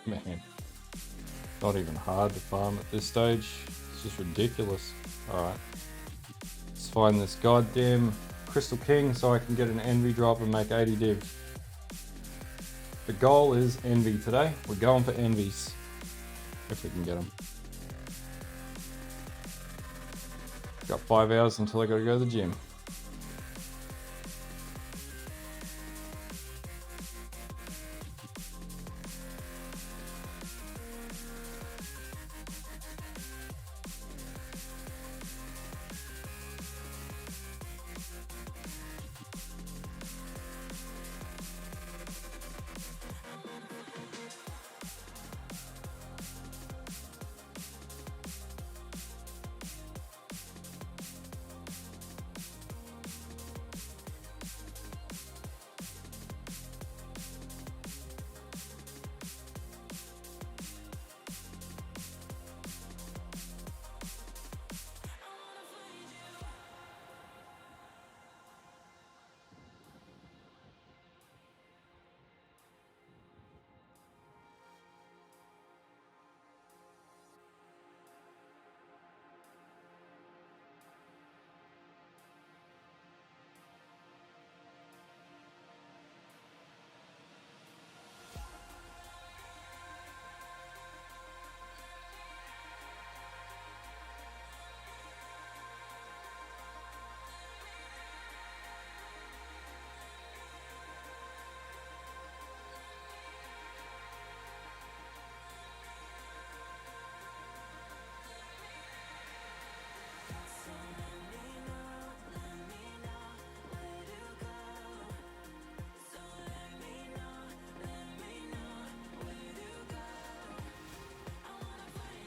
Man, not even hard to farm at this stage. It's just ridiculous. Alright. Let's find this goddamn Crystal King so I can get an envy drop and make 80 divs. The goal is envy today. We're going for envies. If we can get them. Got 5 hours until I gotta go to the gym.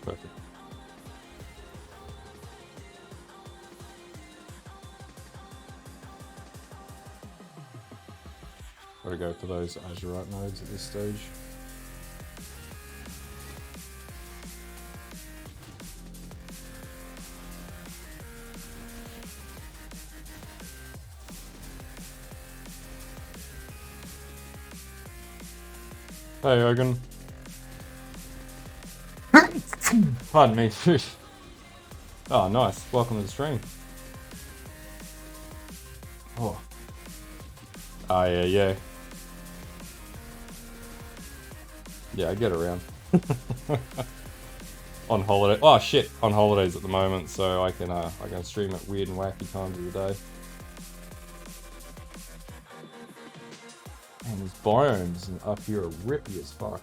Perfect. Gotta go for those Azurite nodes at this stage. Hey, Ogun. Pardon me. Oh, nice. Welcome to the stream. Oh. Ah, yeah. Yeah, I get around. On holiday. Oh shit! On holidays at the moment, so I can stream at weird and wacky times of the day. Man, these biomes up here are rippy as fuck.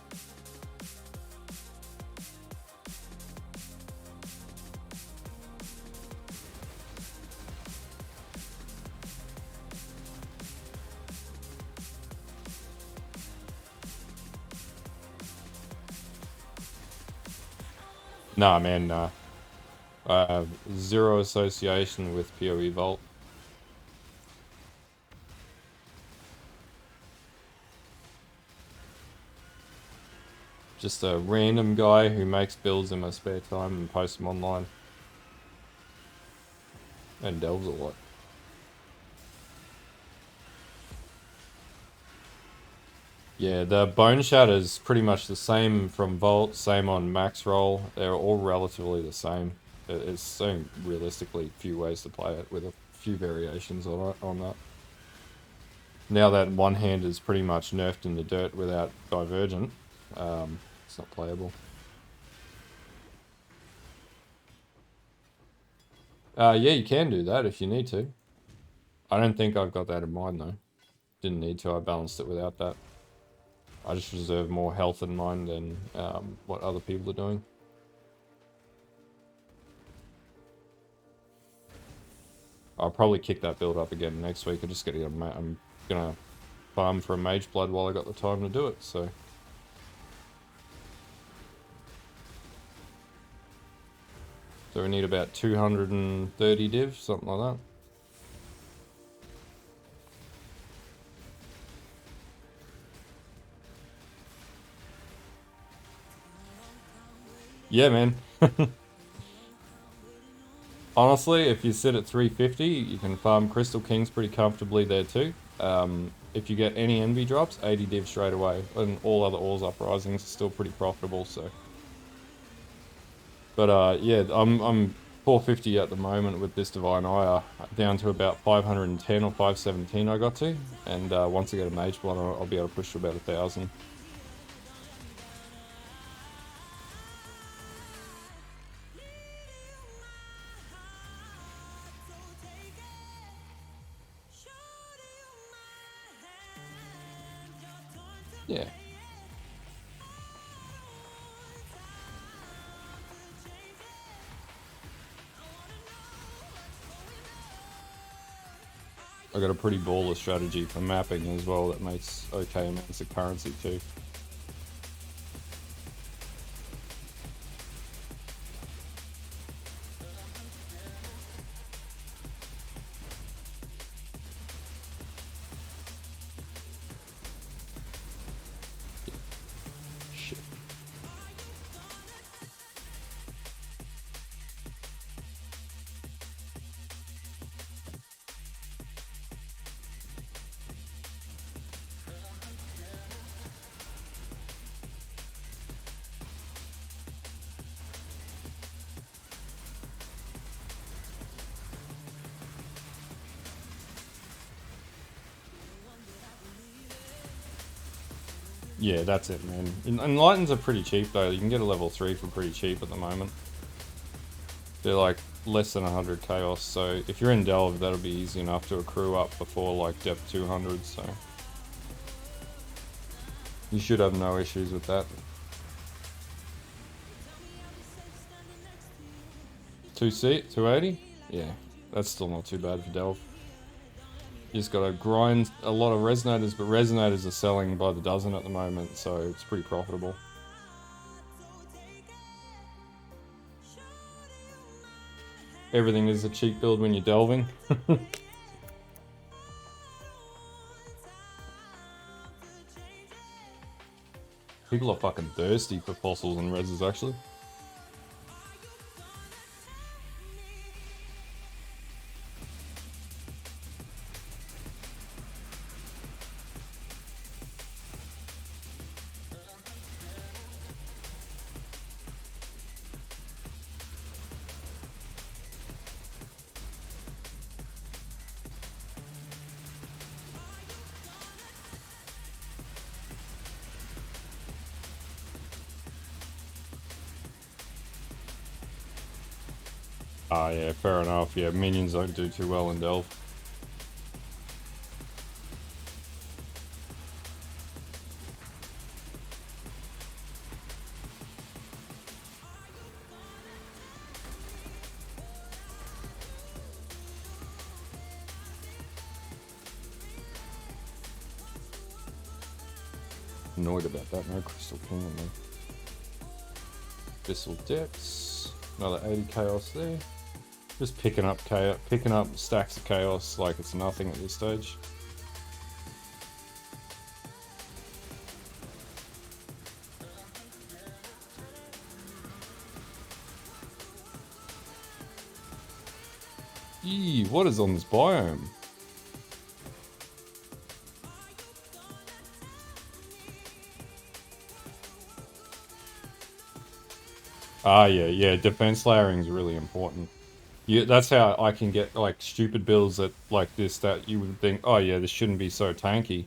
Nah, man, nah. I have zero association with PoE Vault. Just a random guy who makes builds in my spare time and posts them online. And delves a lot. Yeah, the Bone Shatter's pretty much the same from Vault, same on Max Roll. They're all relatively the same. It's so realistically few ways to play it with a few variations on that. Now that one hand is pretty much nerfed in the dirt without Divergent, it's not playable. Yeah, you can do that if you need to. I don't think I've got that in mind though. Didn't need to, I balanced it without that. I just reserve more health in mind than what other people are doing. I'll probably kick that build up again next week. I'm just getting I'm gonna farm for a Mageblood while I got the time to do it, so. So we need about 230 divs, something like that. Yeah, man. Honestly, if you sit at 350, you can farm Crystal Kings pretty comfortably there too. If you get any envy drops, 80 div straight away, and all other ores uprisings are still pretty profitable. So, but yeah, I'm 450 at the moment with this divine ire, down to about 510 or 517 I got to, and once I get a Mageblood, I'll be able to push to about 1,000. Yeah. I got a pretty baller strategy for mapping as well that makes okay amounts of currency too. Shit. Yeah, that's it, man. Enlightens are pretty cheap though. You can get a level 3 for pretty cheap at the moment. They're like less than 100 chaos, so if you're in Delve, that'll be easy enough to accrue up before like depth 200, so you should have no issues with that. 280? Yeah, that's still not too bad for Delve. You just gotta grind a lot of resonators, but resonators are selling by the dozen at the moment, so it's pretty profitable. Everything is a cheap build when you're delving. People are fucking thirsty for fossils and reses, actually. Ah, yeah, fair enough. Yeah, minions don't do too well in Delve. Annoyed about that. No Crystal King on me. Abyssal Depths. Another 80 chaos there. Just picking up chaos, picking up stacks of chaos like it's nothing at this stage. Yee, what is on this biome? Ah, yeah, defense layering is really important. That's how I can get like stupid builds that like this that you would think, oh yeah, this shouldn't be so tanky.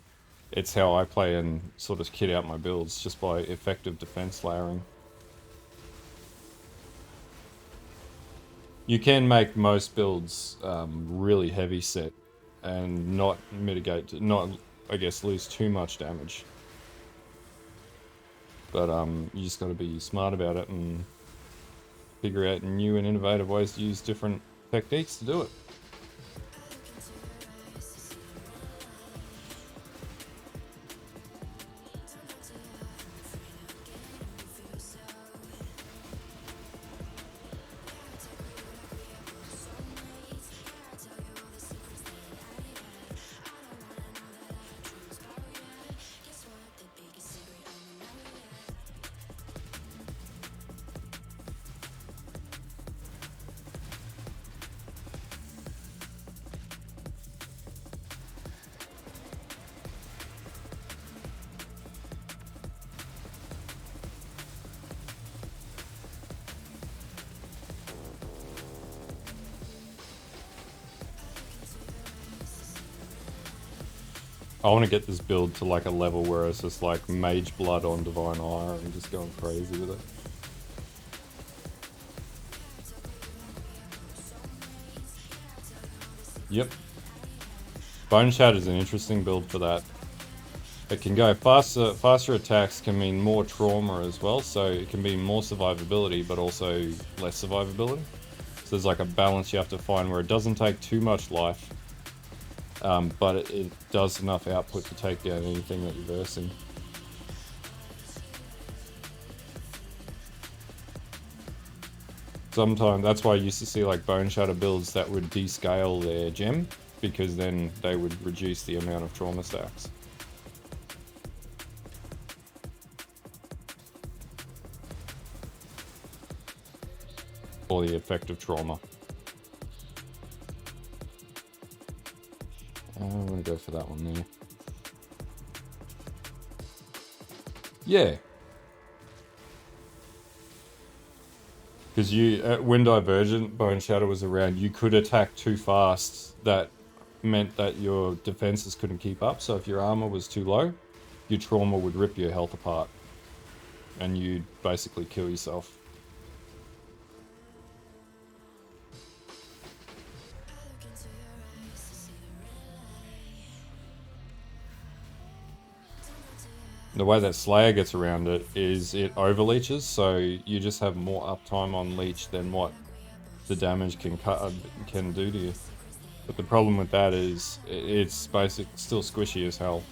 It's how I play and sort of kit out my builds just by effective defense layering. You can make most builds really heavy set and not mitigate, not I guess lose too much damage. But you just got to be smart about it and figure out new and innovative ways to use different techniques to do it. I want to get this build to like a level where it's just like Mageblood on Divine Ire and just going crazy with it. Yep. Bone Shatter is an interesting build for that. It can go faster. Faster attacks can mean more trauma as well, so it can be more survivability, but also less survivability. So there's like a balance you have to find where it doesn't take too much life, but it does enough output to take down anything that you're versing. Sometimes that's why I used to see like Bone Shatter builds that would descale their gem, because then they would reduce the amount of trauma stacks. Or the effect of trauma. I'm gonna go for that one there. Yeah. Because when Divergent Bone Shatter was around, you could attack too fast. That meant that your defenses couldn't keep up. So if your armor was too low, your trauma would rip your health apart. And you'd basically kill yourself. The way that Slayer gets around it is it overleeches, so you just have more uptime on leech than what the damage can do to you. But the problem with that is it's still squishy as hell.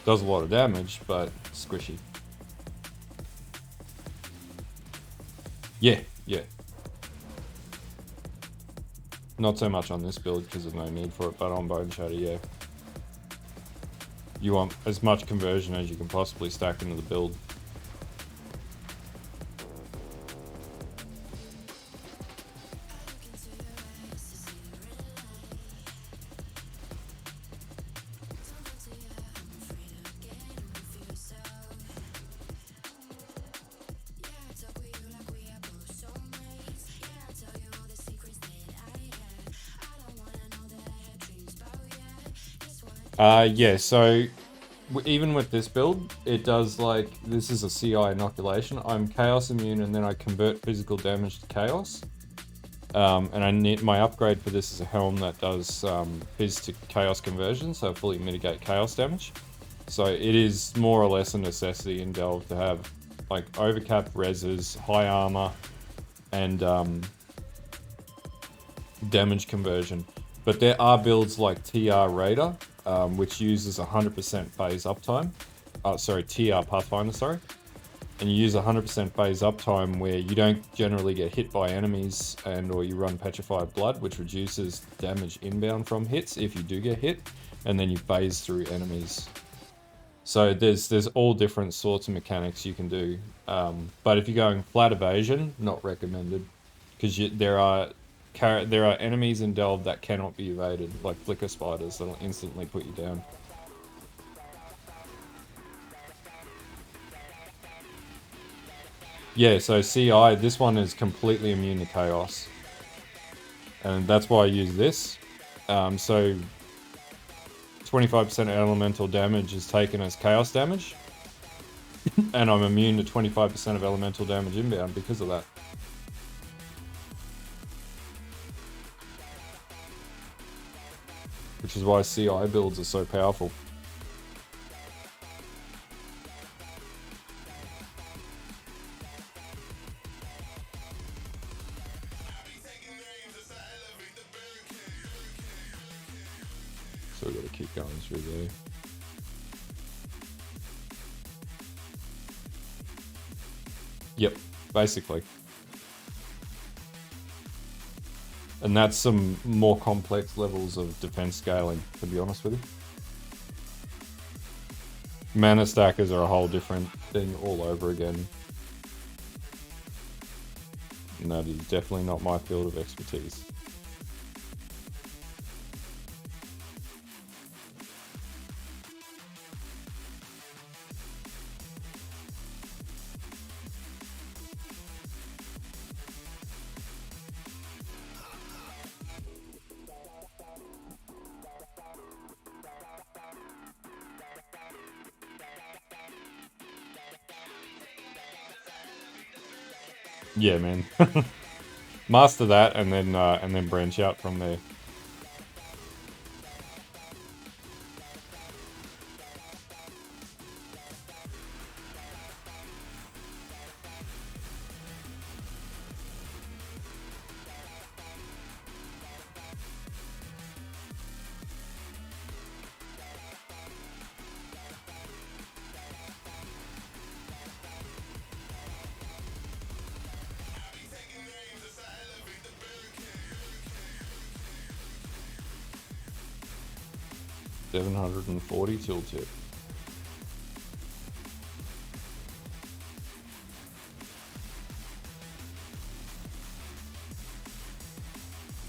Does a lot of damage, but squishy. Yeah. Not so much on this build because there's no need for it, but on Bone Shatter, yeah. You want as much conversion as you can possibly stack into the build. Yeah, so even with this build, it does like, this is a CI inoculation. I'm Chaos immune and then I convert physical damage to Chaos. And I need, my upgrade for this is a helm that does Phys to Chaos conversion, so fully mitigate Chaos damage. So it is more or less a necessity in Delve to have like overcapped reses, high armor, and damage conversion. But there are builds like TR Raider, which uses 100% phase uptime. TR Pathfinder, sorry. And you use 100% phase uptime where you don't generally get hit by enemies or you run Petrified Blood, which reduces damage inbound from hits if you do get hit, and then you phase through enemies. So there's all different sorts of mechanics you can do. But if you're going flat evasion, not recommended, because there are enemies in Delve that cannot be evaded, like flicker spiders that'll instantly put you down. Yeah, so CI, this one is completely immune to Chaos. And that's why I use this. So 25% elemental damage is taken as Chaos damage. And I'm immune to 25% of elemental damage inbound because of that. Which is why CI builds are so powerful. So we've got to keep going through there. Yep, basically. And that's some more complex levels of defense scaling, to be honest with you. Mana stackers are a whole different thing all over again. And that is definitely not my field of expertise. Yeah, man. Master that and then branch out from there. $740 tooltip.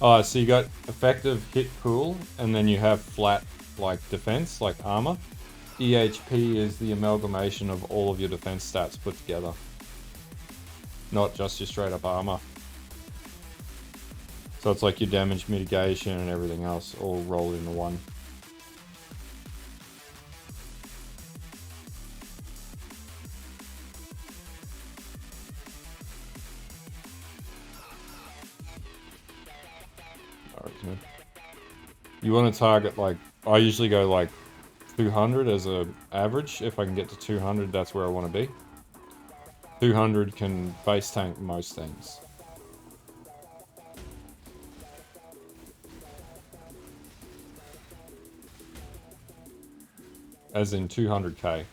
Oh, so you got effective hit pool, and then you have flat, like, defense, like armor. EHP is the amalgamation of all of your defense stats put together. Not just your straight up armor. So it's like your damage mitigation and everything else all rolled into one. You want to target, like, I usually go like 200 as a average. If I can get to 200, that's where I want to be. 200 can base tank most things. As in 200k.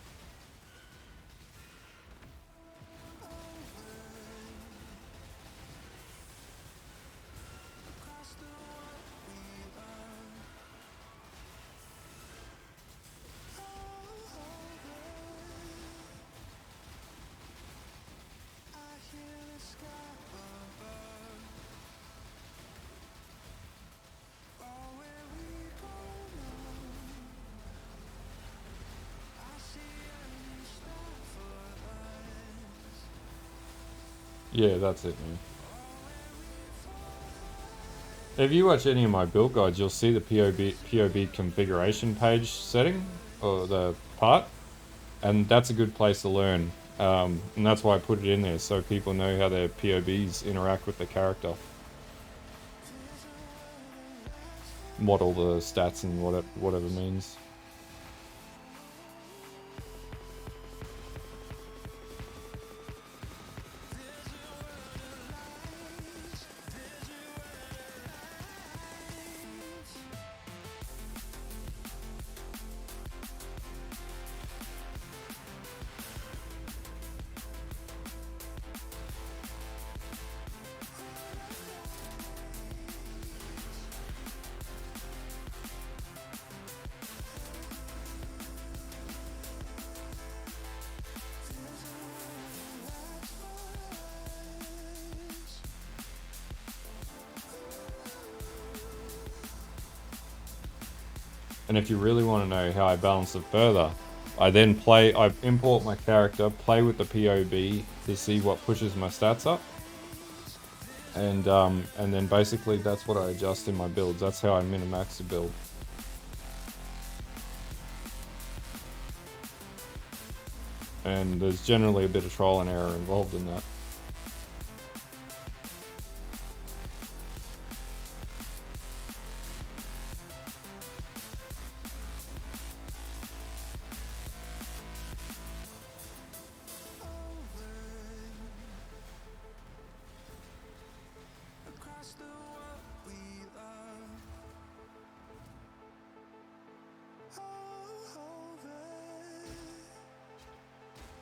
Yeah, that's it, man. If you watch any of my build guides, you'll see the PoB configuration page setting, or the part, and that's a good place to learn. And that's why I put it in there, so people know how their PoBs interact with the character. Model the stats and whatever means. And if you really want to know how I balance it further, I import my character, play with the PoB to see what pushes my stats up. And then basically that's what I adjust in my builds. That's how I min-max the build. And there's generally a bit of trial and error involved in that.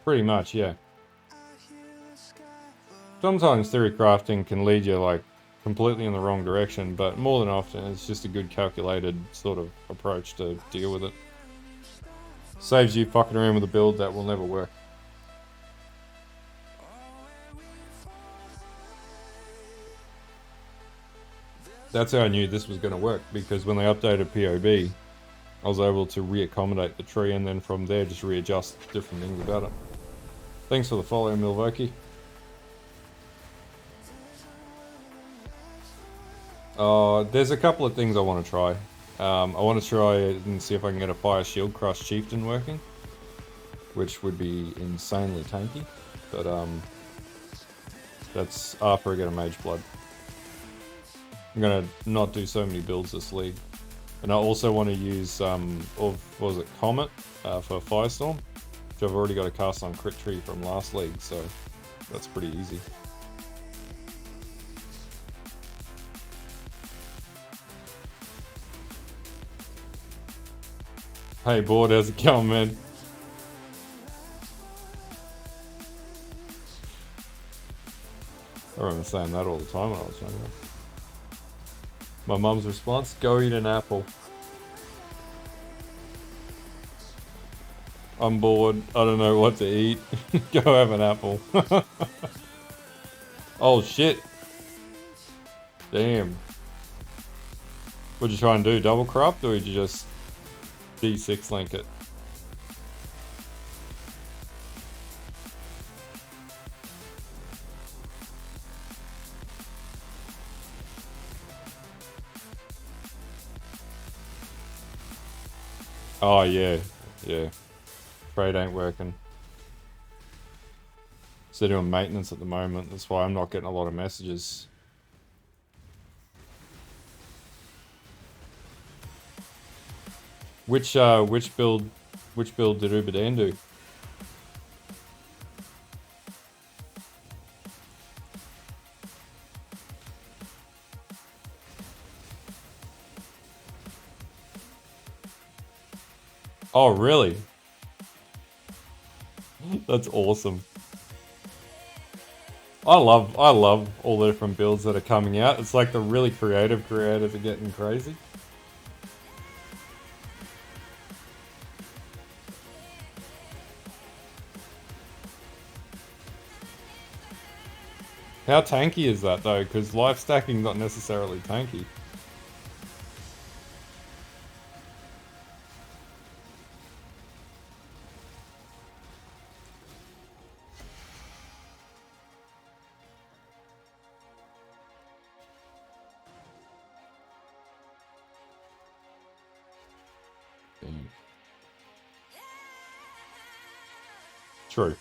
Pretty much, yeah. Sometimes theory crafting can lead you like completely in the wrong direction, but more than often it's just a good calculated sort of approach to deal with it. Saves you fucking around with a build that will never work. That's how I knew this was going to work, because when they updated PoB, I was able to reaccommodate the tree, and then from there just readjust different things about it. Thanks for the follow, Milwaukee. There's a couple of things I want to try. I want to try and see if I can get a Fire Shield Crush Chieftain working, which would be insanely tanky. But That's after I get a Mageblood. I'm gonna not do so many builds this league. And I also want to use, what was it, Comet for Firestorm, which I've already got a cast on Crit Tree from last league, so that's pretty easy. Hey, board, how's it going, man? I remember saying that all the time when I was younger. My mum's response, go eat an apple. I'm bored, I don't know what to eat. Go have an apple. Oh shit. Damn. What'd you try and do, double corrupt, or did you just D6 link it? Oh yeah, yeah. Trade ain't working. So they're doing maintenance at the moment, that's why I'm not getting a lot of messages. Which build did Uberdan do? Oh really? That's awesome. I love all the different builds that are coming out. It's like the really creative creators are getting crazy. How tanky is that though? Because life stacking not necessarily tanky. Damn. True.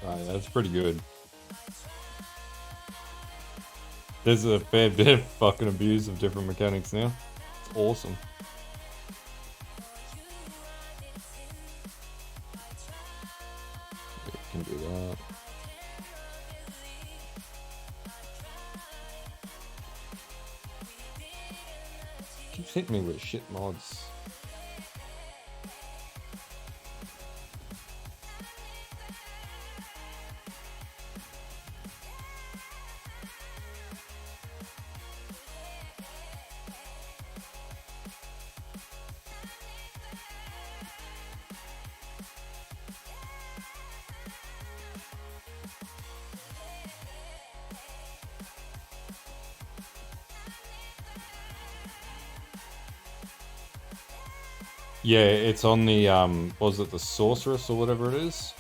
Oh, yeah, that's pretty good. There's a fair bit of fucking abuse of different mechanics now. It's awesome. Yeah, can do that. Keeps hitting me with shit mods. Yeah, it's on the, was it the Sorceress or whatever it is?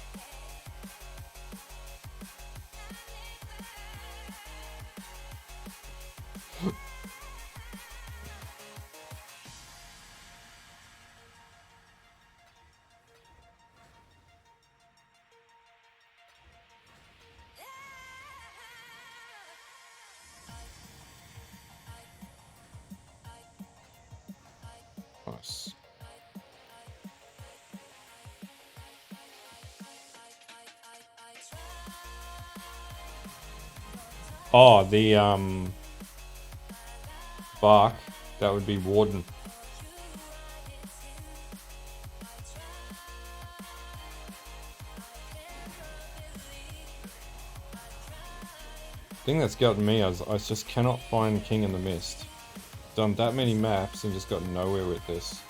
Nice. Oh, the, bark. That would be Warden. thing that's gotten me is I just cannot find King in the Mist. Done that many maps and just got nowhere with this.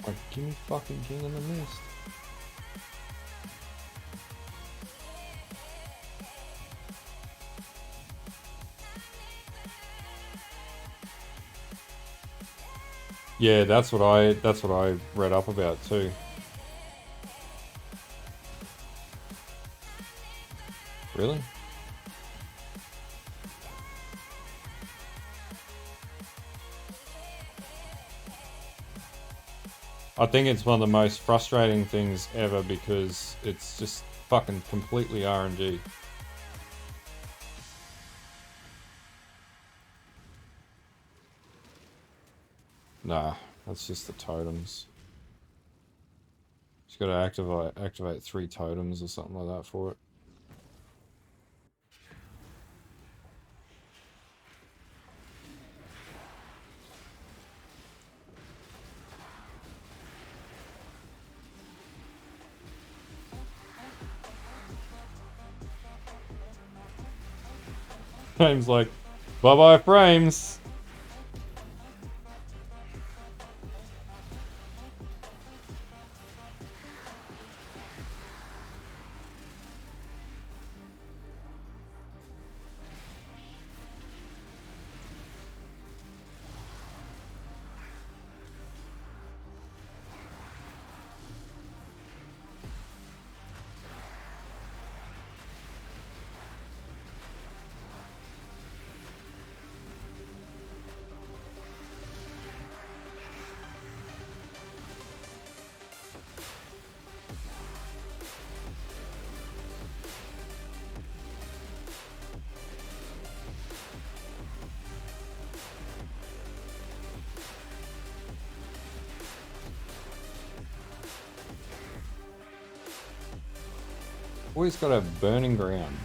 Like, give me fucking King in the Mist. Yeah, that's what I read up about too. Really? I think it's one of the most frustrating things ever because it's just fucking completely RNG. Nah, that's just the totems. Just gotta activate 3 totems or something like that for it. Frames like, bye bye frames. Always got a burning ground.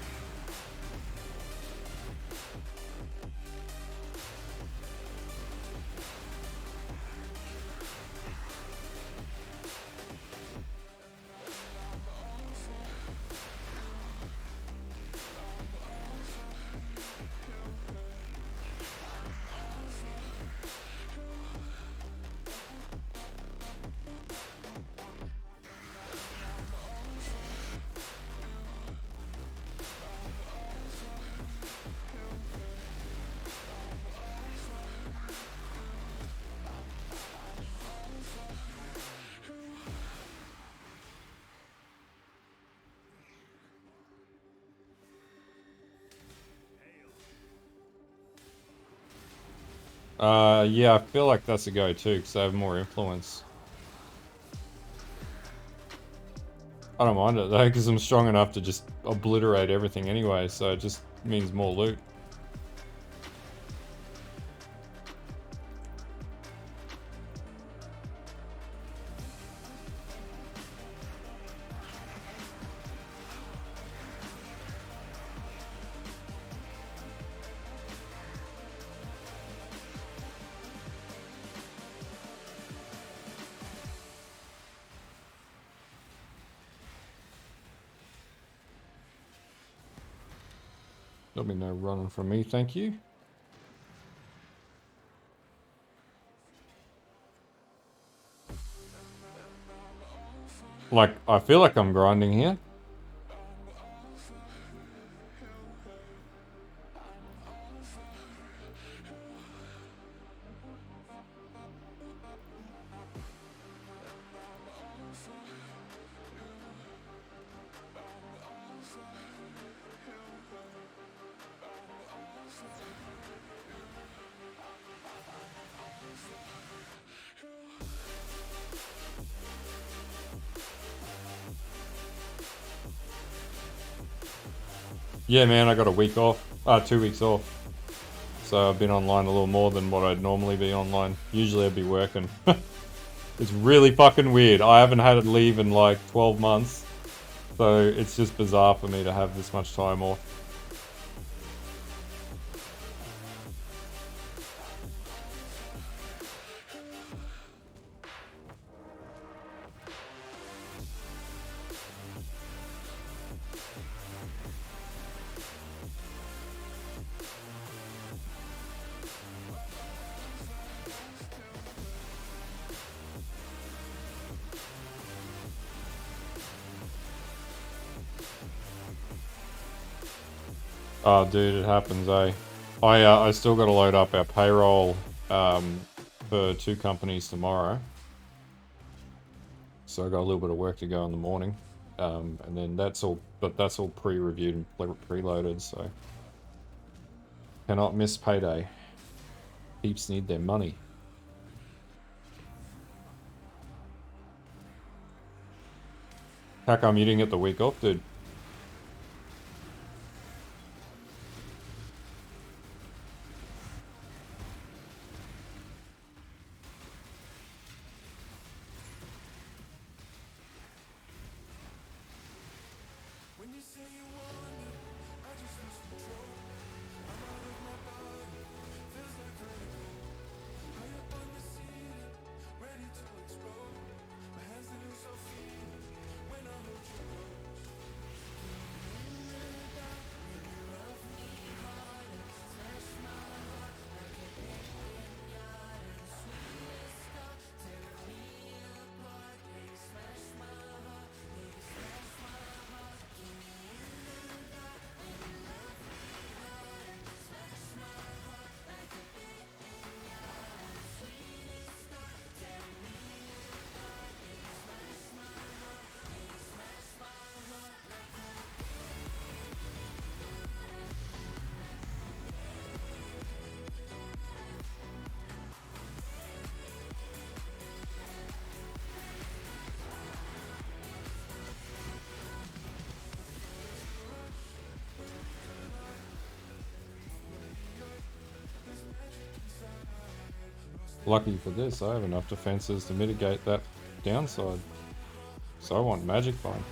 Yeah, I feel like that's a go too, because they have more influence. I don't mind it though, because I'm strong enough to just obliterate everything anyway, so it just means more loot. There'll be no running from me, thank you. Like, I feel like I'm grinding here. Yeah, man, I got a week off. 2 weeks off. So I've been online a little more than what I'd normally be online. Usually I'd be working. It's really fucking weird. I haven't had it leave in like 12 months. So it's just bizarre for me to have this much time off. Oh, dude, it happens, eh? I still got to load up our payroll for 2 companies tomorrow. So I got a little bit of work to go in the morning. And then that's all pre-reviewed and preloaded, so cannot miss payday. Peeps need their money. How come you didn't get the week off, dude? Lucky for this, I have enough defenses to mitigate that downside. So I want Magic Bind.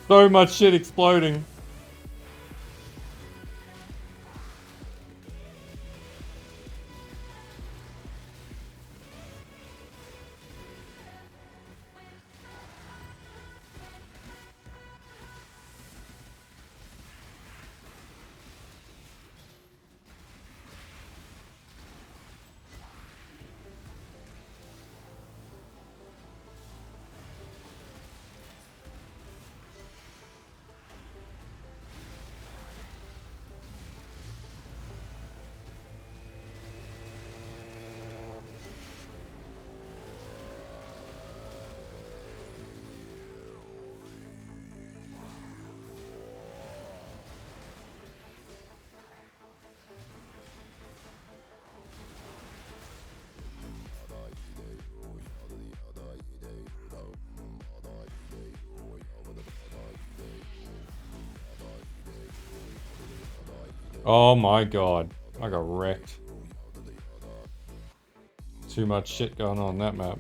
So much shit exploding. Oh my god. I got wrecked. Too much shit going on that map.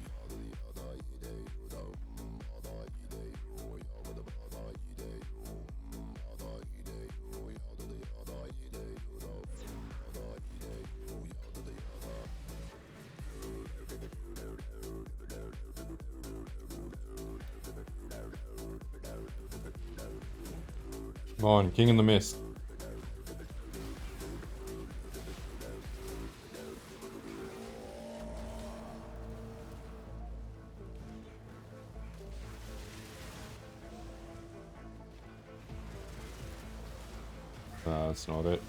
Come on, King in the Mist. No, that's not it.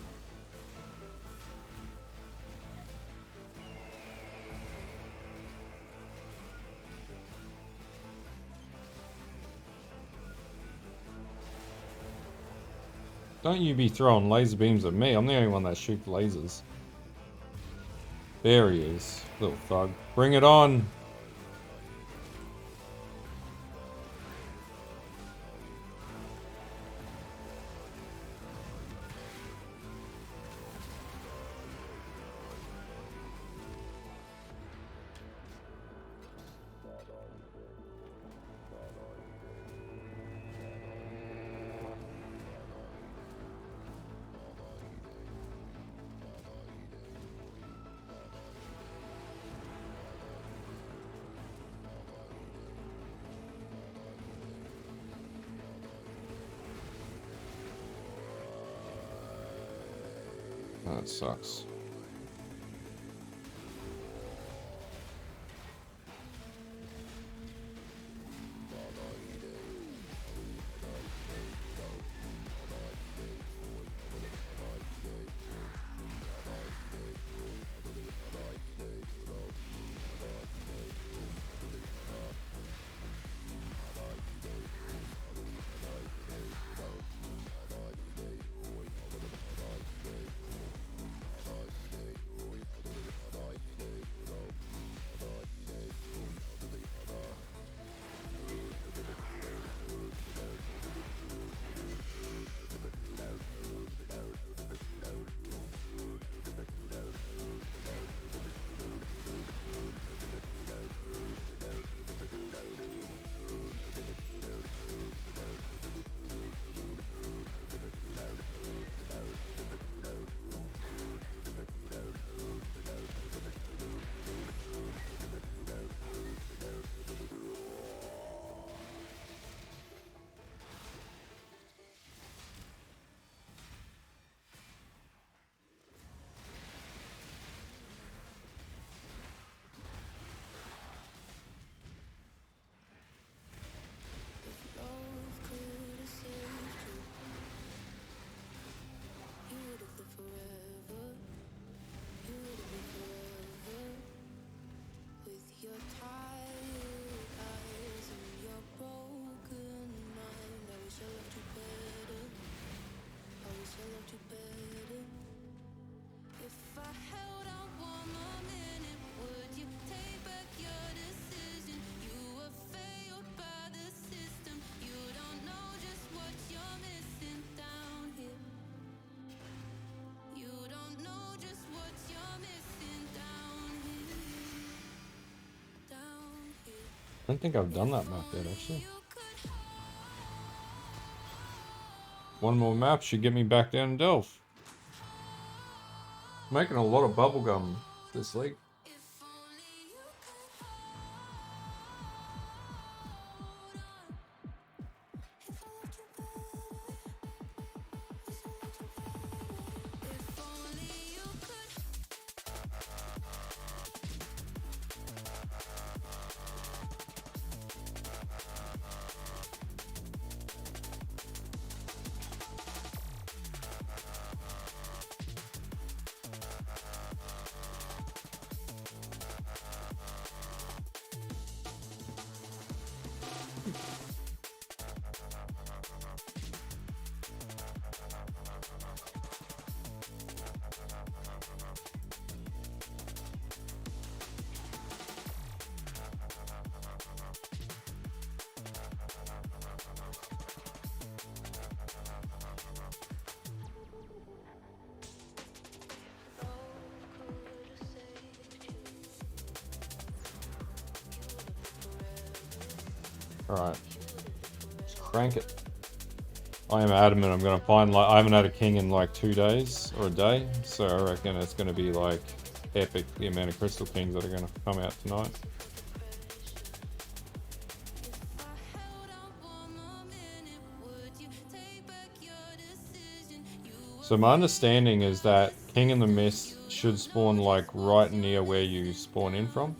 Don't you be throwing laser beams at me. I'm the only one that shoots lasers. There he is, little thug. Bring it on! That sucks. I don't think I've done that map yet, actually. One more map should get me back down to Delph. Making a lot of bubblegum this league. Alright. Just crank it. I am adamant I'm gonna find, like, I haven't had a king in like 2 days or a day, so I reckon it's gonna be like epic, the amount of crystal kings that are gonna come out tonight. So my understanding is that King in the Mist should spawn like right near where you spawn in from.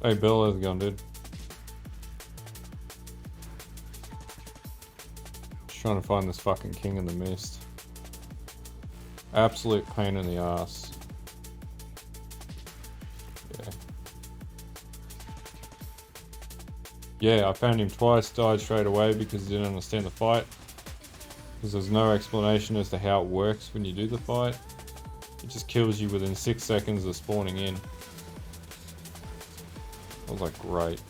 Hey Bill, how's it going, dude? Just trying to find this fucking King in the Mist. Absolute pain in the ass. Yeah. Yeah, I found him twice, died straight away because he didn't understand the fight. Because there's no explanation as to how it works when you do the fight. It just kills you within 6 seconds of spawning in. I was like, great.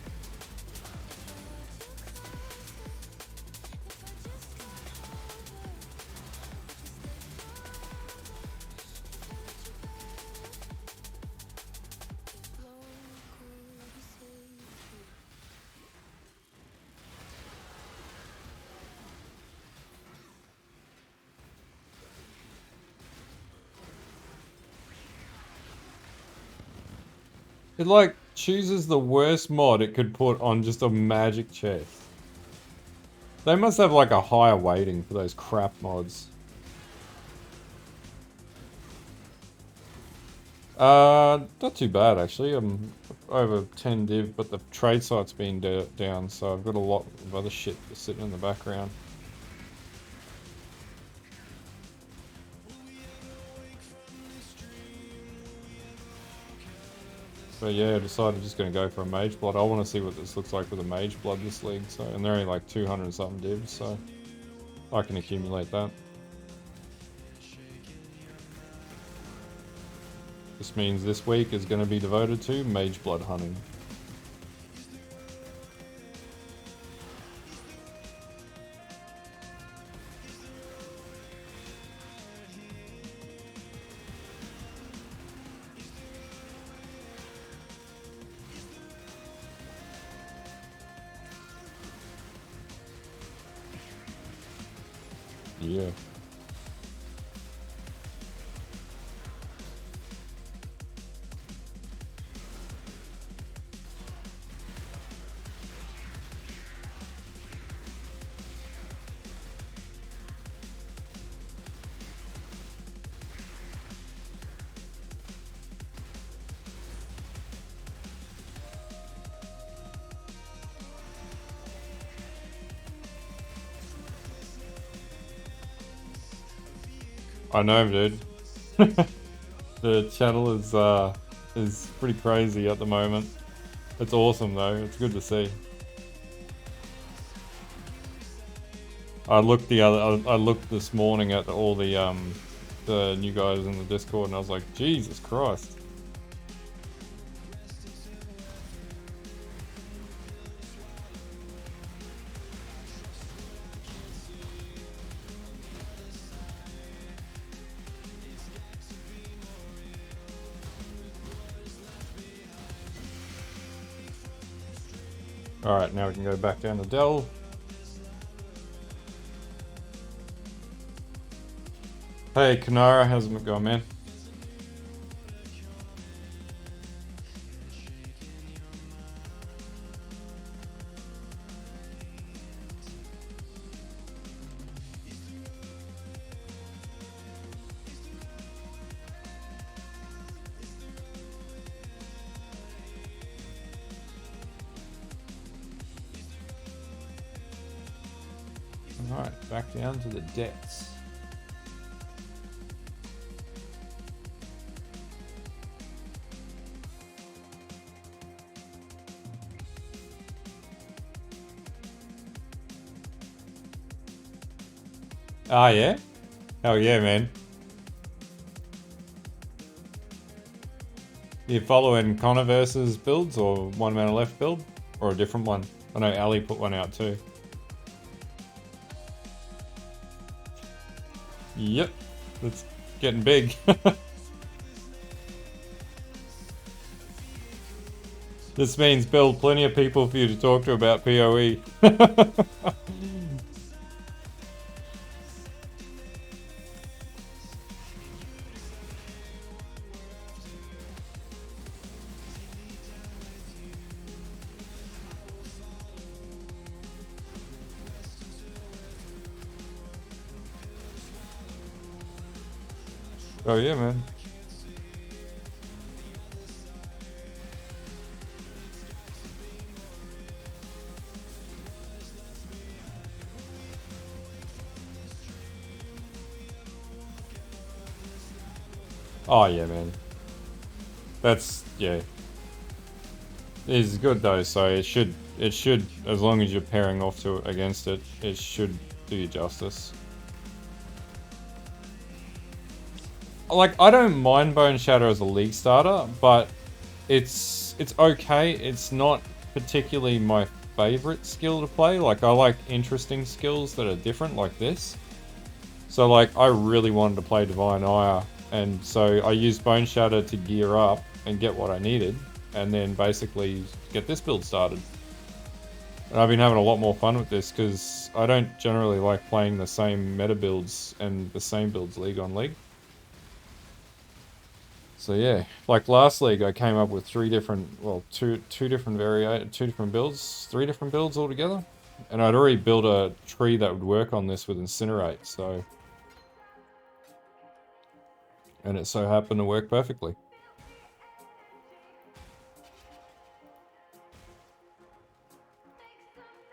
It like chooses the worst mod it could put on just a magic chest. They must have like a higher weighting for those crap mods. Not too bad actually. I'm over 10 div, but the trade site's been down, so I've got a lot of other shit sitting in the background. But yeah, I decided just gonna go for a Mageblood. I want to see what this looks like with a Mageblood this league, so, and they're only like 200 something divs, so I can accumulate that. This means this week is going to be devoted to Mageblood hunting. Yeah. I know, dude. The channel is pretty crazy at the moment. It's awesome though. It's good to see. I looked this morning at all the new guys in the Discord, and I was like, Jesus Christ. Alright, now we can go back down to Dell. Hey, Kanara, how's it going, man? Alright, back down to the depths. Ah, yeah? Hell yeah, man. You following Connor versus builds or one mana left build? Or a different one? I know Ali put one out too. Yep, it's getting big. This means build plenty of people for you to talk to about PoE. Oh yeah, man. Oh yeah, man. That's, yeah. It is good though, so it should, as long as you're pairing off to against it, it should do you justice. Like, I don't mind Bone Shatter as a league starter, but it's okay. It's not particularly my favorite skill to play. Like, I like interesting skills that are different, like this. So, like, I really wanted to play Divine Ire, and so I used Bone Shatter to gear up and get what I needed, and then basically get this build started. And I've been having a lot more fun with this, because I don't generally like playing the same meta builds and the same builds league on league. So yeah, like last league I came up with two different builds, three different builds altogether. And I'd already built a tree that would work on this with Incinerate, so... And it so happened to work perfectly.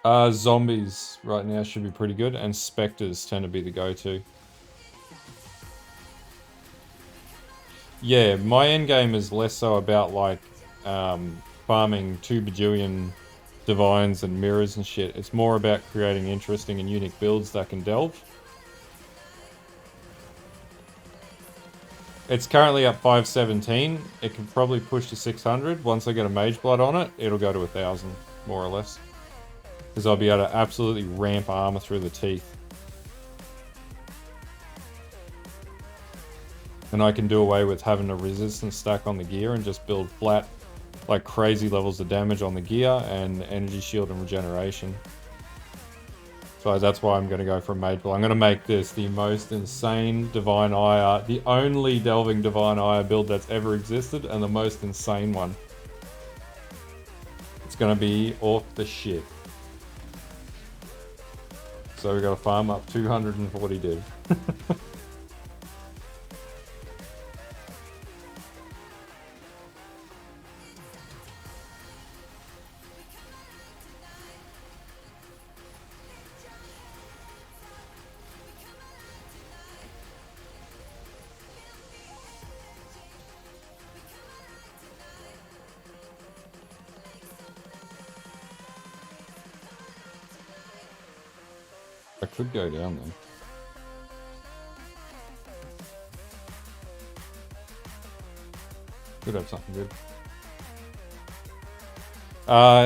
Zombies right now should be pretty good, and Spectres tend to be the go-to. Yeah, my endgame is less so about, like, farming 2 bajillion divines and mirrors and shit. It's more about creating interesting and unique builds that can delve. It's currently up 517. It can probably push to 600. Once I get a Mageblood on it, it'll go to 1,000, more or less. Because I'll be able to absolutely ramp armor through the teeth. And I can do away with having a resistance stack on the gear and just build flat, like crazy levels of damage on the gear and energy shield and regeneration. So that's why I'm going to go for a Mageblood. I'm going to make this the most insane Divine Ire, the only delving Divine Ire build that's ever existed, and the most insane one. It's going to be off the shit. So we've got to farm up 240 div. I could go down then. Could have something good.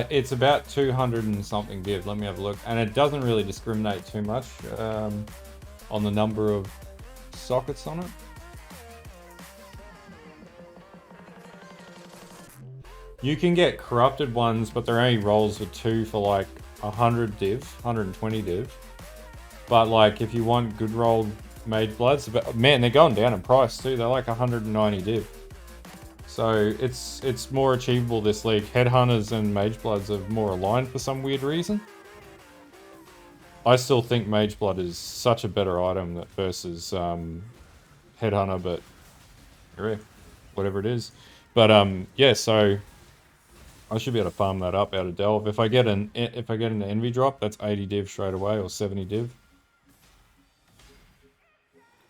It's about 200 and something div. Let me have a look. And it doesn't really discriminate too much on the number of sockets on it. You can get corrupted ones, but they're only rolls with 2 for like 100 div, 120 div. But like, if you want good rolled Magebloods, man, they're going down in price too. They're like 190 div. So it's more achievable this league. Headhunters and Magebloods are more aligned for some weird reason. I still think Mageblood is such a better item versus Headhunter, but yeah, whatever it is. But yeah, so I should be able to farm that up out of Delve. If I get an Envy drop, that's 80 div straight away, or 70 div.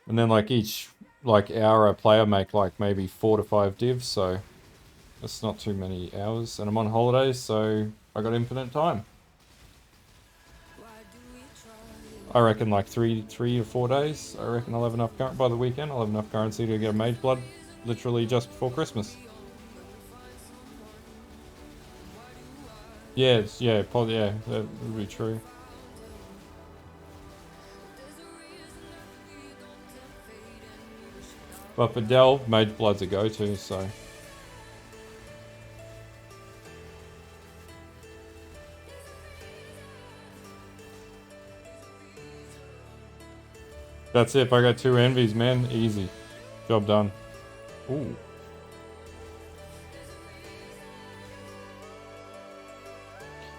And then like each hour I play, I make like maybe 4 to 5 divs, so that's not too many hours. And I'm on holidays, so I got infinite time. I reckon like 3 or 4 days. I reckon I'll have enough by the weekend. I'll have enough currency to get a Mageblood literally just before Christmas. Yeah, yeah, that would be true. But for Delve, Mageblood's a go-to, so. That's it. If I got 2 envies, man, easy. Job done. Ooh.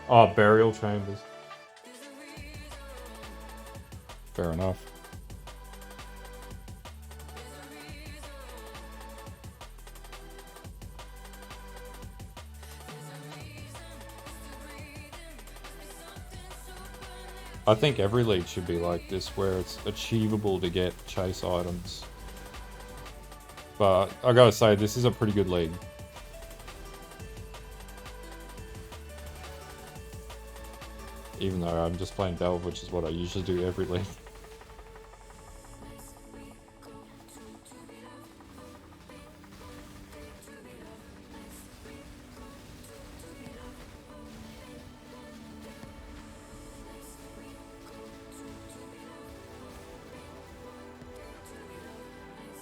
Oh, burial chambers. Fair enough. I think every league should be like this, where it's achievable to get chase items. But I gotta say, this is a pretty good league. Even though I'm just playing Delve, which is what I usually do every league.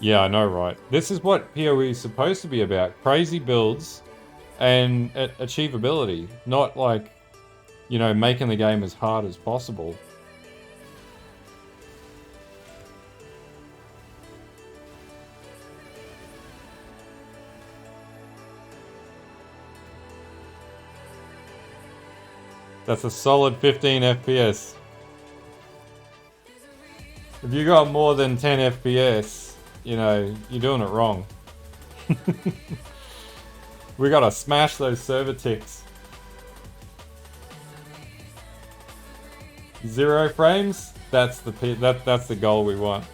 Yeah, I know, right? This is what PoE is supposed to be about. Crazy builds and achievability. Not like, you know, making the game as hard as possible. That's a solid 15 FPS. If you got more than 10 FPS, you know, you're doing it wrong. We gotta smash those server ticks. 0 frames? That's the goal we want.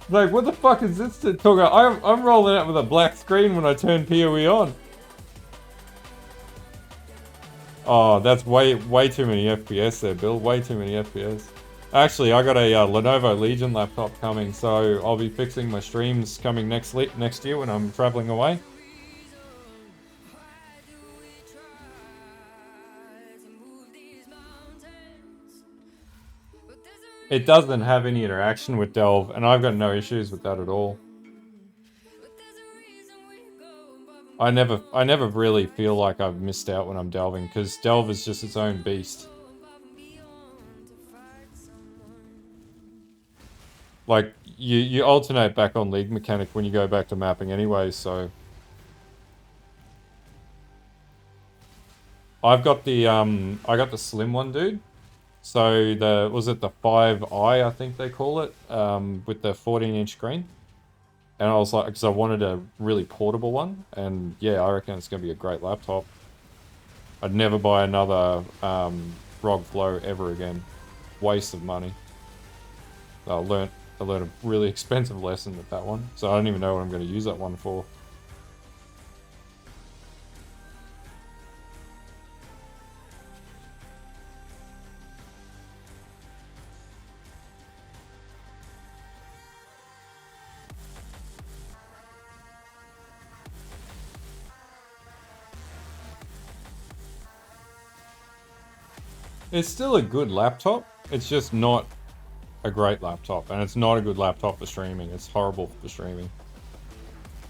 Like, what the fuck is this talking about? I'm rolling out with a black screen when I turn PoE on. Oh, that's way too many FPS there, Bill. Way too many FPS. Actually, I got a Lenovo Legion laptop coming, so I'll be fixing my streams coming next year when I'm traveling away. It doesn't have any interaction with Delve, and I've got no issues with that at all. I never really feel like I've missed out when I'm delving, because Delve is just its own beast. Like, you alternate back on League Mechanic when you go back to mapping anyway, so... I got the slim one, dude. So was it the 5i, I think they call it, with the 14-inch screen? And I was like, because I wanted a really portable one, and yeah, I reckon it's going to be a great laptop. I'd never buy another ROG Flow ever again. Waste of money. I learned a really expensive lesson with that one, so I don't even know what I'm going to use that one for. It's still a good laptop, it's just not a great laptop, and it's not a good laptop for streaming. It's horrible for streaming.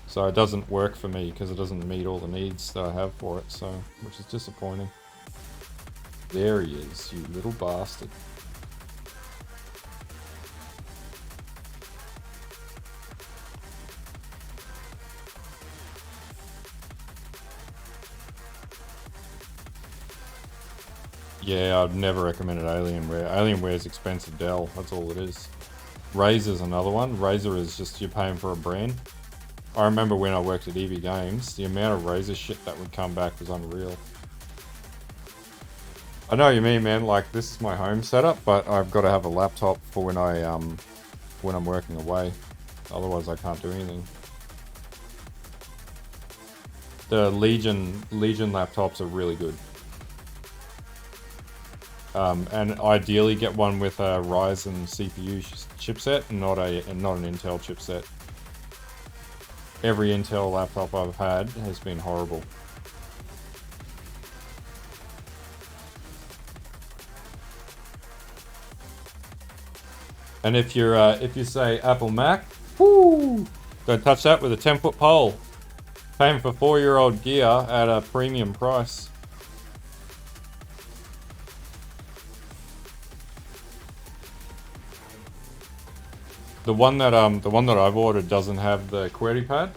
So it doesn't work for me because it doesn't meet all the needs that I have for it, so, which is disappointing. There he is, you little bastard. Yeah, I'd never recommended Alienware. Alienware is expensive Dell, that's all it is. Razer's another one. Razer is just, you're paying for a brand. I remember when I worked at EV Games, the amount of Razer shit that would come back was unreal. I know what you mean, man, like, this is my home setup, but I've got to have a laptop for when I'm working away. Otherwise I can't do anything. The Legion laptops are really good. And ideally get one with a Ryzen CPU chipset and not an Intel chipset. Every Intel laptop I've had has been horrible. And if you say Apple Mac, whoo, don't touch that with a 10-foot pole. Paying for 4-year-old gear at a premium price. The one that I've ordered doesn't have the QWERTY pad.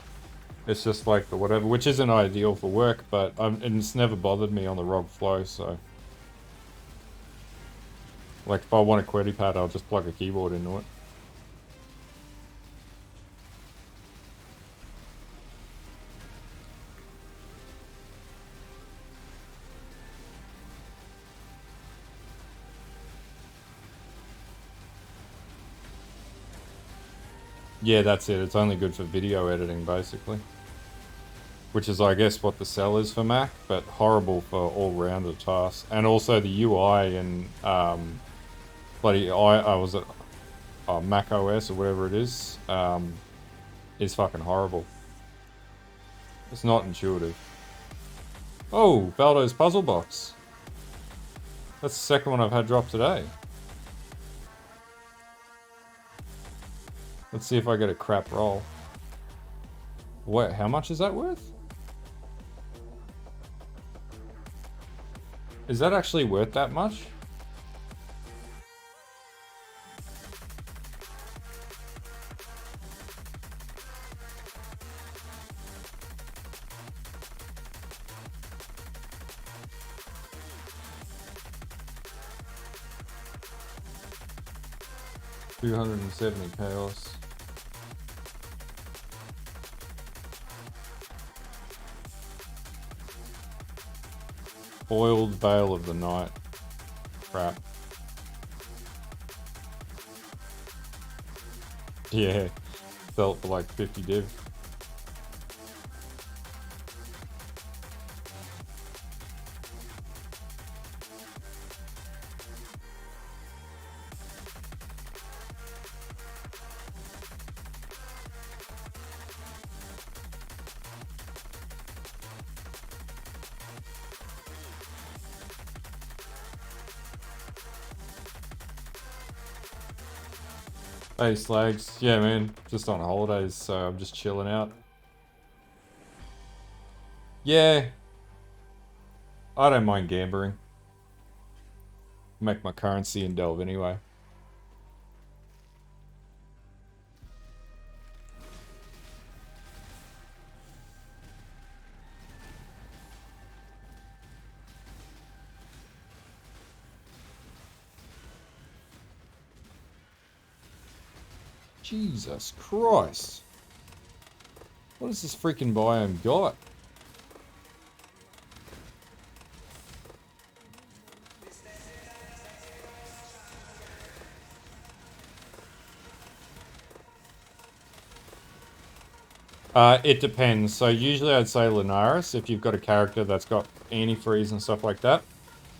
It's just like the whatever, which isn't ideal for work, but it's never bothered me on the ROG Flow, so. Like if I want a QWERTY pad, I'll just plug a keyboard into it. Yeah, that's it. It's only good for video editing, basically. Which is, I guess, what the cell is for Mac, but horrible for all-rounded tasks. And also the UI and Mac OS or whatever it is fucking horrible. It's not intuitive. Oh, Baldo's puzzle box. That's the second one I've had drop today. Let's see if I get a crap roll. Wait, how much is that worth? Is that actually worth that much? $270 chaos. Foiled Veil of the Night. Crap. Yeah. Sell it for like 50 div. Hey Slags, yeah man, just on holidays, so I'm just chilling out. Yeah, I don't mind gambling. Make my currency in Delve anyway. Jesus Christ. What has this freaking biome got? It depends. So usually I'd say Lunaris if you've got a character that's got antifreeze and stuff like that.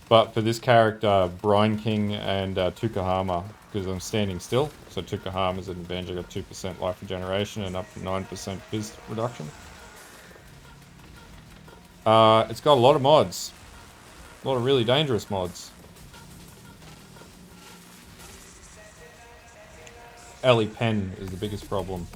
But for this character, Brine King and Tukahama, because I'm standing still. So Tukahama's an advantage. I got 2% life regeneration and up to 9% phys reduction. It's got a lot of mods. A lot of really dangerous mods. Ellie Pen is the biggest problem.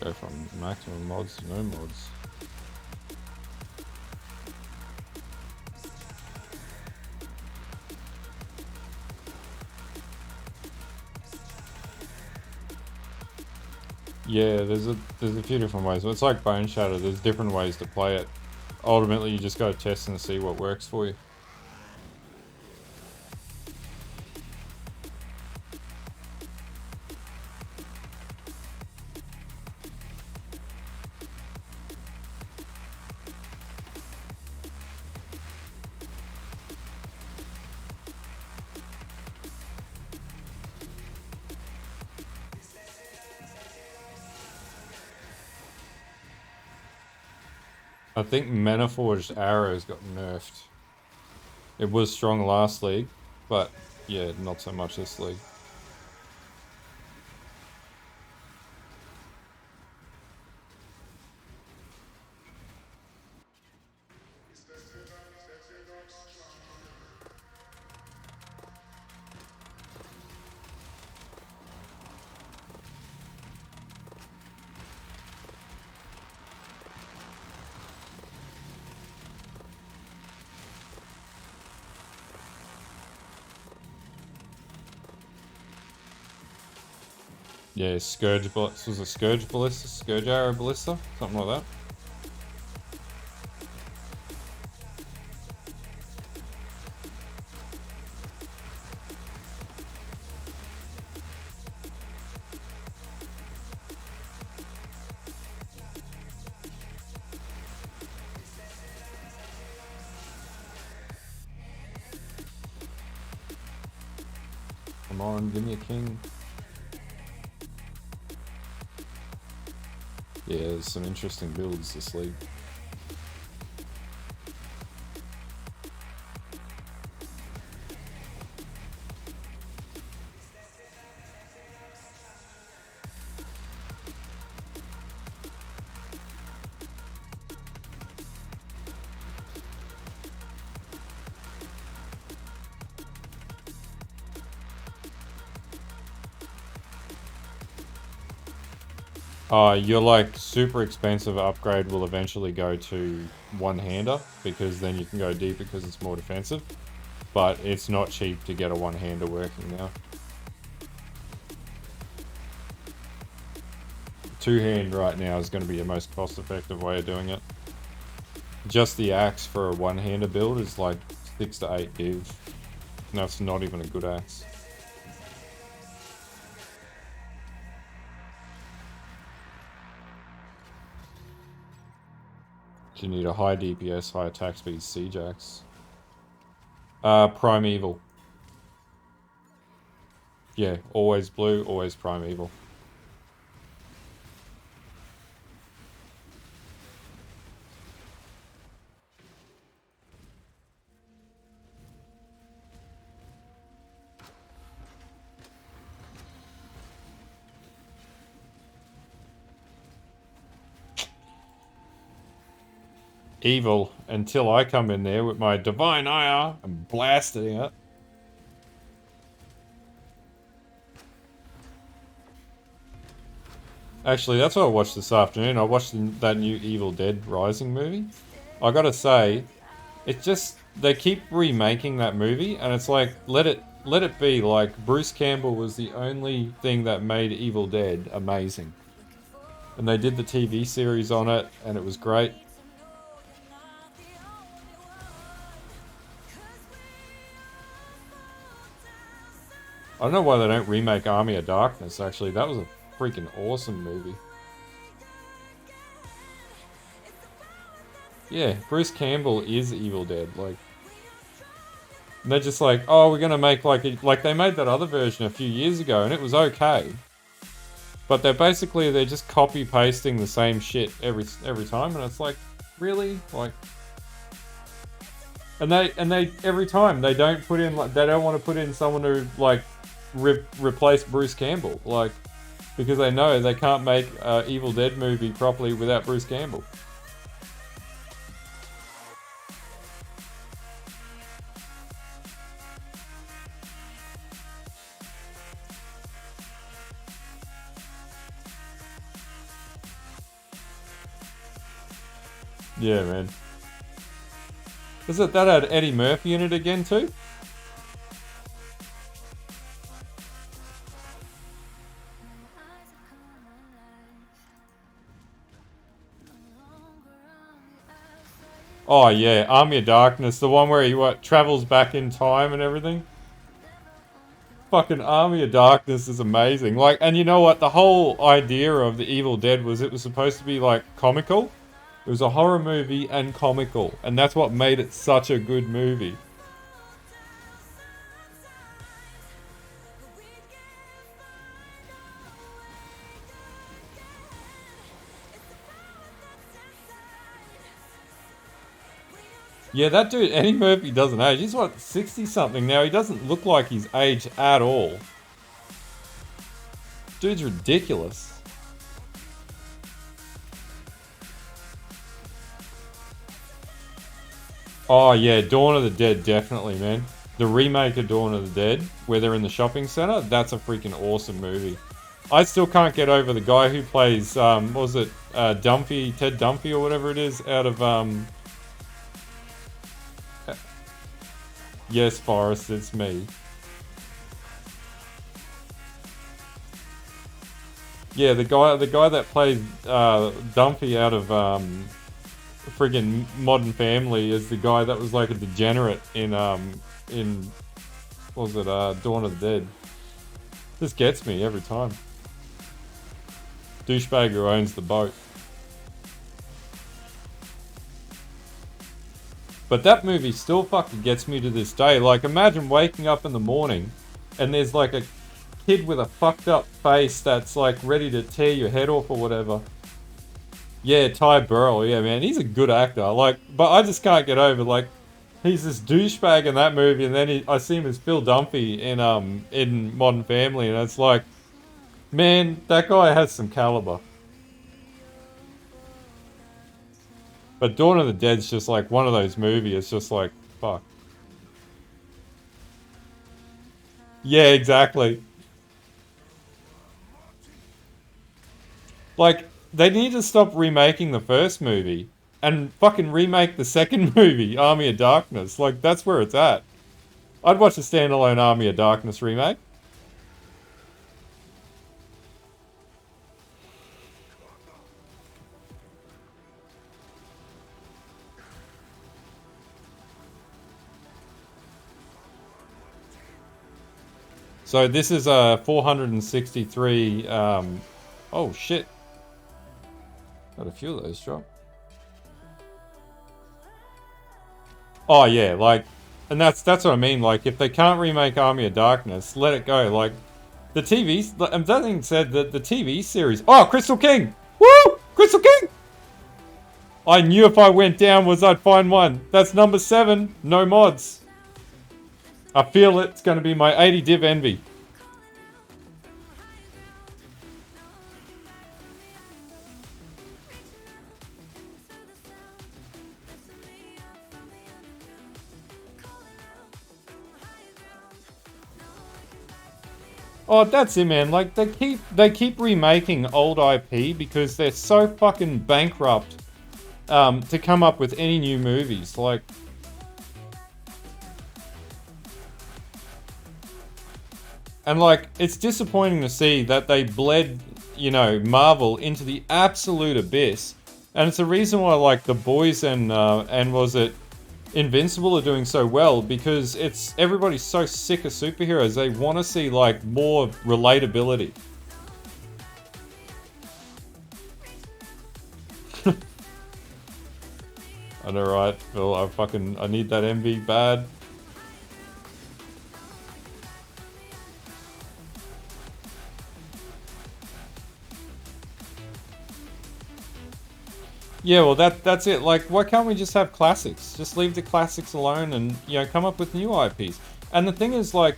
Go from maximum mods to no mods. Yeah, there's a few different ways. It's like Bone Shatter. There's different ways to play it. Ultimately, you just got to test and see what works for you. I think Maniforged Arrows got nerfed. It was strong last league, but yeah, not so much this league. Yeah, Scourge Ballista, was it Scourge Ballista? Scourge Arrow Ballista? Something like that. Come on, give me a king. Yeah, there's some interesting builds this league. Your like super expensive upgrade will eventually go to one-hander because then you can go deep because it's more defensive. But it's not cheap to get a one-hander working now. Two-hand right now is going to be the most cost-effective way of doing it. Just the axe for a one-hander build is like 6 to 8 div. No, it's not even a good axe. You need a high DPS, high attack speed siege axe. Primeval. Yeah, always blue, always primeval. Evil until I come in there with my divine ire and blast it out. Actually, that's what I watched this afternoon. I watched that new Evil Dead Rising movie. I gotta say, it just, they keep remaking that movie, and it's like, let it be. Like, Bruce Campbell was the only thing that made Evil Dead amazing. And they did the TV series on it, and it was great. I don't know why they don't remake Army of Darkness, actually. That was a freaking awesome movie. Yeah, Bruce Campbell is Evil Dead, like... And they're just like, oh, we're gonna make like they made that other version a few years ago, and it was okay. But they're just copy pasting the same shit every time, and it's like, really? Like... And they every time, they don't put in, like, they don't want to put in someone to, like, replace Bruce Campbell, like, because they know they can't make an Evil Dead movie properly without Bruce Campbell. Yeah, man. Is it that had Eddie Murphy in it again too? Oh yeah, Army of Darkness, the one where he travels back in time and everything. Fucking Army of Darkness is amazing. Like, and you know what? The whole idea of the Evil Dead was it was supposed to be like comical. It was a horror movie and comical, and that's what made it such a good movie. Yeah, that dude, Eddie Murphy doesn't age. He's what, 60 something now. He doesn't look like he's aged at all. Dude's ridiculous. Oh yeah, Dawn of the Dead, definitely, man. The remake of Dawn of the Dead, where they're in the shopping center, that's a freaking awesome movie. I still can't get over the guy who plays, what was it, Dumpy, Ted Dumpy or whatever it is, out of, yes, Forrest, it's me. Yeah, the guy that plays Dumpy out of friggin' Modern Family is the guy that was like a degenerate in what was it, Dawn of the Dead. This gets me every time. Douchebag who owns the boat. But that movie still fucking gets me to this day. Like, imagine waking up in the morning and there's like a kid with a fucked up face that's like ready to tear your head off or whatever. Yeah, Ty Burrell, yeah, man, he's a good actor. Like, but I just can't get over, like, he's this douchebag in that movie, and then I see him as Phil Dunphy in Modern Family, and it's like, man, that guy has some caliber. But Dawn of the Dead's just like one of those movies. It's just like, fuck. Yeah, exactly. Like, they need to stop remaking the first movie and fucking remake the second movie, Army of Darkness. Like, that's where it's at. I'd watch a standalone Army of Darkness remake. So this is a 463. Oh shit! Got a few of those drop. Oh yeah, like, and that's what I mean. Like, if they can't remake Army of Darkness, let it go. Like, the TV. That thing said that the TV series. Oh, Crystal King! Woo! Crystal King! I knew if I went downwards, I'd find one. That's number 7. No mods. I feel it's going to be my 80 div envy. Oh, that's it, man. Like, they keep remaking old IP because they're so fucking bankrupt to come up with any new movies. Like, and like, it's disappointing to see that they bled, you know, Marvel into the absolute abyss. And it's the reason why, like, The Boys and was it Invincible are doing so well, because everybody's so sick of superheroes. They want to see like more relatability. I know, right, Phil? I need that MV bad. Yeah, well, that's it. Like, why can't we just have classics? Just leave the classics alone and, you know, come up with new IPs. And the thing is, like,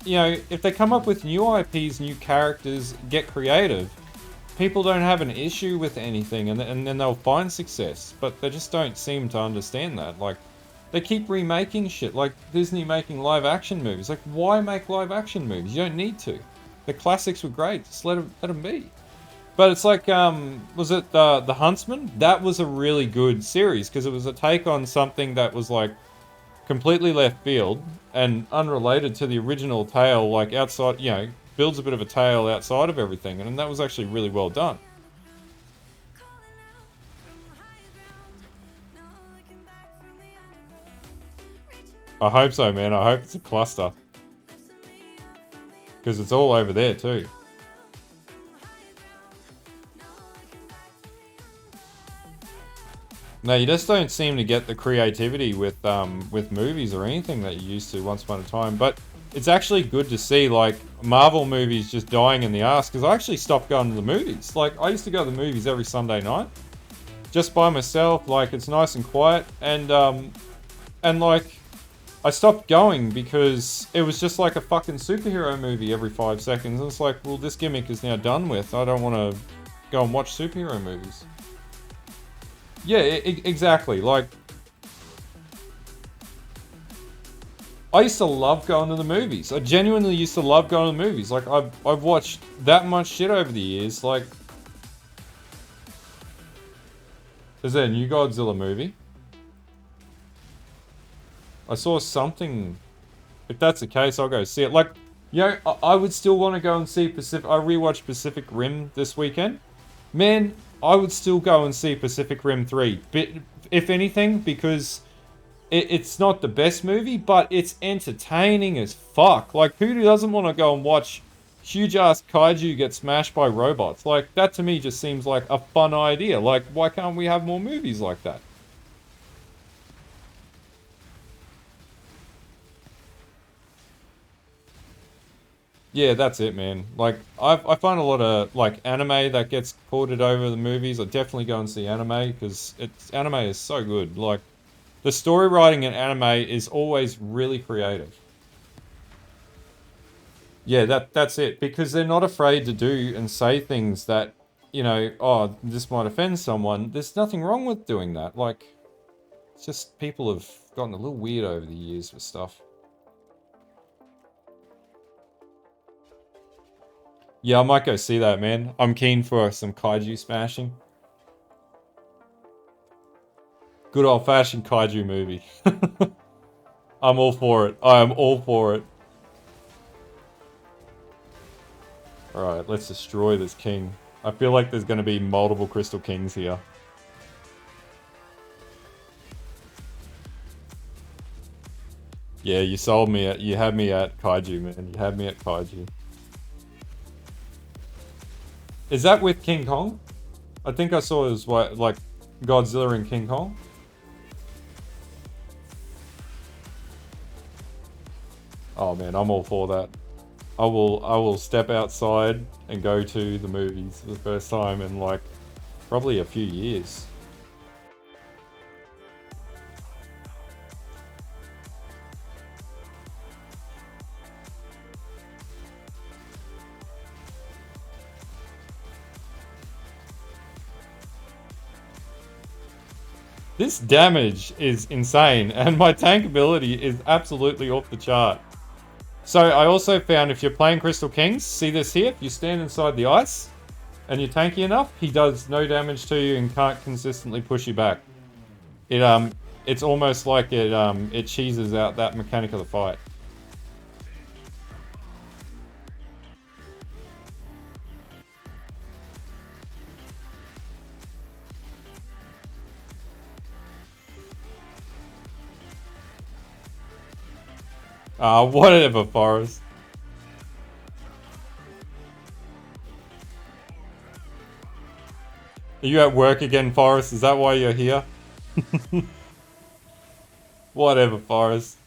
you know, if they come up with new IPs, new characters, get creative, people don't have an issue with anything, and then they'll find success. But they just don't seem to understand that. Like, they keep remaking shit, like Disney making live action movies. Like, why make live action movies? You don't need to. The classics were great. Just let them be. But it's like, was it the Huntsman? That was a really good series because it was a take on something that was like completely left field and unrelated to the original tale, like outside, you know, builds a bit of a tale outside of everything, and that was actually really well done. I hope so, man. I hope it's a cluster. Because it's all over there too. No, you just don't seem to get the creativity with movies or anything that you used to once upon a time. But it's actually good to see like Marvel movies just dying in the ass, because I actually stopped going to the movies. Like I used to go to the movies every Sunday night, just by myself. Like it's nice and quiet, and like I stopped going because it was just like a fucking superhero movie every 5 seconds. And it's like, well, this gimmick is now done with. I don't want to go and watch superhero movies. Yeah, exactly. Like, I used to love going to the movies. I genuinely used to love going to the movies. Like, I've watched that much shit over the years. Like, is there a new Godzilla movie? I saw something. If that's the case, I'll go see it. Like, you know, I would still want to go and see Pacific. I rewatched Pacific Rim this weekend. Man, I would still go and see Pacific Rim 3. But if anything, because it's not the best movie, but it's entertaining as fuck. Like, who doesn't want to go and watch huge-ass kaiju get smashed by robots? Like, that to me just seems like a fun idea. Like, why can't we have more movies like that? Yeah, that's it, man. Like, I find a lot of, like, anime that gets ported over the movies. I definitely go and see anime, because anime is so good. Like, the story writing in anime is always really creative. Yeah, that's it. Because they're not afraid to do and say things that, you know, oh, this might offend someone. There's nothing wrong with doing that. Like, it's just people have gotten a little weird over the years with stuff. Yeah, I might go see that, man. I'm keen for some kaiju smashing. Good old-fashioned kaiju movie. I'm all for it. I am all for it. Alright, let's destroy this king. I feel like there's going to be multiple Crystal Kings here. Yeah, you sold me at... You had me at kaiju, man. You had me at kaiju. Is that with King Kong? I think I saw it as, like, Godzilla and King Kong. Oh, man, I'm all for that. I will step outside and go to the movies for the first time in, like, probably a few years. This damage is insane, and my tank ability is absolutely off the chart. So I also found if you're playing Crystal Kings, see this here, if you stand inside the ice and you're tanky enough, he does no damage to you and can't consistently push you back. It's almost like it cheeses out that mechanic of the fight. Whatever, Forrest. Are you at work again, Forrest? Is that why you're here? Whatever, Forrest.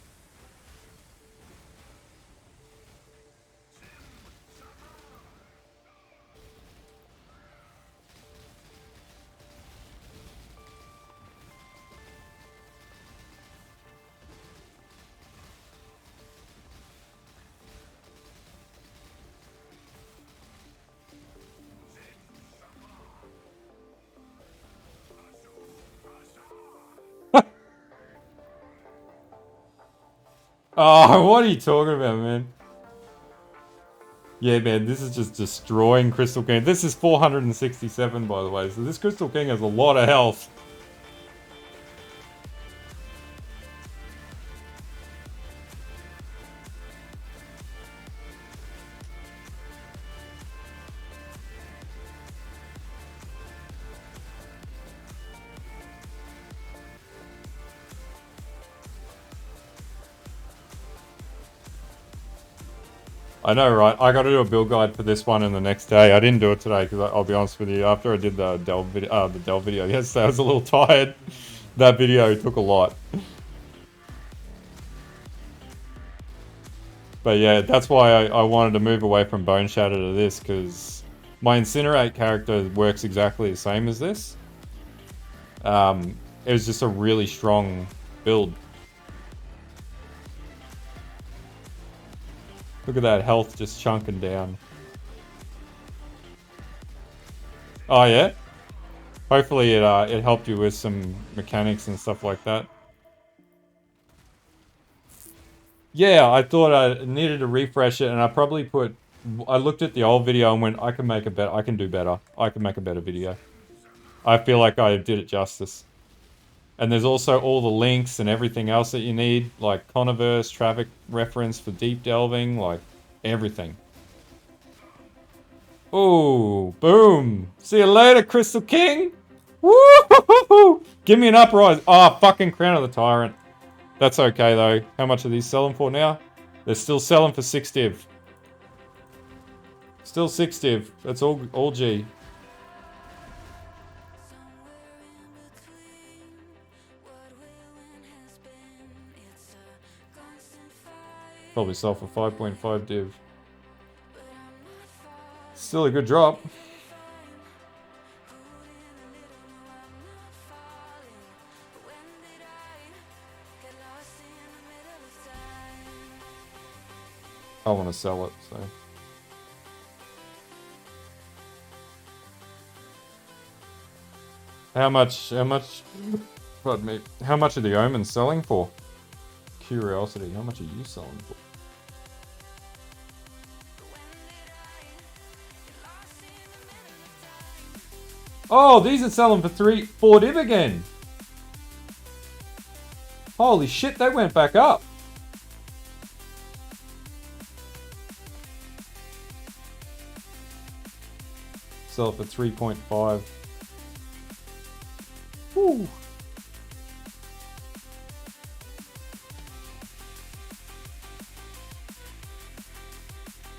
Oh, what are you talking about, man? Yeah, man, this is just destroying Crystal King. This is 467, by the way, so this Crystal King has a lot of health. I know, right? I got to do a build guide for this one and the next day. I didn't do it today because I'll be honest with you. After I did the Delve video yesterday, I was a little tired. That video took a lot. But yeah, that's why I wanted to move away from Bone Shatter to this, because my Incinerate character works exactly the same as this. It was just a really strong build. Look at that health just chunking down. Oh yeah? Hopefully it helped you with some mechanics and stuff like that. Yeah, I thought I needed to refresh it, and I probably put... I looked at the old video and went, I can make a better... I can do better. I can make a better video. I feel like I did it justice. And there's also all the links and everything else that you need, like Coniverse, traffic reference for deep delving, like everything. Oh, boom. See you later, Crystal King. Woo! Give me an uprise. Oh, fucking Crown of the Tyrant. That's okay, though. How much are these selling for now? They're still selling for 6 div. Still 6 div. That's all G. Probably sell for 5.5 div. Still a good drop. I want to sell it, so. How much, pardon me, how much are the omens selling for? Curiosity, how much are you selling for? Oh, these are selling for 4 div again. Holy shit, they went back up. Sell it for 3.5. Woo.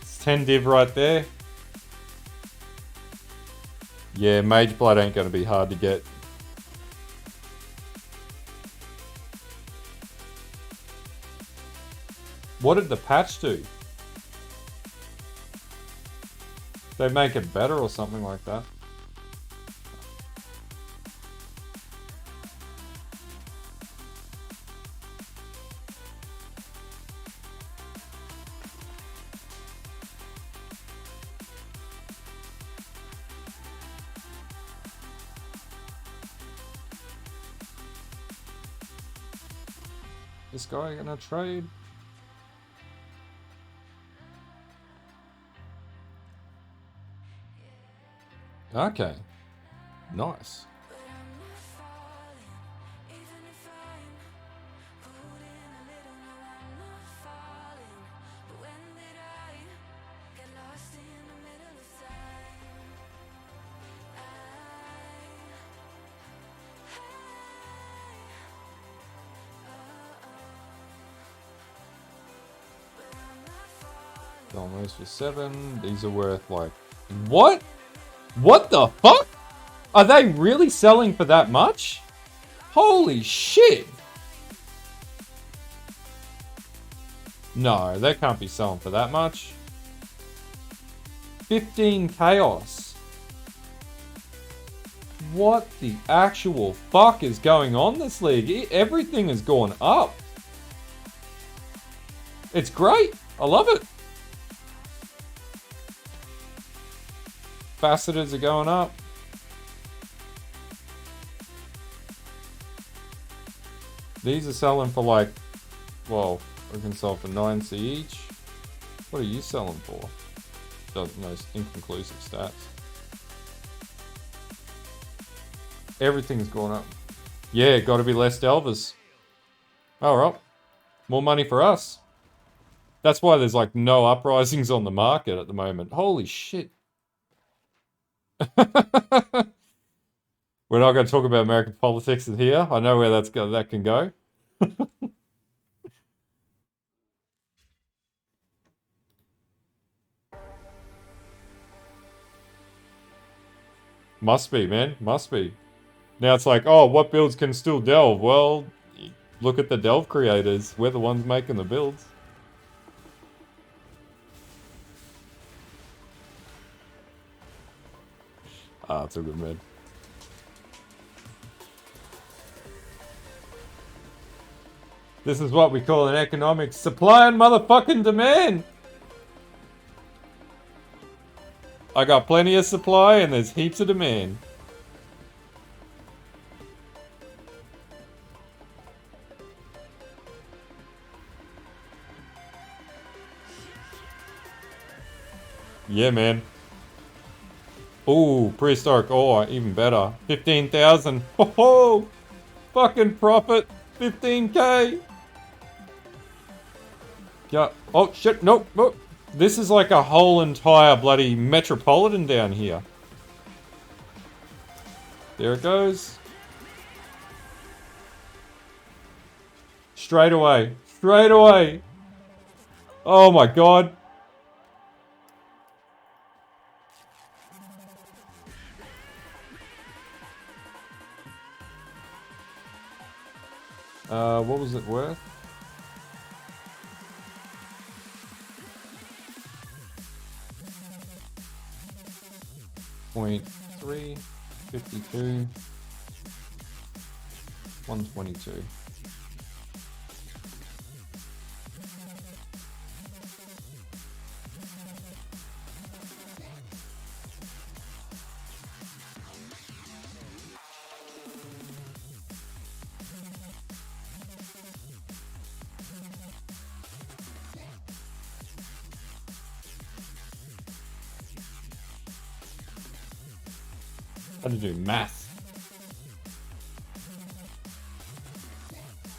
It's 10 div right there. Yeah, Mageblood ain't going to be hard to get. What did the patch do? They make it better or something like that. This guy gonna trade? Okay. Nice. Selling those for 7. These are worth like... What? What the fuck? Are they really selling for that much? Holy shit! No, they can't be selling for that much. 15 chaos. What the actual fuck is going on this league? Everything has gone up. It's great. I love it. Facetors are going up. These are selling for like, well, we can sell for 9C each. What are you selling for? Those inconclusive stats. Everything's gone up. Yeah, gotta be less delvers. Alright. More money for us. That's why there's like no uprisings on the market at the moment. Holy shit. We're not going to talk about American politics in here. I know where that can go. Must be, man. Must be. Now it's like, oh, what builds can still delve? Well, look at the delve creators. We're the ones making the builds. Ah, it's a good man. This is what we call an economic supply and motherfucking demand. I got plenty of supply and there's heaps of demand. Yeah, man. Ooh, prehistoric ore, even better. 15,000. Ho ho! Fucking profit. 15k. Yeah. Oh shit, nope, nope. This is like a whole entire bloody metropolitan down here. There it goes. Straight away. Straight away. Oh my god. What was it worth? .3, 52, 122. How to do math.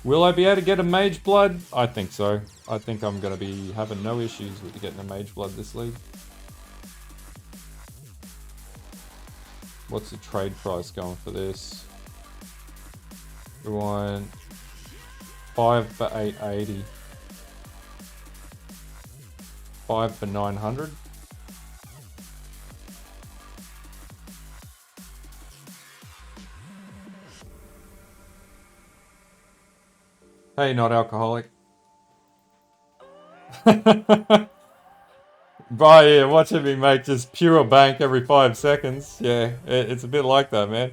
Will I be able to get a Mageblood? I think so. I think I'm going to be having no issues with getting a Mageblood this league. What's the trade price going for this? We want 5 for 880. 5 for 900. Hey, not alcoholic. Bro, yeah, watching me make just pure bank every 5 seconds. Yeah, it's a bit like that, man.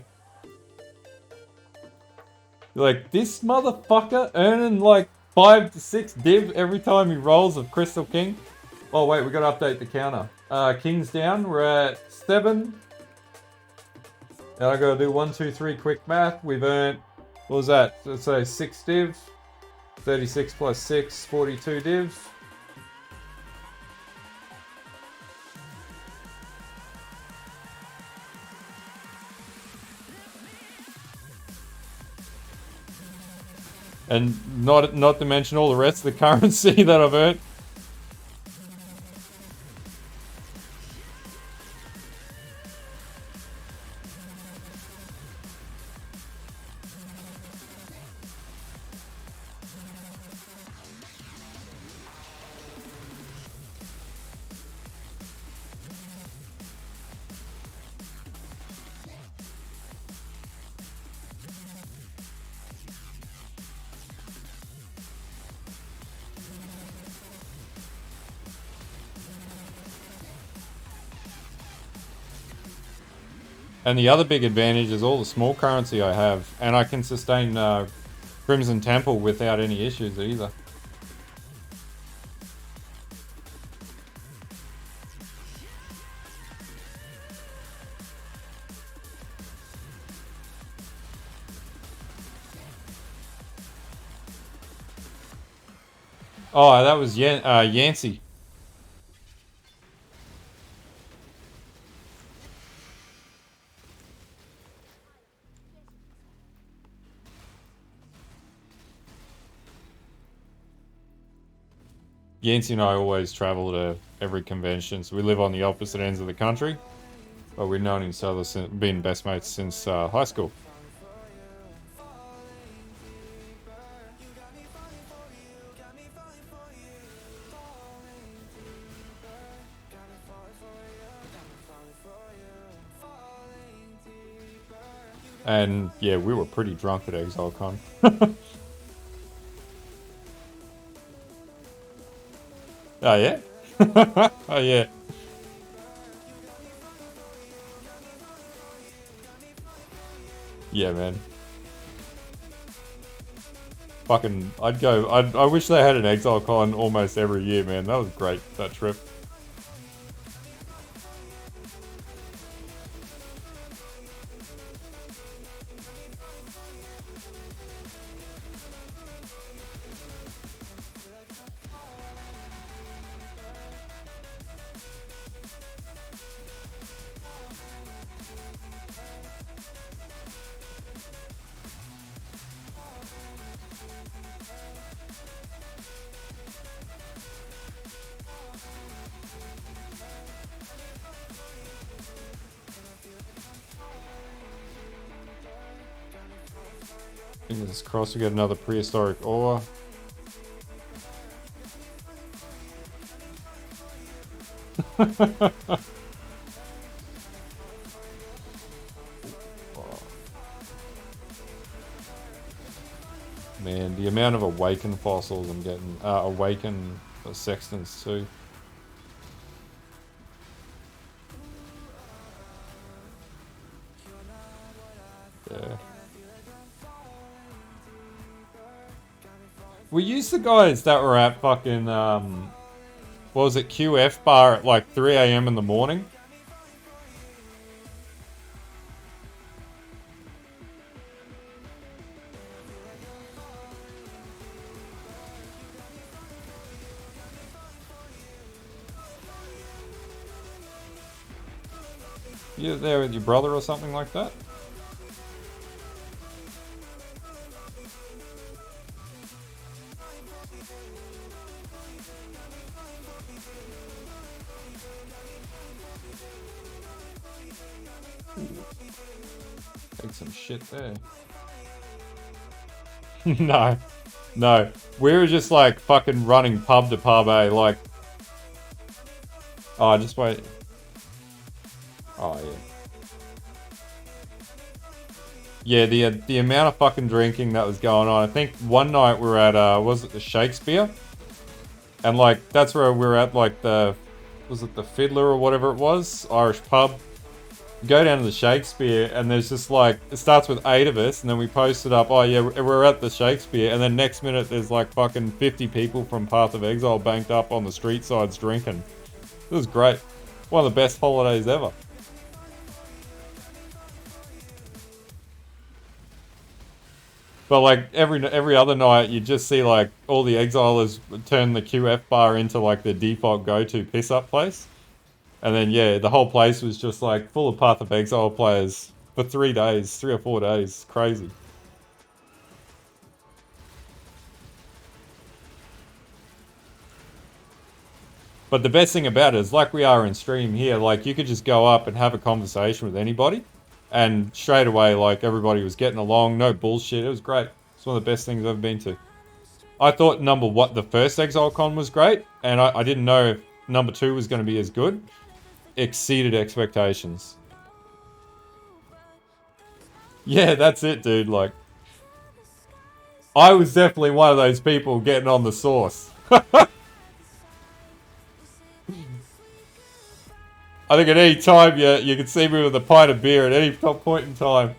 You're like, this motherfucker earning like 5 to 6 div every time he rolls a Crystal King. Oh wait, we gotta update the counter. King's down, we're at 7. And I gotta do 1, 2, 3 quick math. We've earned, what was that? Let's say 6 div. 36 plus 6, 42 div. And not to mention all the rest of the currency that I've earned. And the other big advantage is all the small currency I have, and I can sustain Crimson Temple without any issues either. Oh, that was Yancey. Yancey and I always travel to every convention, so we live on the opposite ends of the country. But we've known each other, been best mates since high school. And yeah, we were pretty drunk at ExileCon. Oh yeah? Oh yeah. Yeah, man. Fucking, I wish they had an ExileCon almost every year, man. That was great, that trip. Fingers crossed we get another prehistoric ore. Man, the amount of awakened fossils I'm getting, awakened sextants too. Yeah. We used the guys that were at fucking, what was it, QF bar at like 3 AM in the morning? You there with your brother or something like that? Take some shit there. No. No. We were just like fucking running pub to pub, eh? Like, oh, just wait. Oh, yeah. Yeah, the amount of fucking drinking that was going on. I think one night we were at, was it the Shakespeare? And like, that's where we were at, like the, was it the Fiddler or whatever it was? Irish pub. Go down to the Shakespeare and there's just like, it starts with 8 of us and then we posted up, oh yeah, we're at the Shakespeare, and then next minute there's like fucking 50 people from Path of Exile banked up on the street sides drinking. It was great. One of the best holidays ever. But like every other night, you just see like all the exilers turn the QF bar into like the default go-to piss-up place, and then yeah, the whole place was just like full of Path of Exile players for 3 days, 3 or 4 days. Crazy. But the best thing about it is, like we are in stream here, like you could just go up and have a conversation with anybody, and straight away, like everybody was getting along, no bullshit. It was great. It's one of the best things I've ever been to. I thought the first ExileCon was great, and I didn't know if number 2 was going to be as good. Exceeded expectations. Yeah, that's it, dude. Like, I was definitely one of those people getting on the sauce. I think at any time, yeah, you could see me with a pint of beer at any point in time.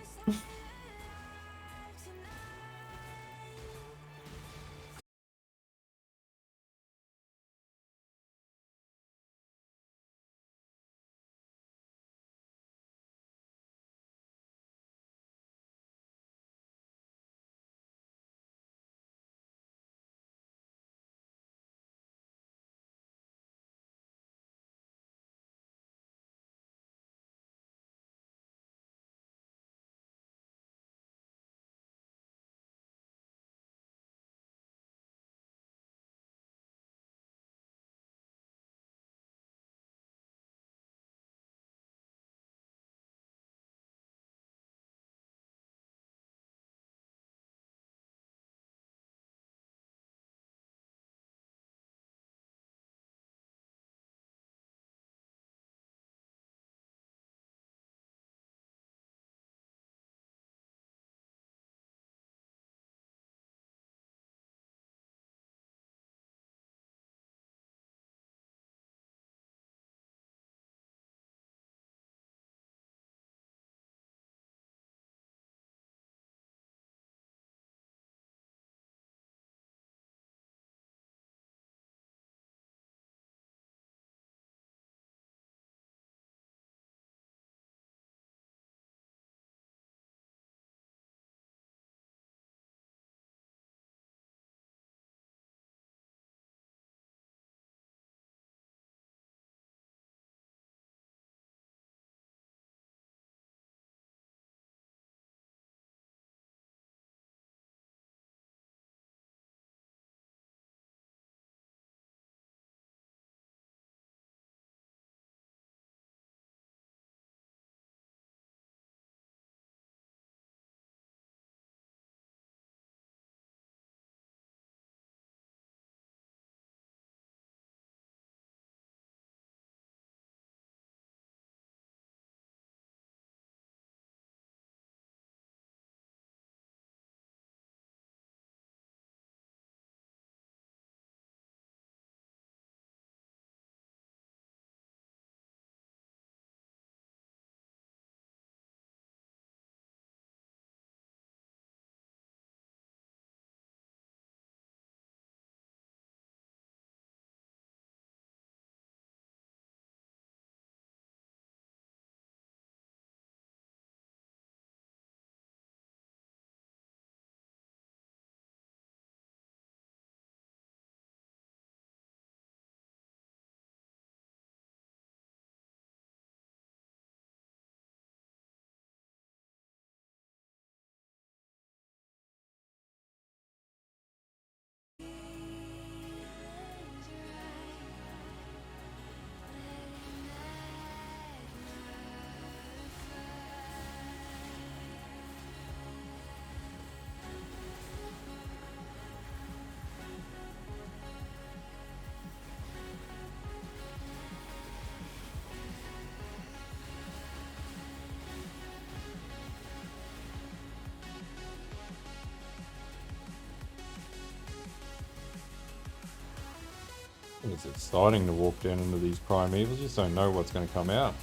It's exciting to walk down into these primevals. You just don't know what's going to come out.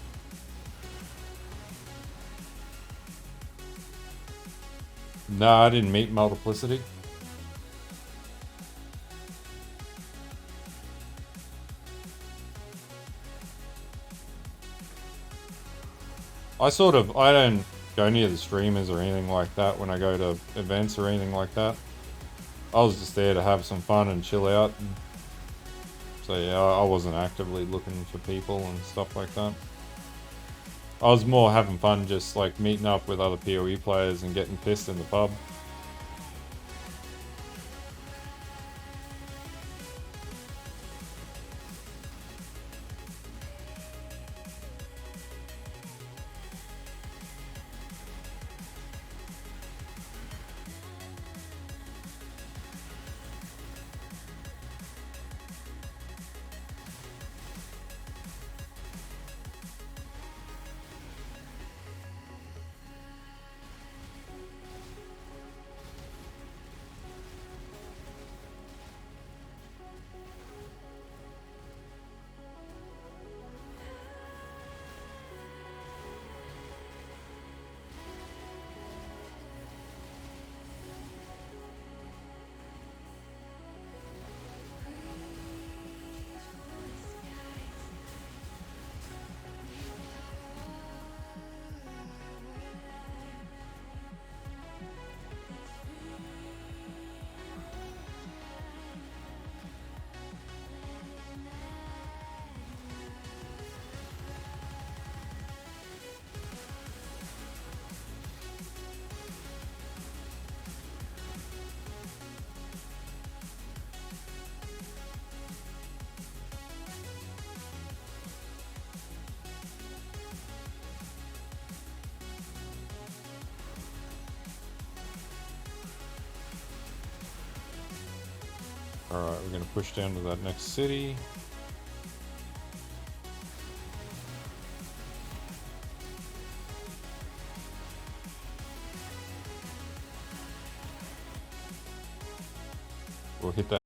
No, I didn't meet Multiplicity. I don't go near the streamers or anything like that when I go to events or anything like that. I was just there to have some fun and chill out. So yeah, I wasn't actively looking for people and stuff like that. I was more having fun just like meeting up with other PoE players and getting pissed in the pub. Alright, we're gonna push down to that next city. We'll hit that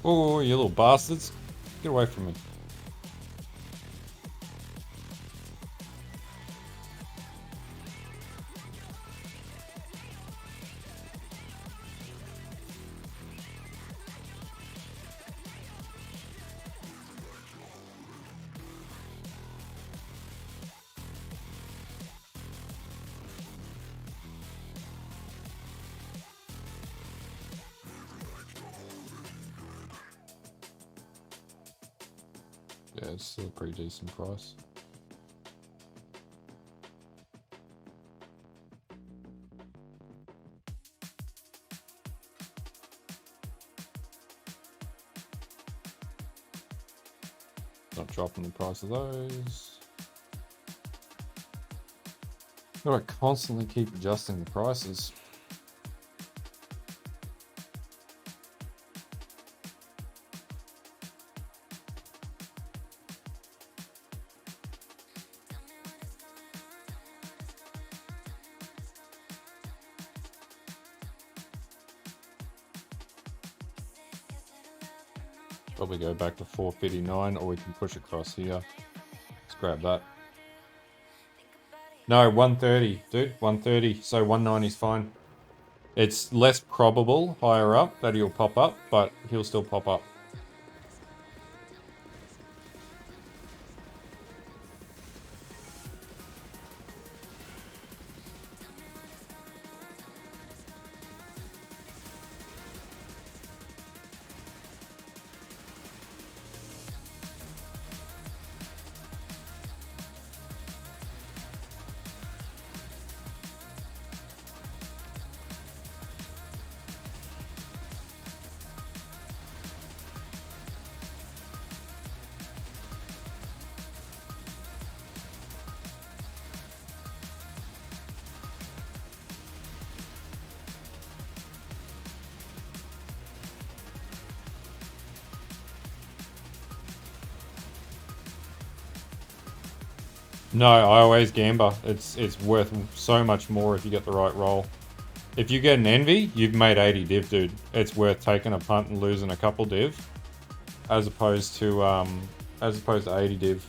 Oh, you little bastards. Get away from me. Yeah, it's still a pretty decent price. Not dropping the price of those. Gotta constantly keep adjusting the prices. Probably go back to 459, or we can push across here. Let's grab that. No, 130, dude. 130. So 190 is fine. It's less probable higher up that he'll pop up, but he'll still pop up. No, I always gamble. It's worth so much more if you get the right roll. If you get an envy, you've made 80 div, dude. It's worth taking a punt and losing a couple div, as opposed to 80 div.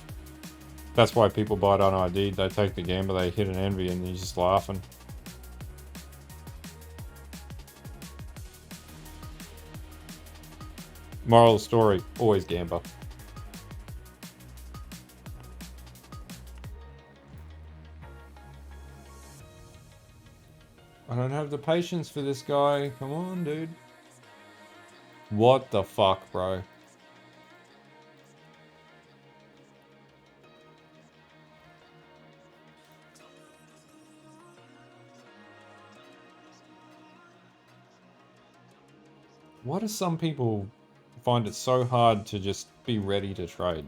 That's why people buy it on ID. They take the gamble, they hit an envy, and you're just laughing. Moral of the story: always gamble. I don't have the patience for this guy. Come on, dude. What the fuck, bro? Why do some people find it so hard to just be ready to trade?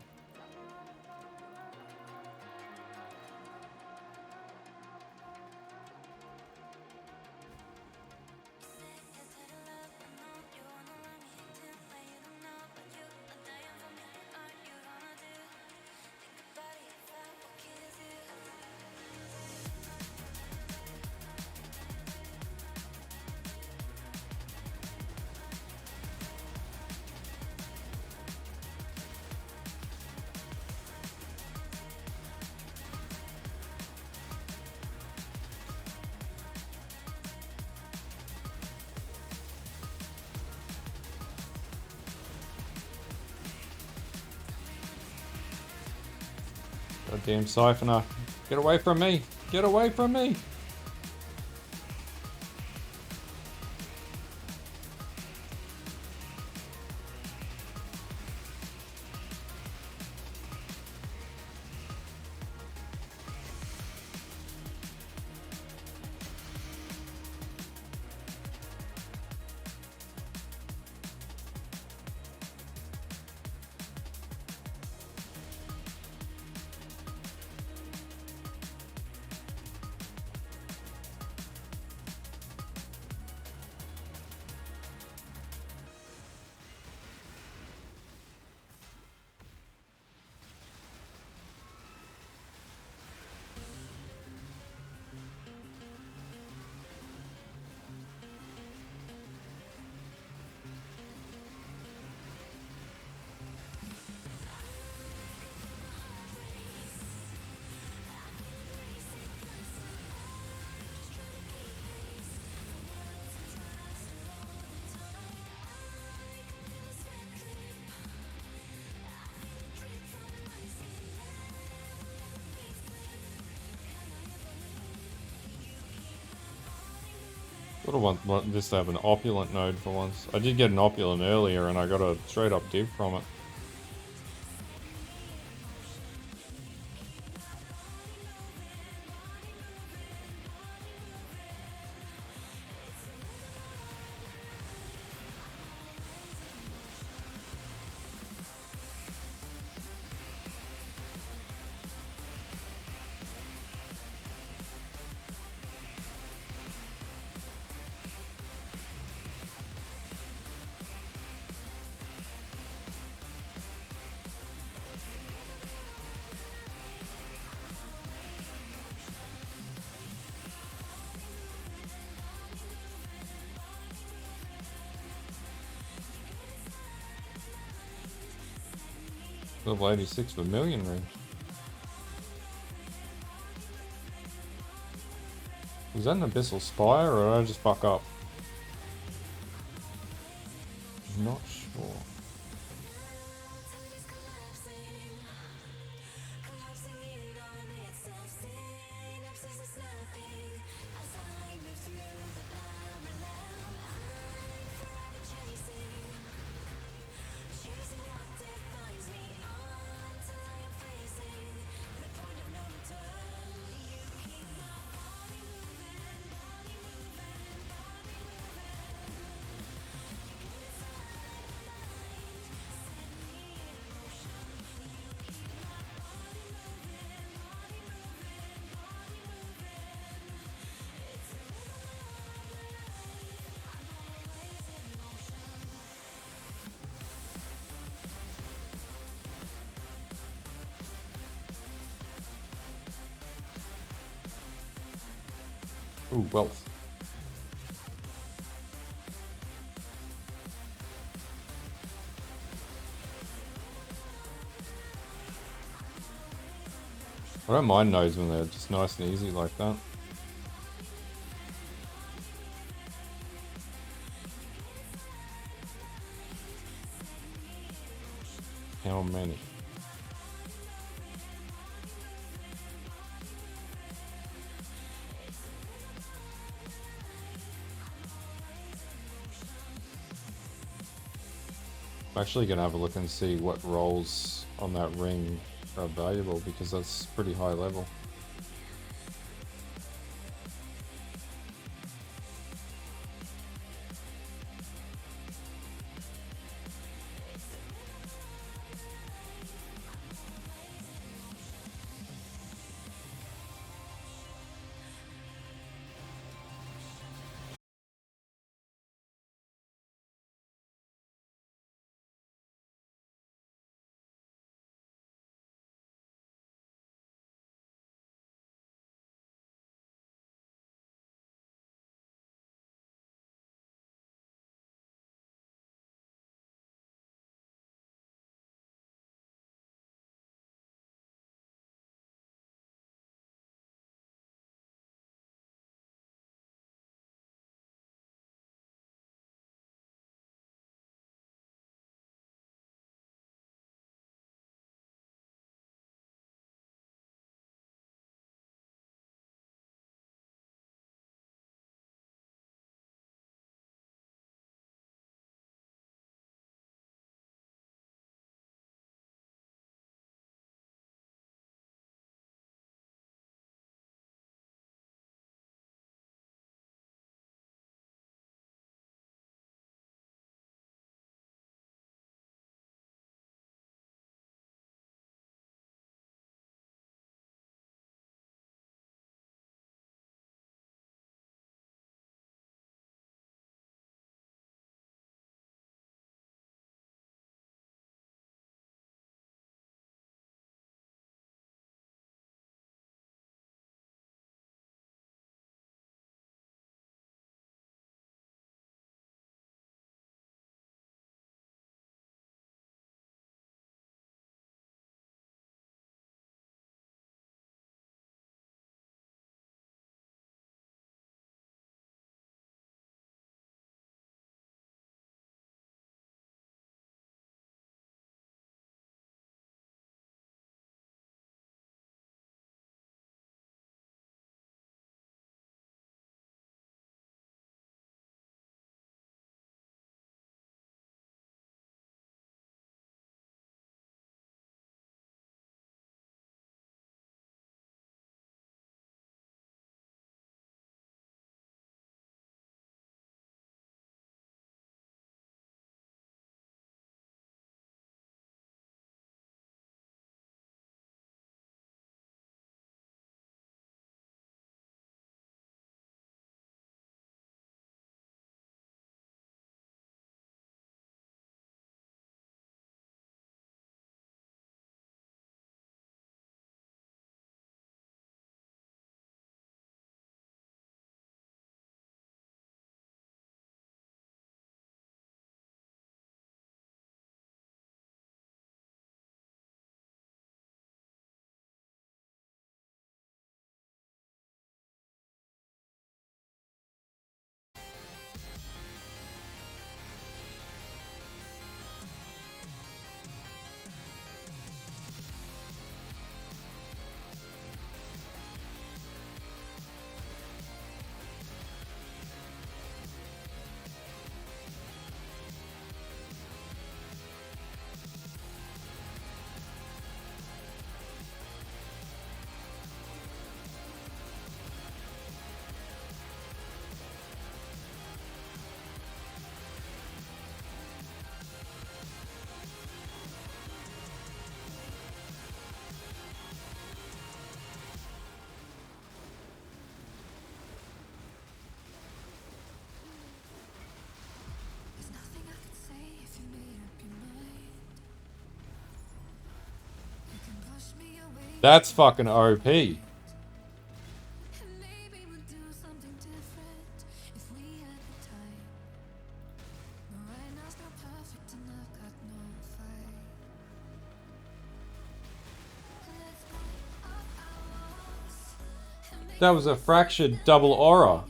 Goddamn siphoner. Get away from me. Get away from me. Sort of want this to have an opulent node for once. I did get an opulent earlier and I got a straight up div from it. Level 86 Vermilion range. Was that an Abyssal Spire or did I just fuck up? Not sure. Ooh, wealth. I don't mind nodes when they're just nice and easy like that. How many? I'm actually gonna have a look and see what rolls on that ring are valuable because that's pretty high level. That's fucking OP. That was a fractured double aura.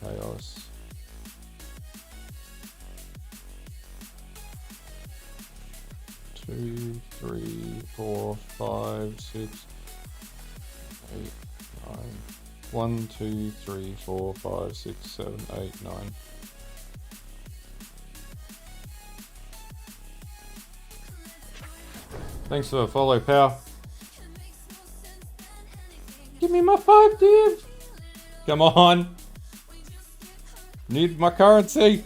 Chaos. Two, three, 4, 5, 6, 8, 9. 1, 2, 3, 4, 5, 6, 7, 8, 9. Thanks for the follow, pal. Give me my 5 div. Come on. Need my currency.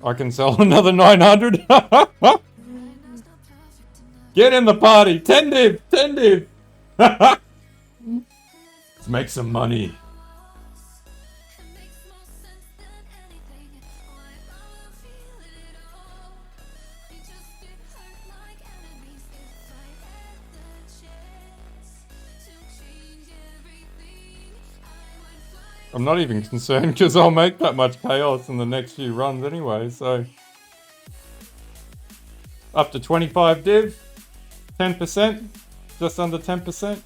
I can sell another 900. Get in the party. 10 div. 10 div. Let's make some money. I'm not even concerned because I'll make that much chaos in the next few runs anyway, so. Up to 25 div, 10%, just under 10%.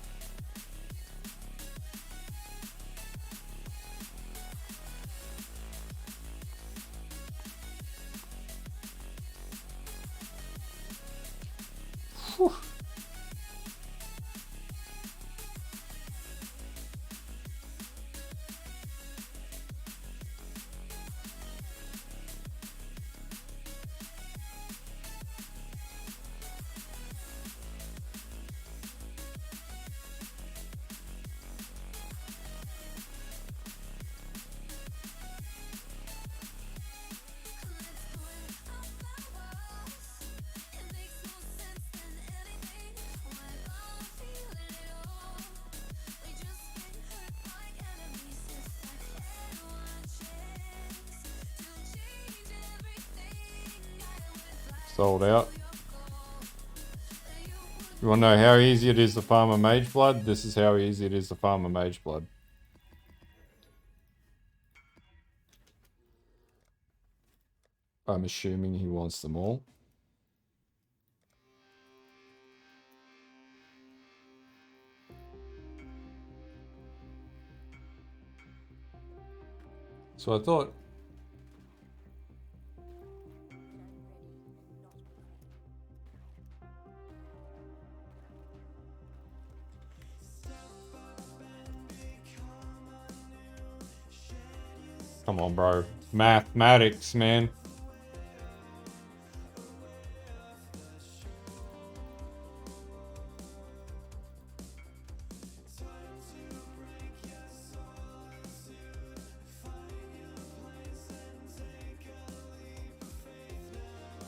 Whew. Sold out. You want to know how easy it is to farm a Mageblood? This is how easy it is to farm a Mageblood. I'm assuming he wants them all. So I thought... Come on, bro. Mathematics, man.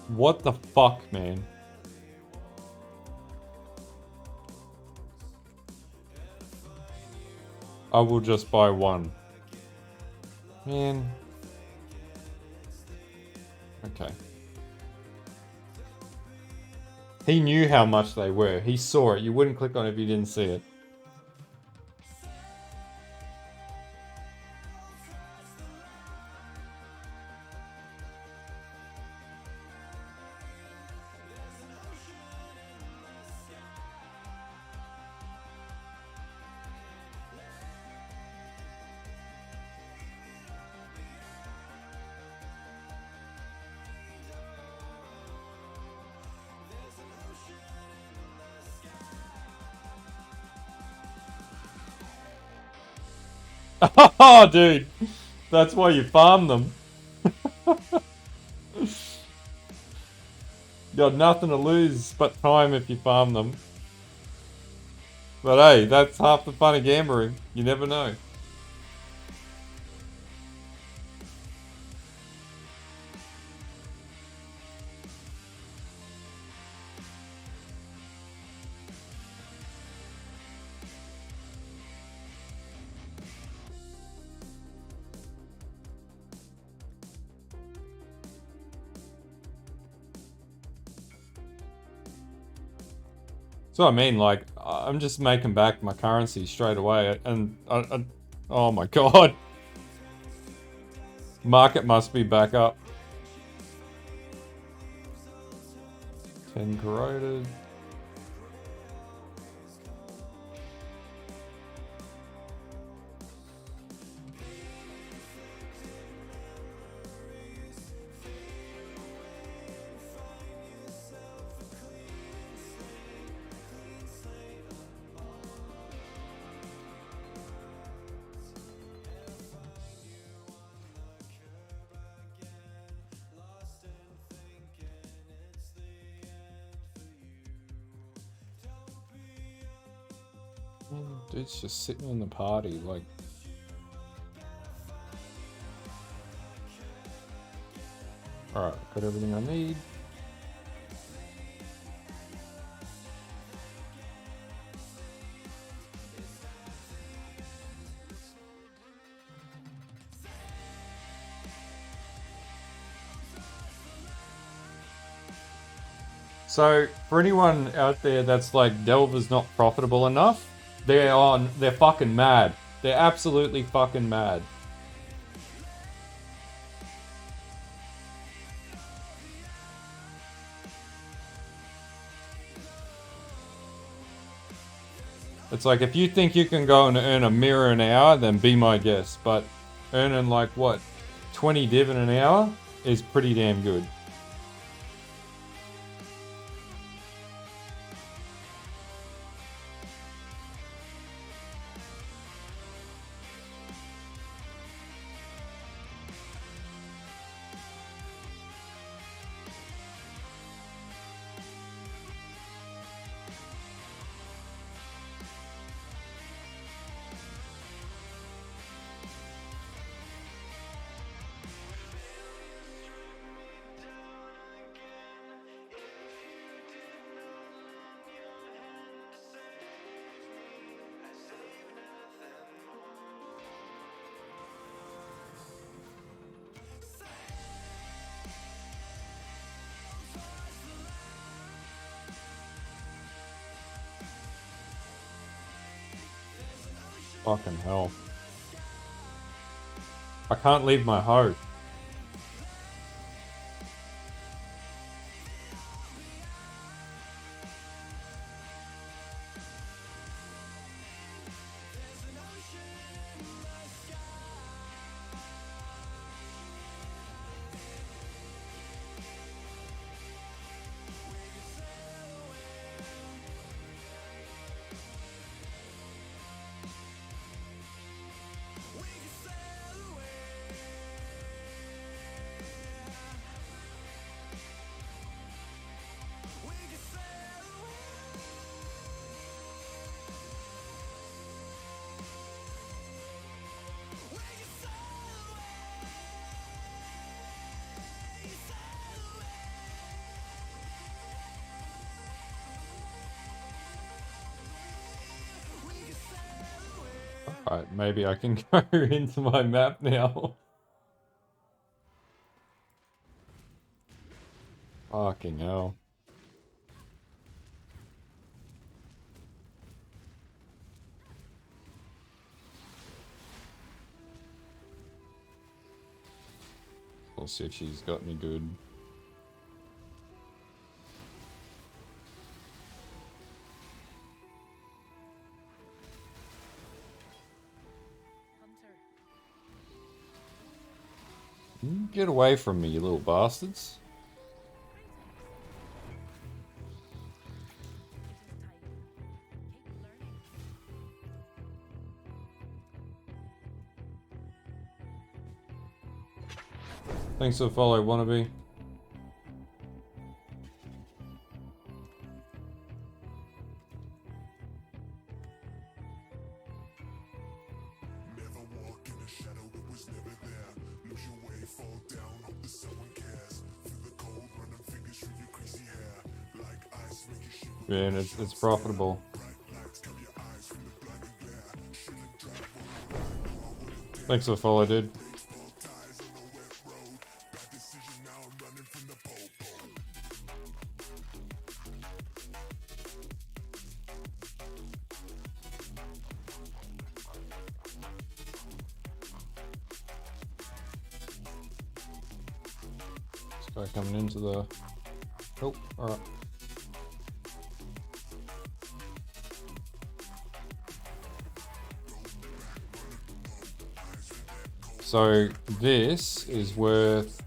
What the fuck, man? I will just buy one. Man. Okay. He knew how much they were. He saw it. You wouldn't click on it if you didn't see it. Oh, dude. That's why you farm them. You got nothing to lose but time if you farm them. But hey, that's half the fun of gambling. You never know. So I mean, like, I'm just making back my currency straight away, and oh my god, market must be back up. 10 corroded. Dude's just sitting in the party, like. Alright, got everything I need. So, for anyone out there that's like, Delver's not profitable enough, they're fucking mad. They're absolutely fucking mad. It's like, if you think you can go and earn a mirror an hour, then be my guest. But earning like, what, 20 div in an hour is pretty damn good. Fucking hell. I can't leave my hoe. Alright, maybe I can go into my map now. Fucking hell. We'll see if she's got any good. Get away from me, you little bastards. Thanks for the follow, wannabe. Yeah, and it's profitable. Thanks for the follow, dude. This guy coming into the... Oh, alright. So this is worth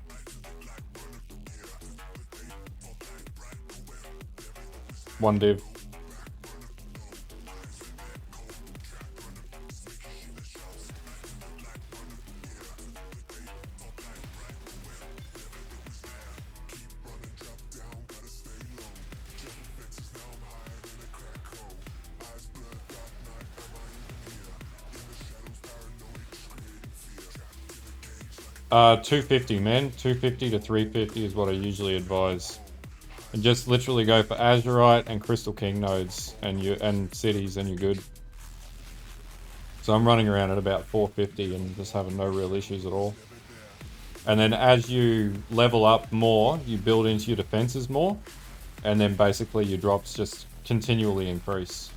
one div. $250, man. $250 to $350 is what I usually advise. And just literally go for Azurite and Crystal King nodes and cities, and you're good. So I'm running around at about $450 and just having no real issues at all. And then as you level up more, you build into your defenses more, and then basically your drops just continually increase.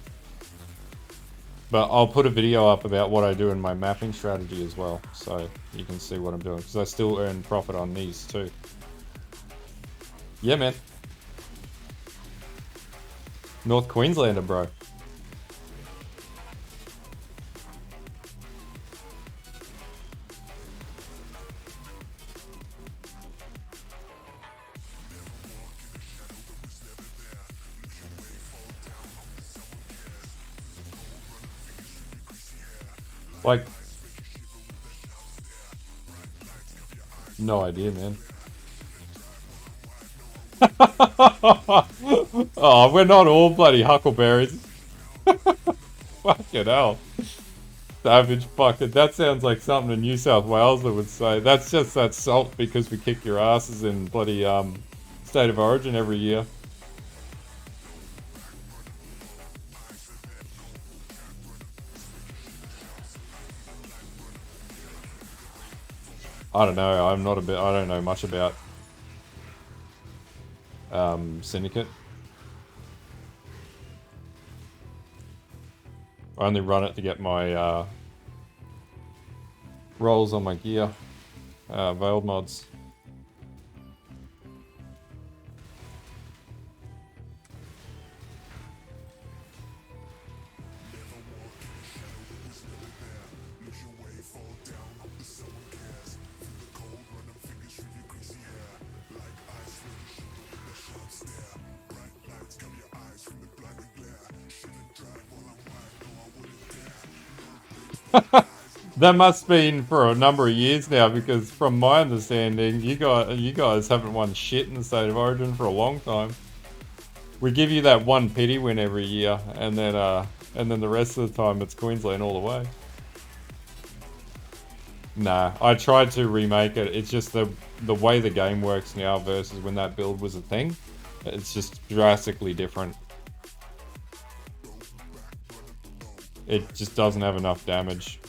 But I'll put a video up about what I do in my mapping strategy as well, so you can see what I'm doing, because I still earn profit on these too. Yeah, man. North Queenslander, bro. Like, no idea, man. Oh, we're not all bloody huckleberries. Fucking hell. Savage fucking. That sounds like something a New South Waleser would say. That's just that salt because we kick your asses in bloody State of Origin every year. I don't know. I don't know much about Syndicate. I only run it to get my rolls on my gear, veiled mods. That must have been for a number of years now, because from my understanding, you guys haven't won shit in the State of Origin for a long time. We give you that one pity win every year, and then the rest of the time it's Queensland all the way. Nah, I tried to remake it. It's just the way the game works now versus when that build was a thing. It's just drastically different. It just doesn't have enough damage.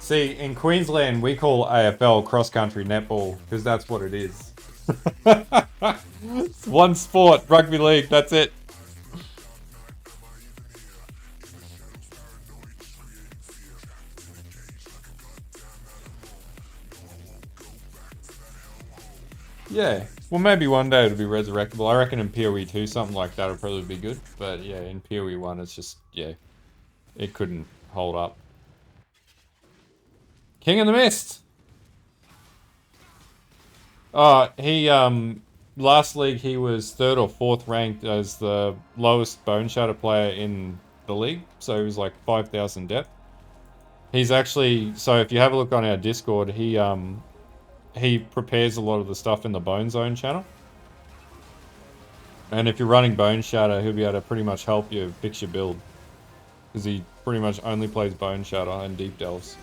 See, in Queensland, we call AFL cross-country netball, because that's what it is. It's one sport, rugby league, that's it. Yeah, well maybe one day it'll be resurrectable. I reckon in PoE 2 something like that would probably be good. But yeah, in PoE 1 it's just, yeah, it couldn't hold up. King of the Mist! He last league he was third or fourth ranked as the lowest Bone Shatter player in the league, so he was like 5,000 depth. He's actually, so if you have a look on our Discord, he prepares a lot of the stuff in the Bone Zone channel. And if you're running Bone Shatter, he'll be able to pretty much help you fix your build. Because he pretty much only plays Bone Shatter and Deep Delves.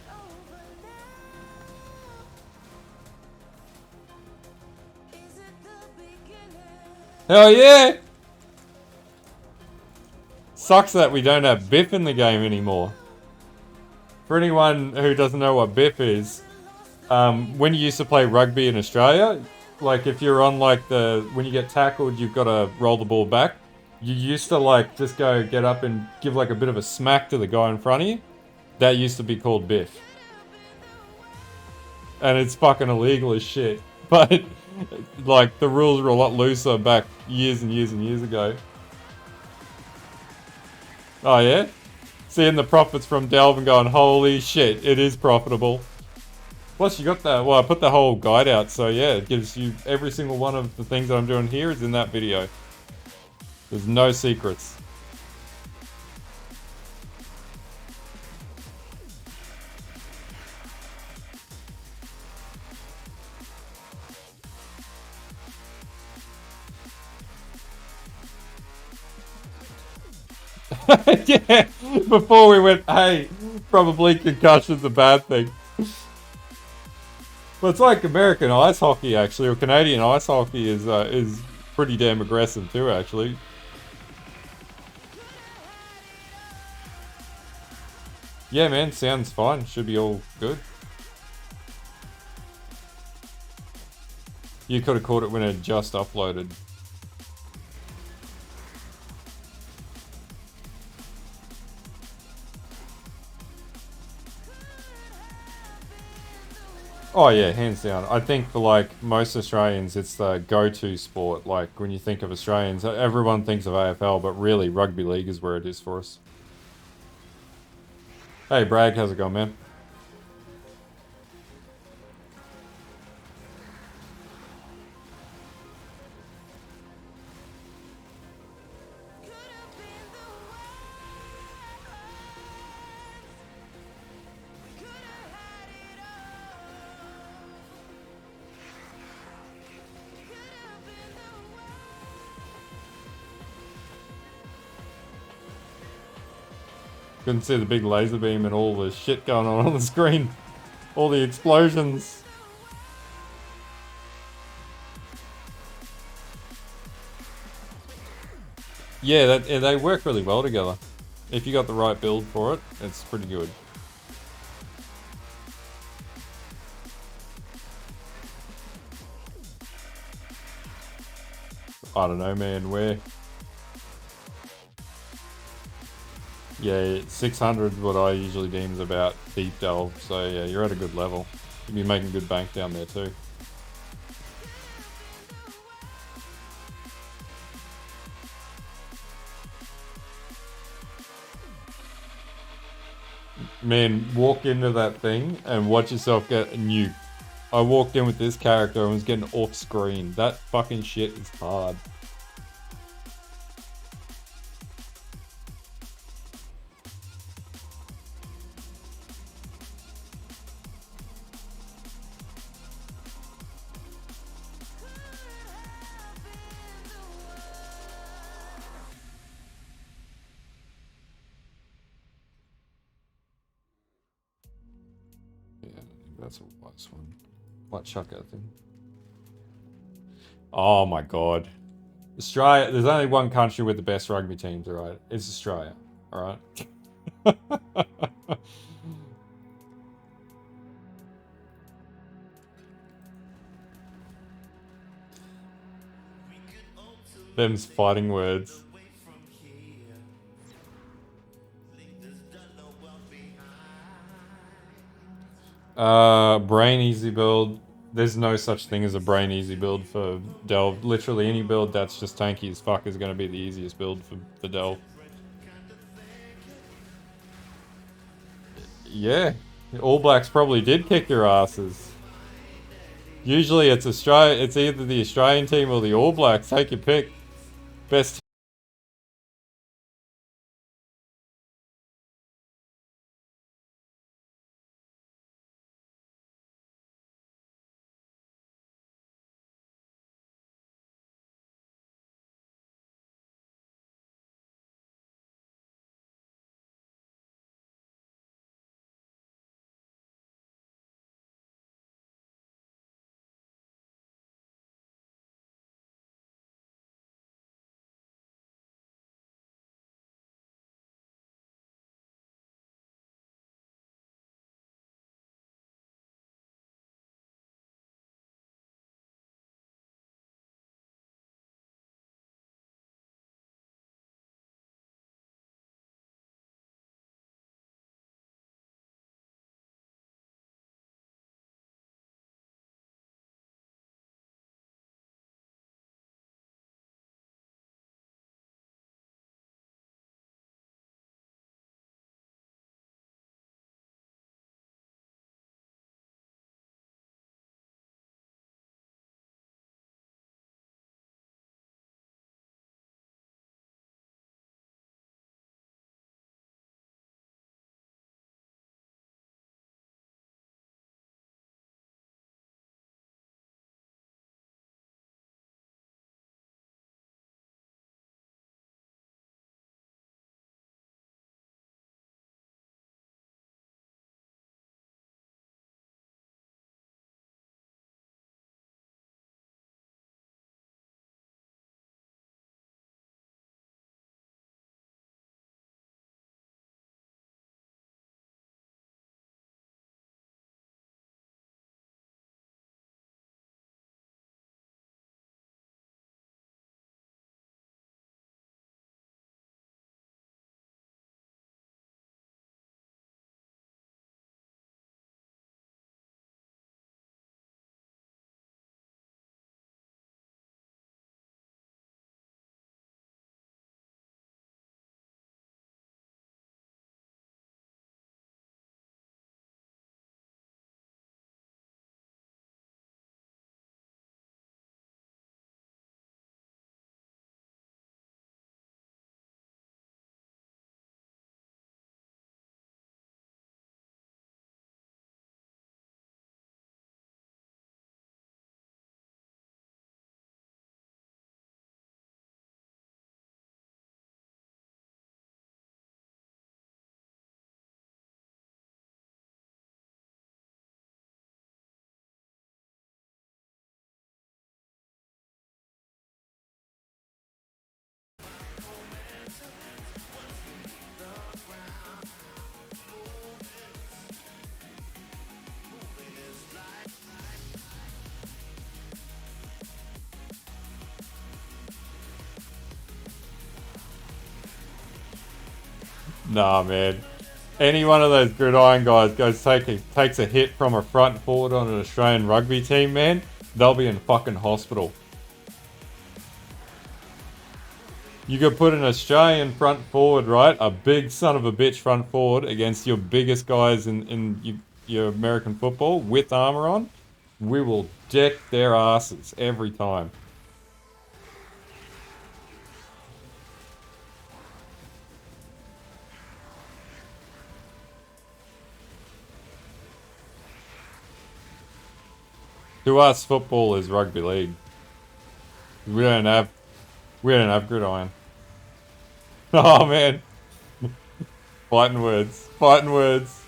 Hell yeah! Sucks that we don't have Biff in the game anymore. For anyone who doesn't know what Biff is, when you used to play rugby in Australia, like if you're on like when you get tackled, you've got to roll the ball back. You used to like just go get up and give like a bit of a smack to the guy in front of you. That used to be called Biff. And it's fucking illegal as shit. But like the rules were a lot looser back years and years and years ago. Oh yeah? Seeing the profits from Delve and going, holy shit, it is profitable. Plus you got that, well I put the whole guide out, so yeah, it gives you every single one of the things that I'm doing here is in that video. There's no secrets. Yeah, before we went, hey, probably concussion's a bad thing. Well, it's like American ice hockey, actually, or Canadian ice hockey is pretty damn aggressive too, actually. Yeah, man, sounds fine. Should be all good. You could have caught it when it just uploaded. Oh yeah, hands down. I think for like most Australians, it's the go-to sport. Like when you think of Australians, everyone thinks of AFL, but really rugby league is where it is for us. Hey Bragg, how's it going, man? Couldn't see the big laser beam and all the shit going on the screen. All the explosions. Yeah, they work really well together. If you got the right build for it, it's pretty good. I don't know, man, where? Yeah, 600 is what I usually deem is about deep delve, so yeah, you're at a good level. You'll be making good bank down there too. Man, walk into that thing and watch yourself get a nuke. I walked in with this character and was getting off screen. That fucking shit is hard. Yeah, that's a wise one. Might chuck that thing. Oh my god. Australia, there's only one country with the best rugby teams, alright? It's Australia, alright? Them's fighting words. Brain easy build. There's no such thing as a brain easy build for Delve. Literally any build that's just tanky as fuck is going to be the easiest build for Delve. Yeah, All Blacks probably did kick your asses. Usually it's Australia. It's either the Australian team or the All Blacks. Take your pick. Best. Nah, man. Any one of those gridiron guys takes a hit from a front forward on an Australian rugby team, man. They'll be in fucking hospital. You could put an Australian front forward, right? A big son of a bitch front forward against your biggest guys in your American football with armor on. We will deck their asses every time. To us, football is rugby league. We don't have we don't have gridiron. Oh man, fighting words, fighting words.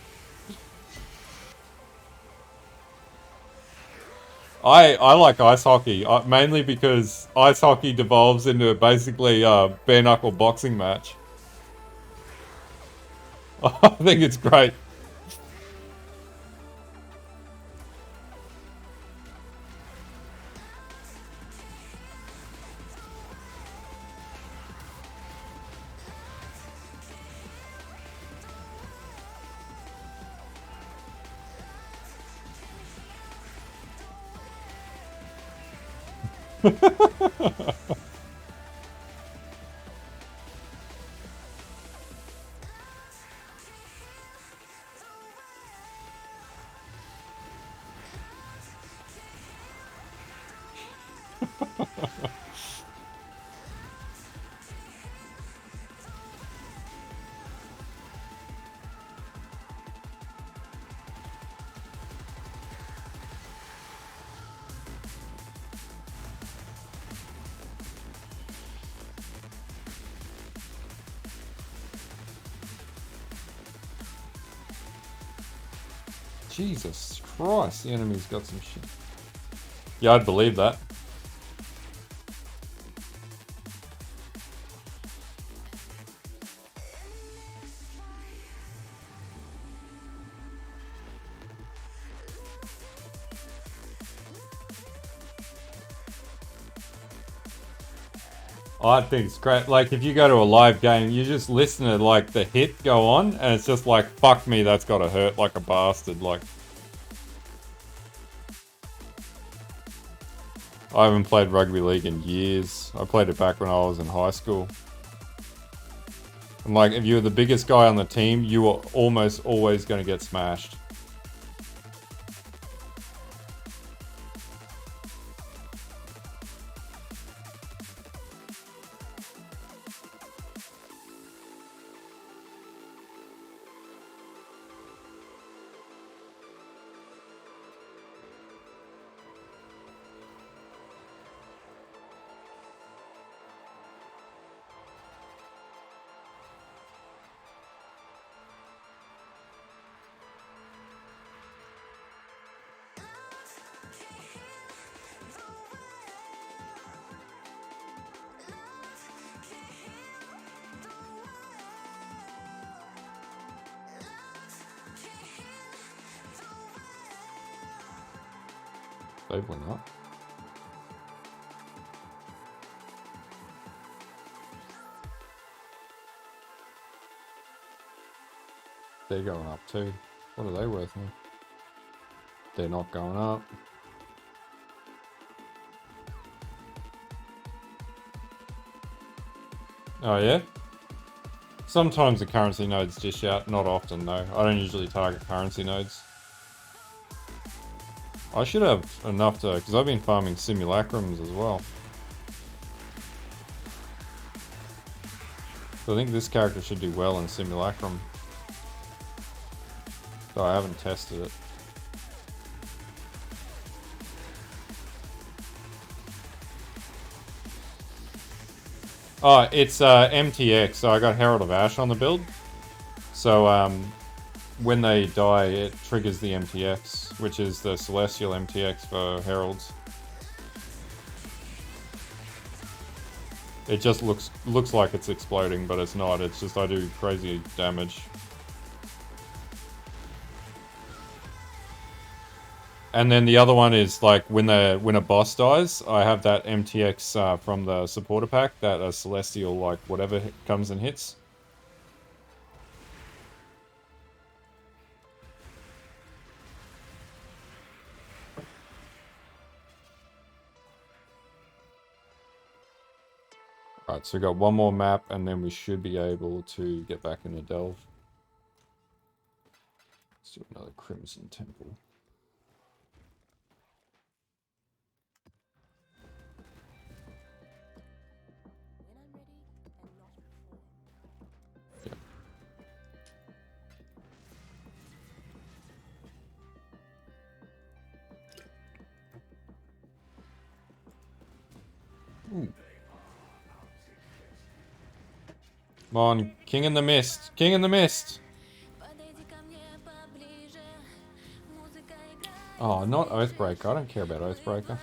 I like ice hockey mainly because ice hockey devolves into basically a bare knuckle boxing match. I think it's great. Jesus Christ, the enemy's got some shit. Yeah, I'd believe that. I think it's great. Like, if you go to a live game, you just listen to, like, the hit go on, and it's just like, fuck me, that's gotta hurt like a bastard. Like, I haven't played rugby league in years. I played it back when I was in high school. And, like, if you're the biggest guy on the team, you are almost always gonna get smashed. Hopefully not. They're going up too. What are they worth now? They're not going up. Oh yeah? Sometimes the currency nodes dish out, not often though. I don't usually target currency nodes. I should have enough to, because I've been farming simulacrums as well. So I think this character should do well in simulacrum. Though I haven't tested it. Oh, it's MTX, so I got Herald of Ash on the build. So when they die, it triggers the MTX, which is the Celestial MTX for Heralds. It just looks like it's exploding, but it's not. It's just I do crazy damage. And then the other one is like when a boss dies, I have that MTX from the supporter pack, that Celestial like whatever comes and hits. Right, so we got one more map, and then we should be able to get back into Delve. Let's do another Crimson Temple. Yep. Ooh. Come on, King in the Mist! King in the Mist! Oh, not Oathbreaker. I don't care about Oathbreaker.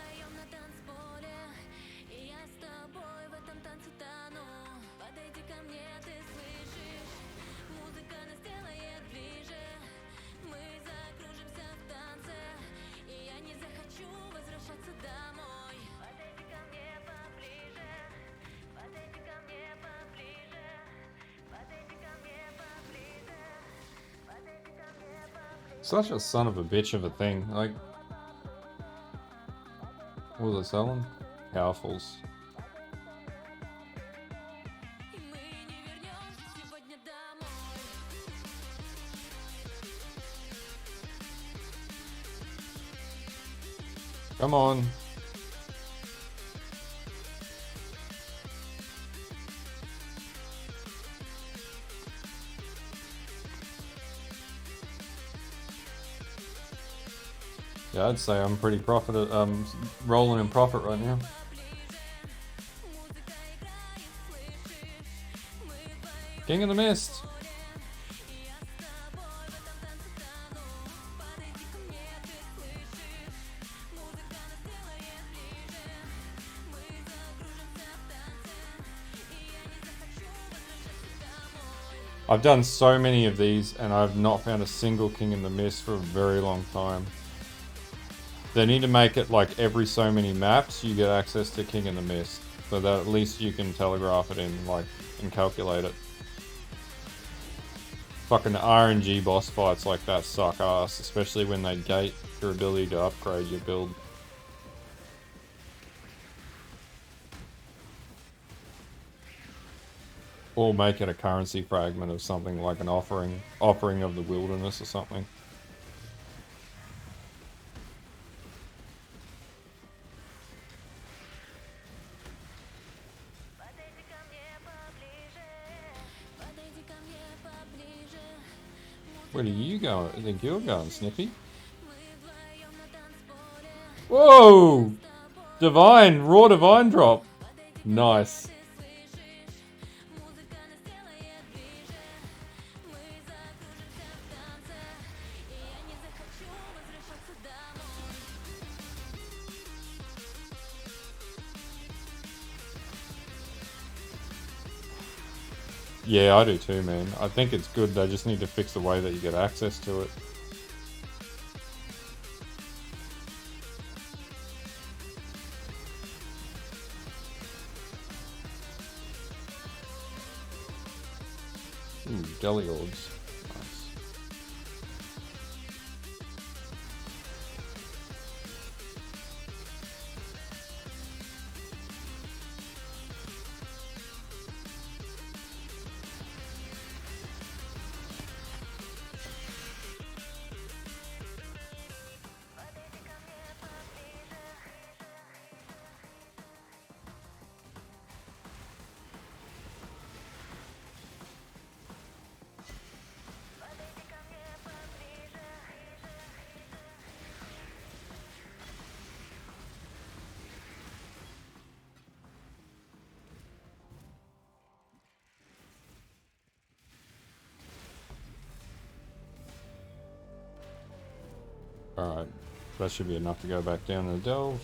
Such a son of a bitch of a thing. Like, what was I selling? Powerfuls. Come on. Yeah, I'd say I'm pretty rolling in profit right now. King of the Mist. I've done so many of these and I've not found a single King in the Mist for a very long time. They need to make it like every so many maps you get access to King in the Mist, so that at least you can telegraph it in, like, and calculate it. Fucking RNG boss fights like that suck ass, especially when they gate your ability to upgrade your build. Or make it a currency fragment of something like an offering of the wilderness or something. Where do you go? I think you're going, Snippy. Whoa! Raw divine drop. Nice. Yeah, I do too, man. I think it's good. They just need to fix the way that you get access to it. Ooh, jelly orbs. Nice. Alright, that should be enough to go back down to the delve.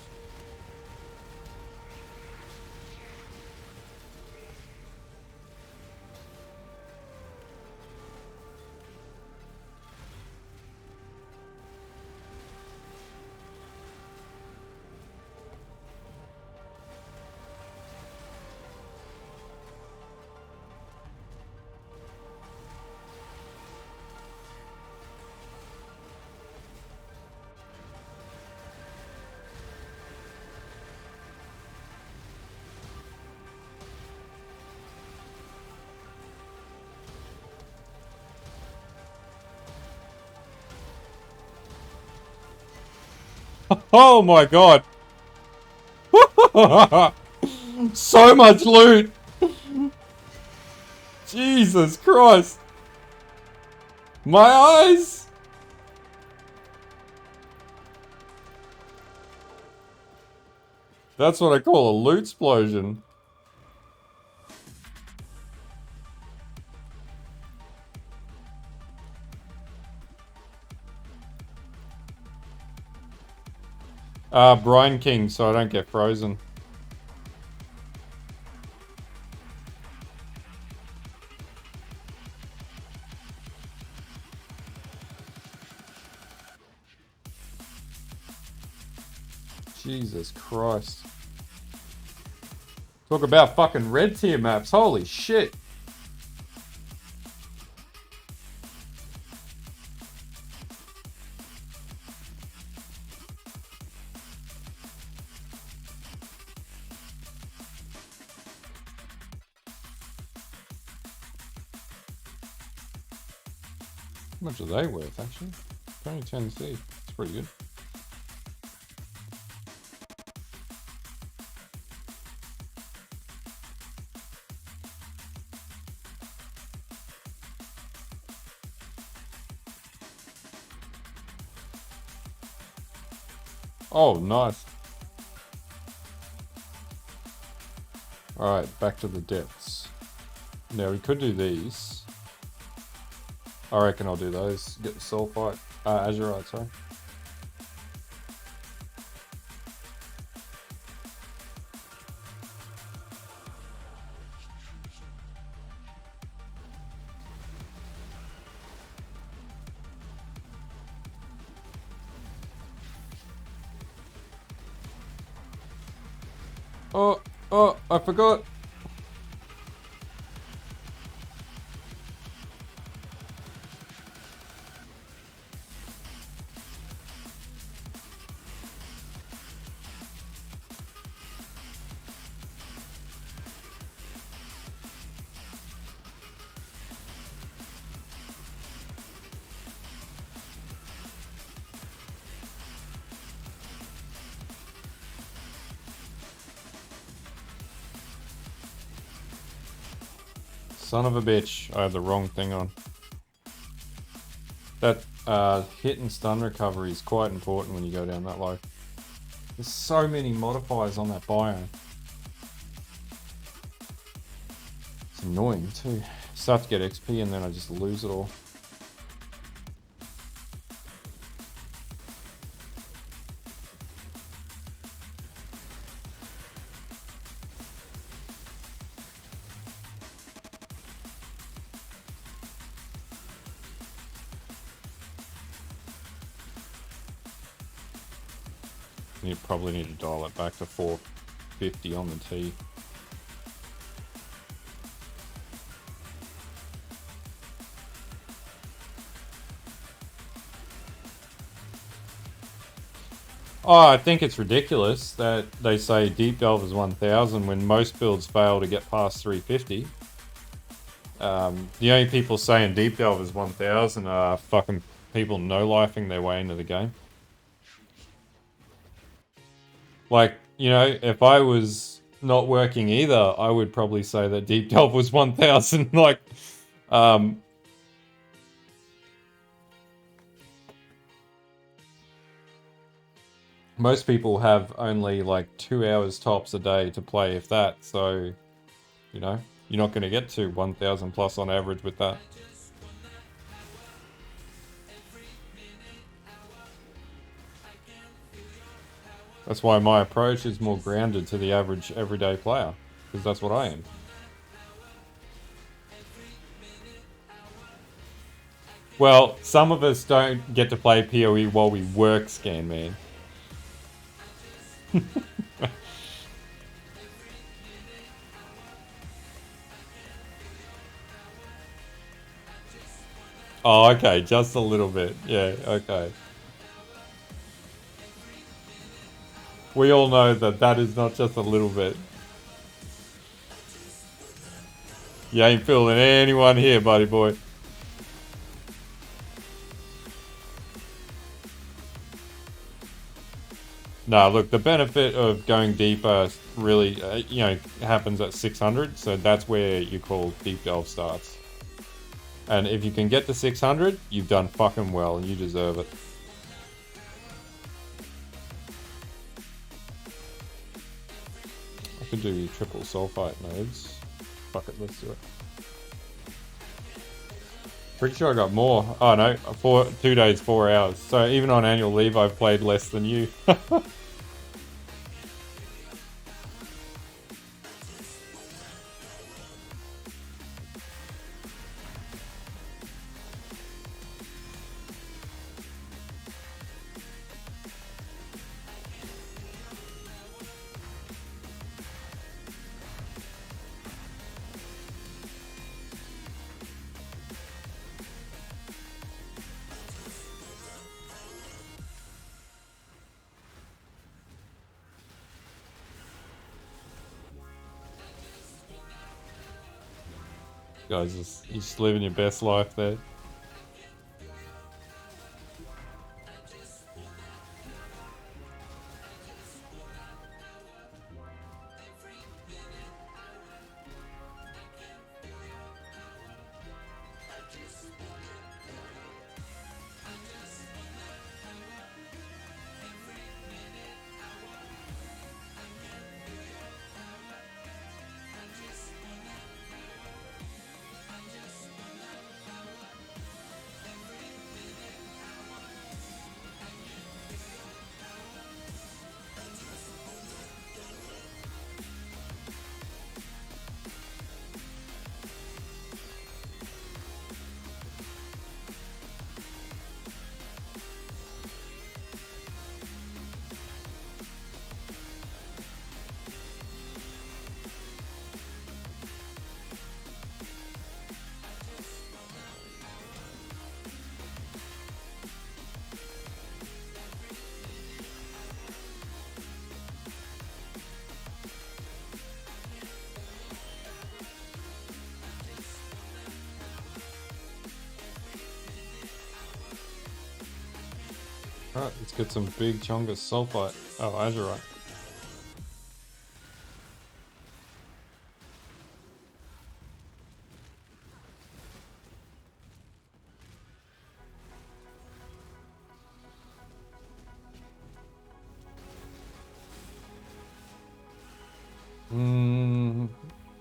Oh my god! So much loot! Jesus Christ! My eyes! That's what I call a loot explosion. Brine King, so I don't get frozen. Jesus Christ. Talk about fucking red tier maps, holy shit. How much are they worth, actually? Only 10C. It's pretty good. Oh, nice. Alright, back to the depths. Now, we could do these. I reckon I'll do those. Get the sulfite. Azurite, sorry. Oh, I forgot. Son of a bitch. I had the wrong thing on. That hit and stun recovery is quite important when you go down that low. There's so many modifiers on that biome. It's annoying too. Start to get XP and then I just lose it all. You probably need to dial it back to 450 on the T. Oh, I think it's ridiculous that they say Deep Delve is 1000 when most builds fail to get past 350. The only people saying Deep Delve is 1000 are fucking people no-lifing their way into the game. Like, you know, if I was not working either, I would probably say that Deep Delve was 1000. Like, most people have only like 2 hours tops a day to play, if that. So, you know, you're not going to get to 1000 plus on average with that. That's why my approach is more grounded to the average everyday player, because that's what I am. Well, some of us don't get to play PoE while we work, Scan Man. Oh, okay, just a little bit. Yeah, okay. We all know that that is not just a little bit. You ain't fooling anyone here, buddy boy. No, look, the benefit of going deeper really, you know, happens at 600, so that's where you call Deep Delve starts. And if you can get to 600, you've done fucking well, and you deserve it. I could do triple sulfite nodes. Fuck it, let's do it. Pretty sure I got more. Oh no, 2 days, 4 hours. So even on annual leave, I've played less than you. Guys, you're just living your best life there. Alright, let's get some big chungus sulfite. Oh, azurite.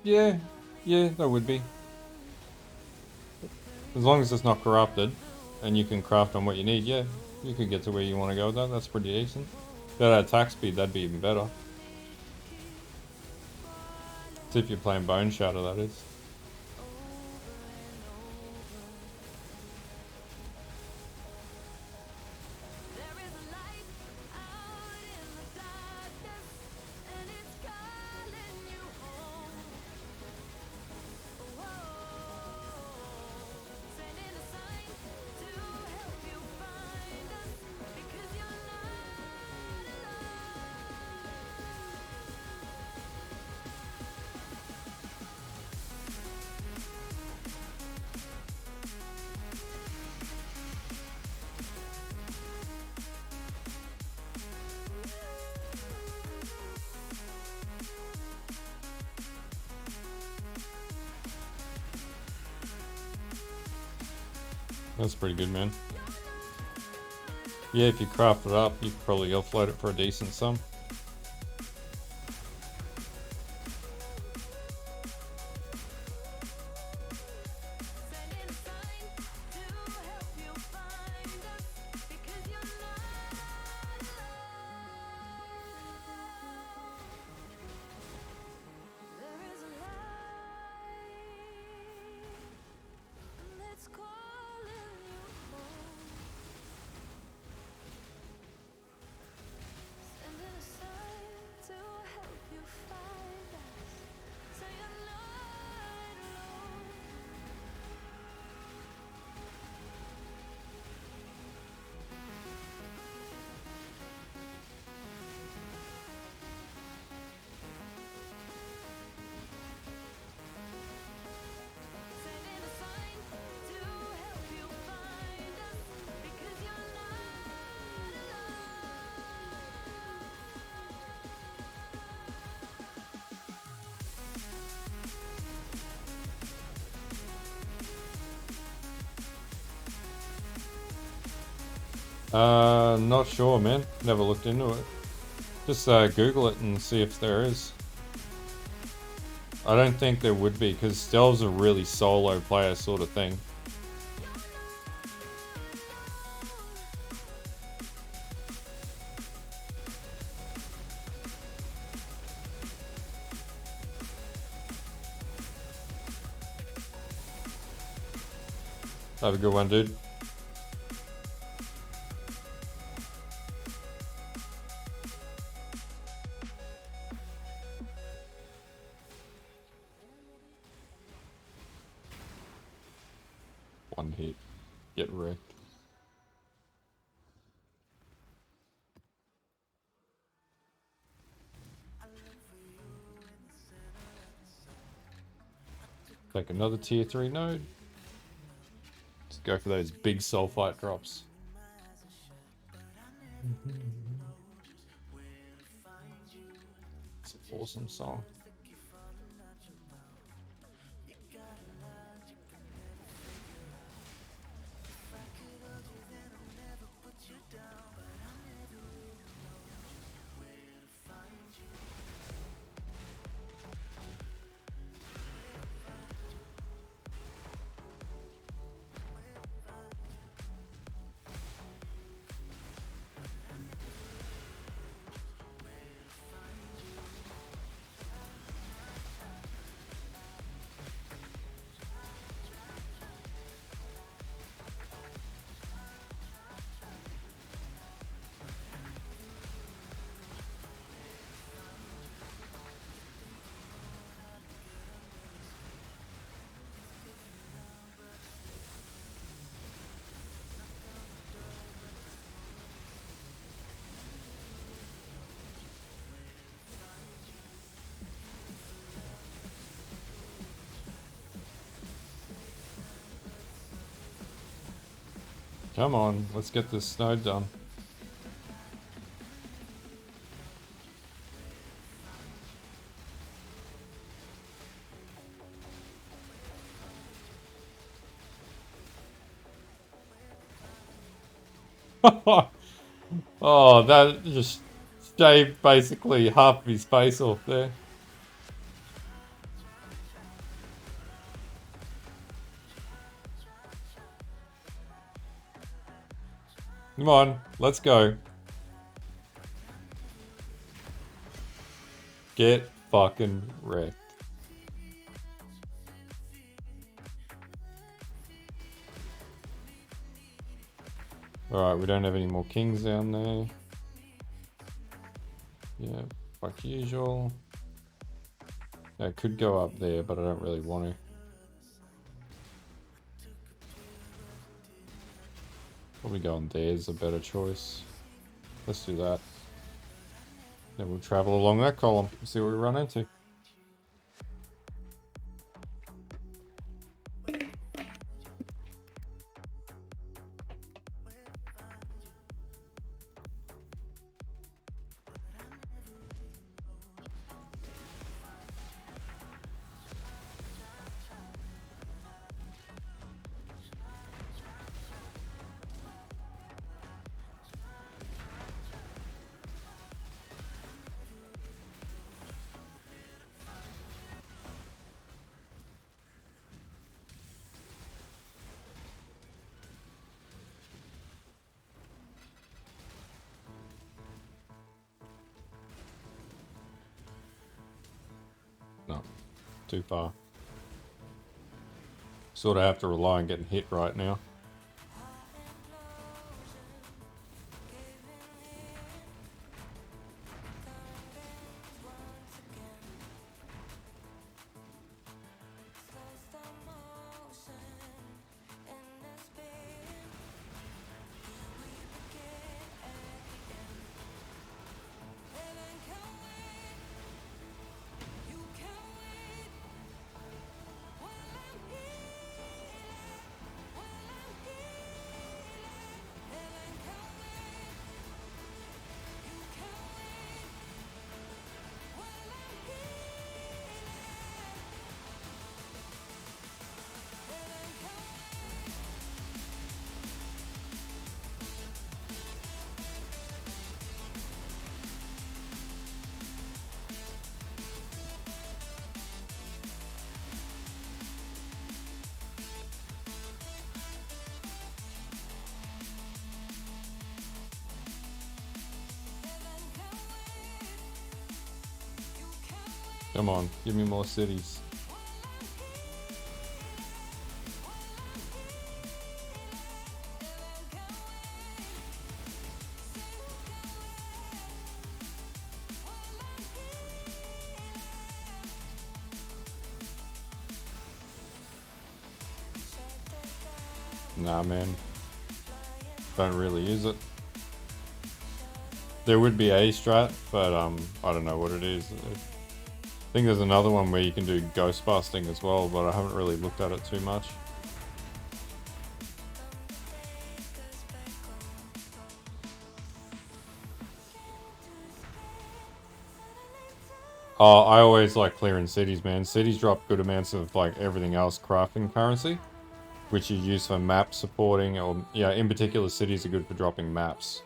Yeah, yeah, that would be. As long as it's not corrupted, and you can craft on what you need, yeah, you could get to where you want to go with that. That's pretty decent. That attack speed, that'd be even better. It's if you're playing Bone Shatter, that is. That's pretty good, man. Yeah, if you craft it up, you could probably offload it for a decent sum. Not sure, man. Never looked into it. Just Google it and see if there is. I don't think there would be, because Delve's a really solo player sort of thing. Have a good one, dude. One hit. Get wrecked. Take another tier 3 node. Let's go for those big sulfite drops. It's an awesome song. Come on, let's get this node done. Oh, that just shaved basically half of his face off there. Come on, let's go. Get fucking wrecked. Alright, we don't have any more kings down there. Yeah, like usual. Yeah, it could go up there, but I don't really want to. Probably going there's a better choice. Let's do that. Then we'll travel along that column and see what we run into. No, too far. Sort of have to rely on getting hit right now. Come on, give me more cities. Nah, man. Don't really use it. There would be a strat, but I don't know what it is. I think there's another one where you can do ghost busting as well, but I haven't really looked at it too much. Oh, I always like clearing cities, man. Cities drop good amounts of like everything else crafting currency, which you use for map supporting, or yeah, in particular cities are good for dropping maps.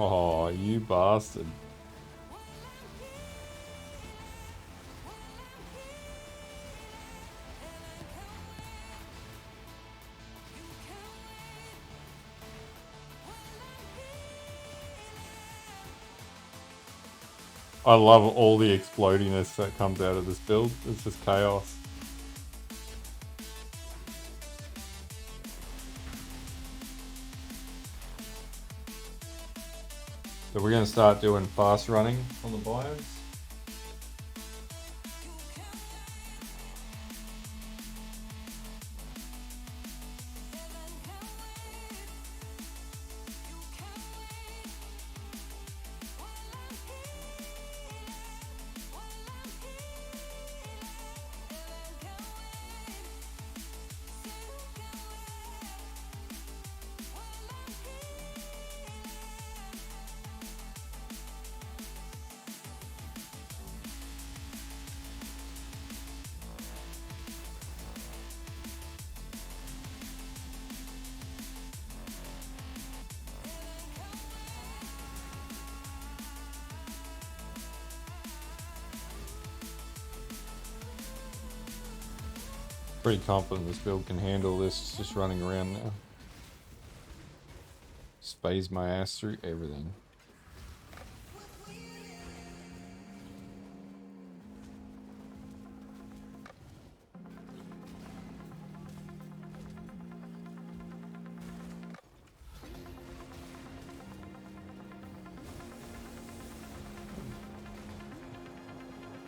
Oh, you bastard. I love all the explodiness that comes out of this build. It's just chaos. So we're going to start doing fast running on the biomes. pretty confident this build can handle this just running around now. Spaze my ass through everything.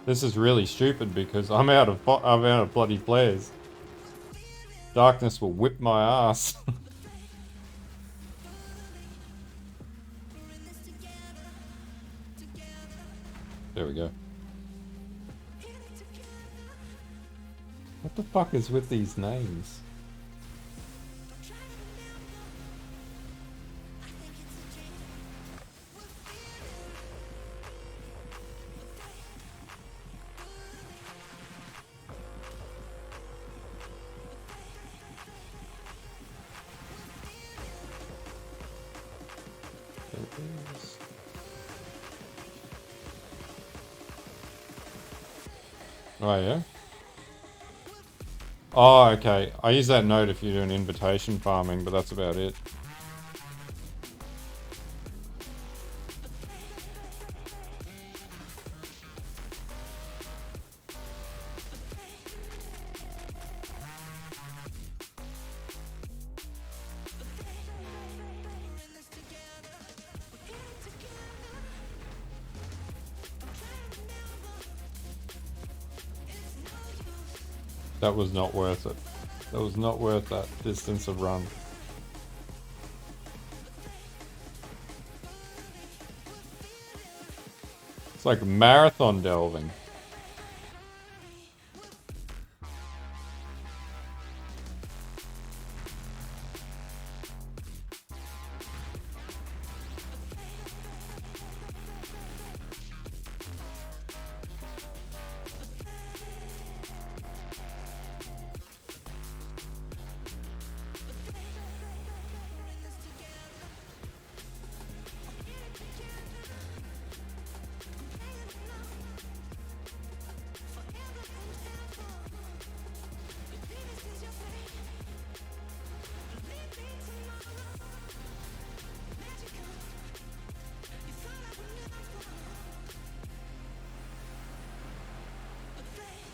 This is really stupid because I'm out of bloody flares. Darkness will whip my ass. There we go. What the fuck is with these names? Oh, yeah? Oh, okay. I use that note if you're doing invitation farming, but that's about it. That was not worth it. That was not worth that distance of run. It's like marathon delving.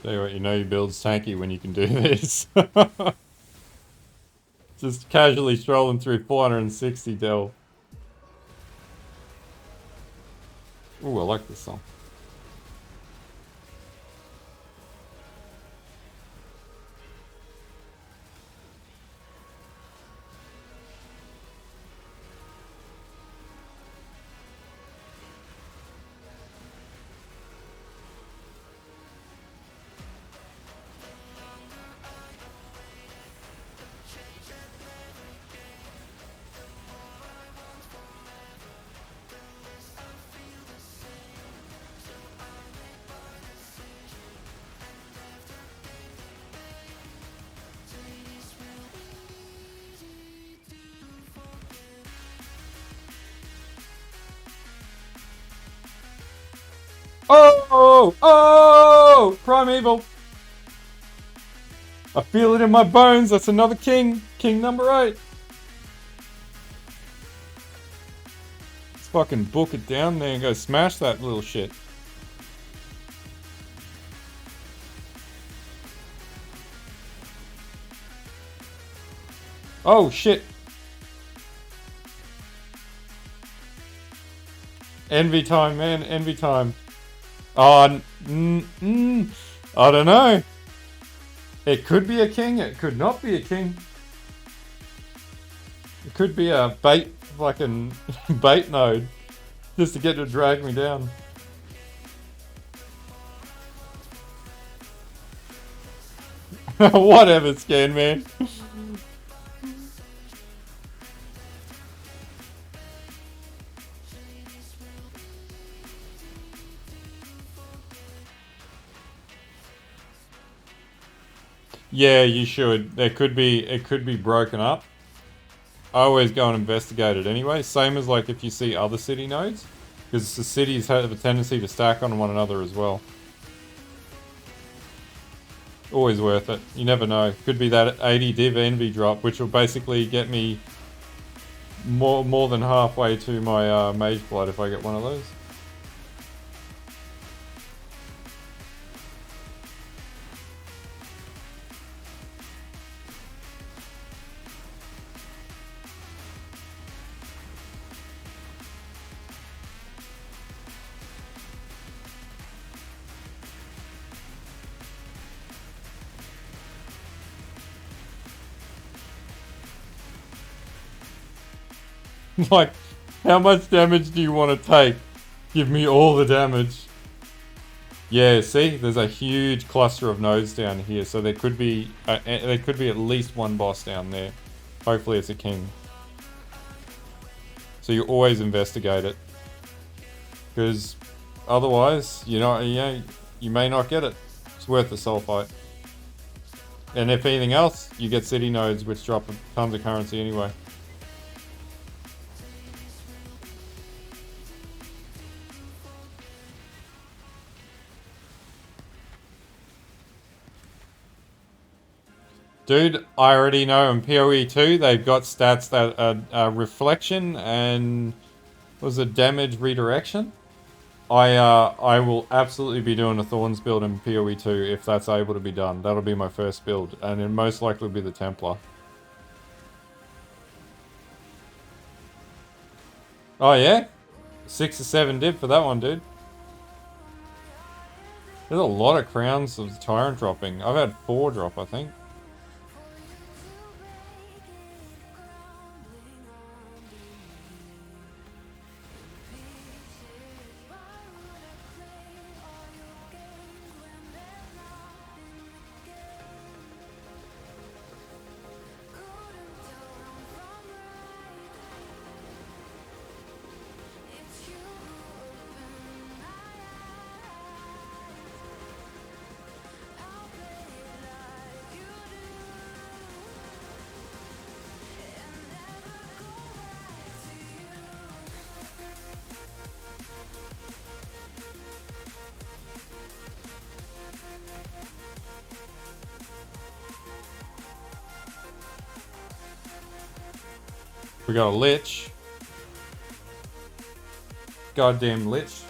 Tell you what, you know your build's tanky when you can do this. Just casually strolling through 460 delve. Ooh, I like this song. Oh! Oh! Primeval! I feel it in my bones. That's another king. King number 8. Let's fucking book it down there and go smash that little shit. Oh, shit. Envy time, man. Envy time. Oh, I don't know. It could be a king. It could not be a king. It could be a bait, fucking bait node, just to get to drag me down. Whatever, Scan Man. Yeah, you should. It could be broken up. I always go and investigate it anyway. Same as like if you see other city nodes, because the cities have a tendency to stack on one another as well. Always worth it. You never know. Could be that 80 div envy drop, which will basically get me more than halfway to my Mageblood if I get one of those. Like, how much damage do you want to take? Give me all the damage. Yeah, see, there's a huge cluster of nodes down here, so there could be at least one boss down there. Hopefully, it's a king. So you always investigate it, because otherwise, you may not get it. It's worth the soul fight. And if anything else, you get city nodes, which drop tons of currency anyway. Dude, I already know in PoE 2 they've got stats that are reflection and was it damage redirection? I will absolutely be doing a Thorns build in PoE 2 if that's able to be done. That'll be my first build, and it most likely will be the Templar. Oh yeah? 6 or 7 div for that one, dude. There's a lot of crowns of Tyrant dropping. I've had 4 drop, I think. We got a Lich. Goddamn Lich.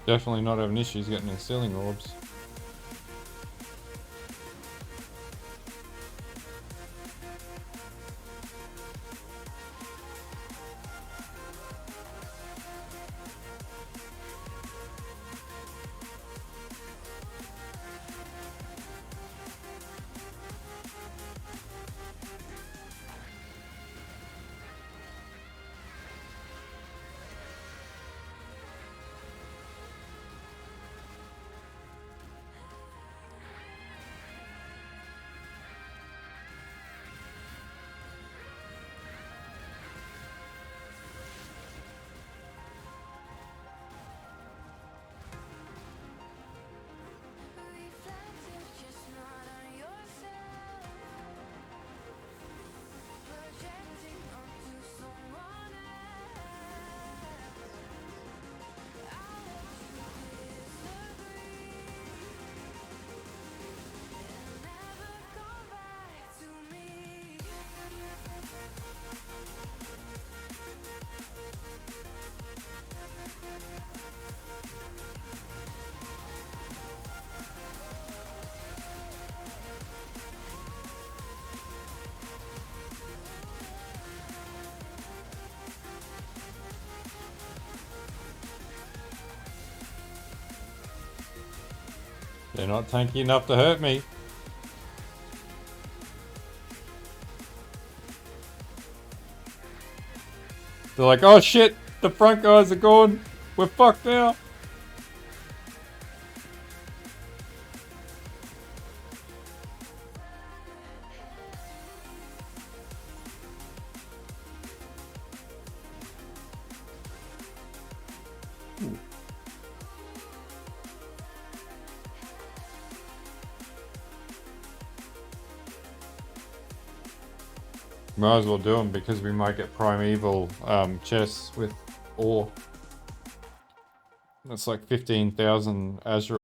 Definitely not having issues getting in ceiling orbs. They're not tanky enough to hurt me. They're like, oh shit, the front guys are gone. We're fucked now. Might as well do them because we might get primeval chests with ore. That's like 15,000 Azure.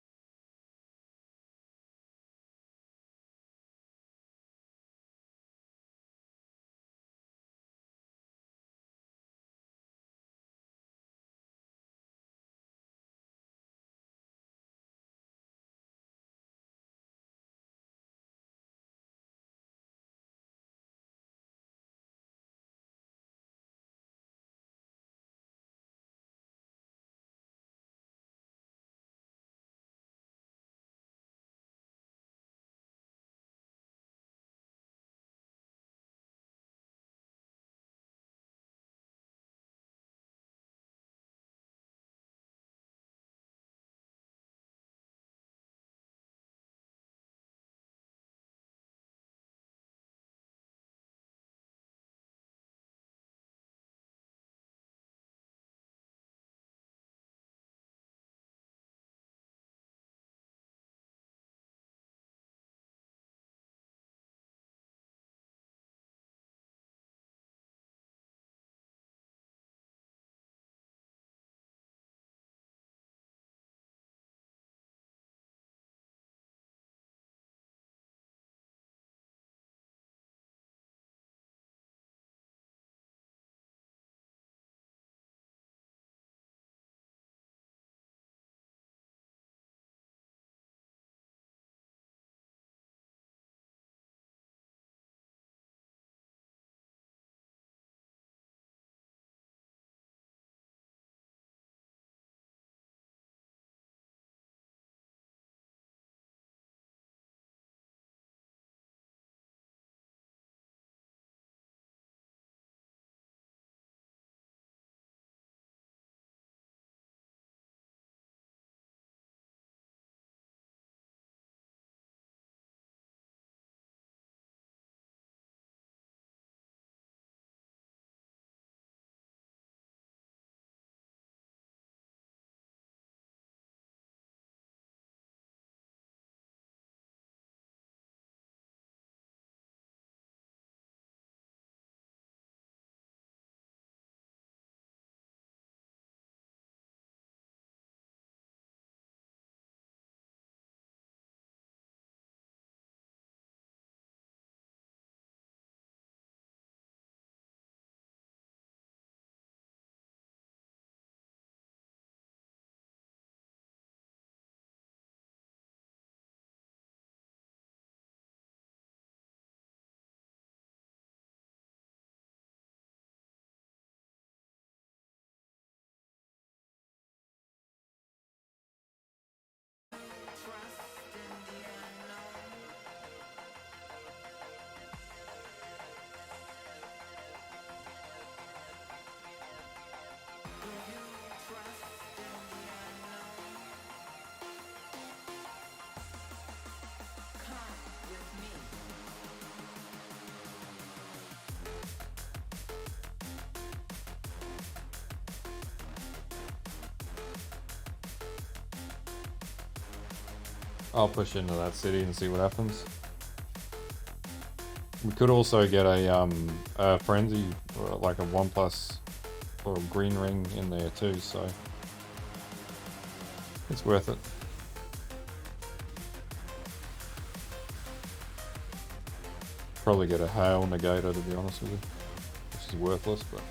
I'll push into that city and see what happens. We could also get a frenzy, or like a 1+ or a green ring in there too, so it's worth it. Probably get a hail negator, to be honest with you, which is worthless, but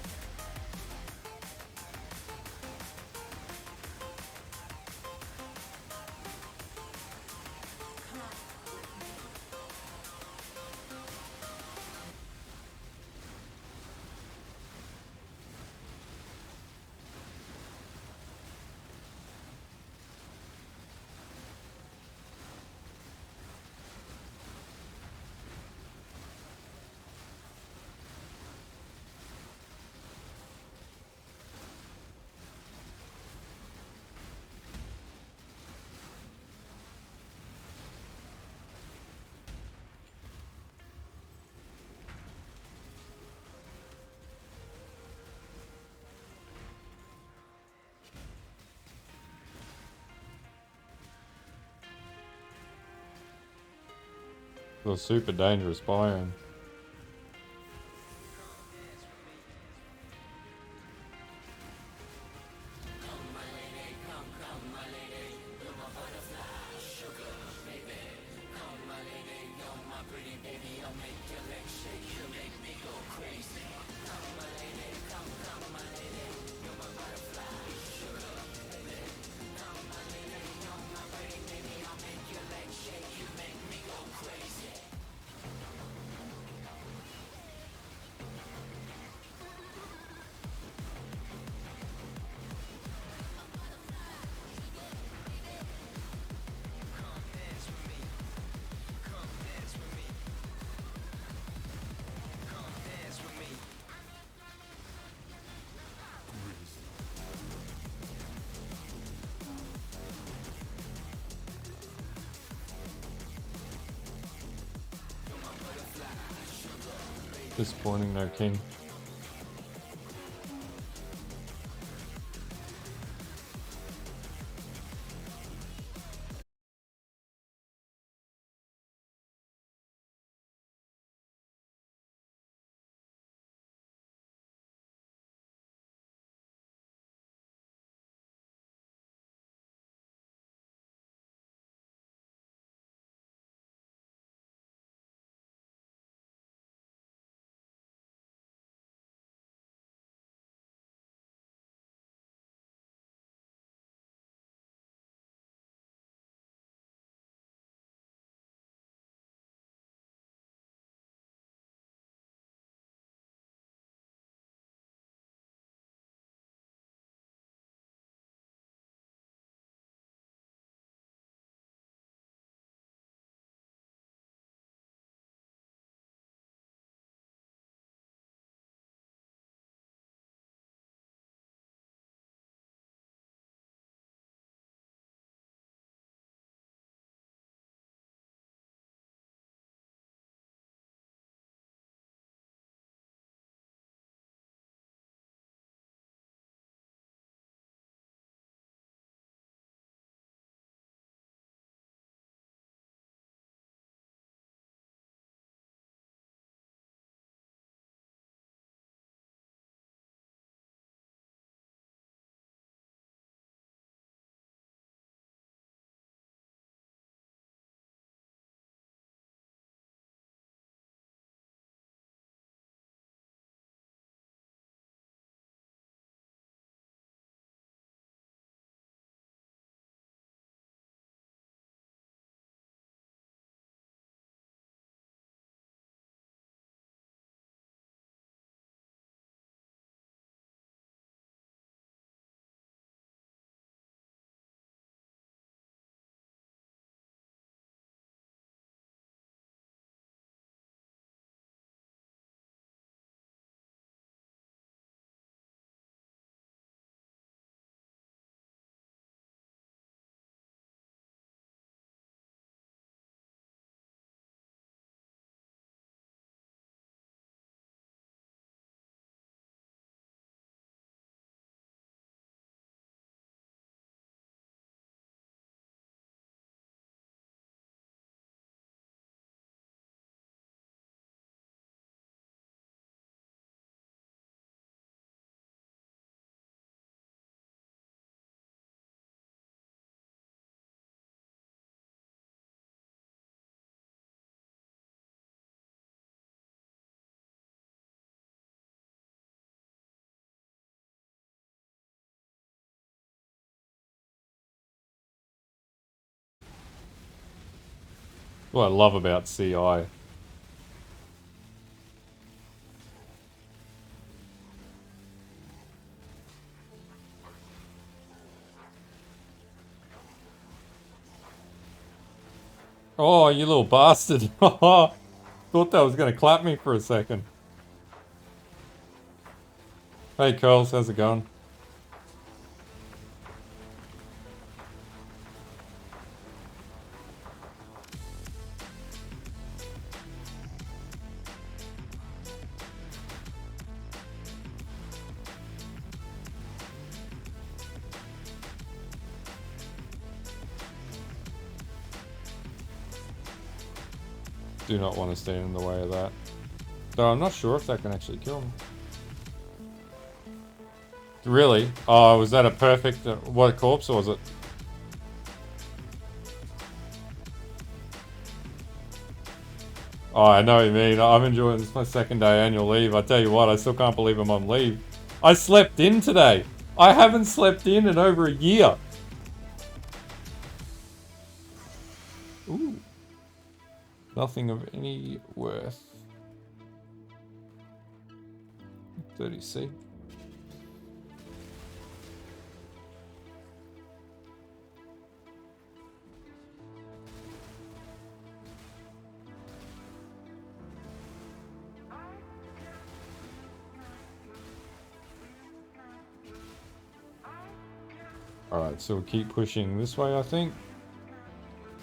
it's a super dangerous biome. Disappointing, no king. What I love about CI. Oh, you little bastard. Thought that was going to clap me for a second. Hey, Curls, how's it going? Do not want to stand in the way of that. Though I'm not sure if that can actually kill me. Really? Oh, was that a perfect... what corpse was it? Oh, I know what you mean. I'm enjoying this. My second day annual leave. I tell you what, I still can't believe I'm on leave. I slept in today. I haven't slept in over a year. Ooh. Nothing of any worth. 30C. Alright, so we'll keep pushing this way, I think.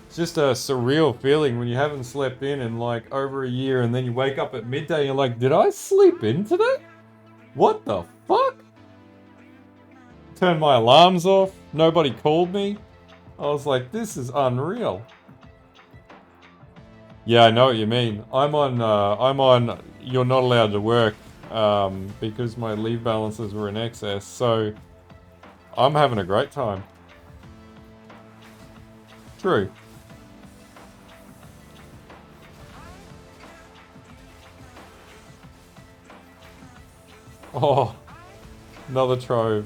It's just a surreal feeling when you haven't slept in like over a year, and then you wake up at midday and you're like, did I sleep in today? What the fuck? Turned my alarms off. Nobody called me. I was like, this is unreal. Yeah, I know what you mean. I'm on, you're not allowed to work, because my leave balances were in excess, so I'm having a great time. True. Oh, another trove.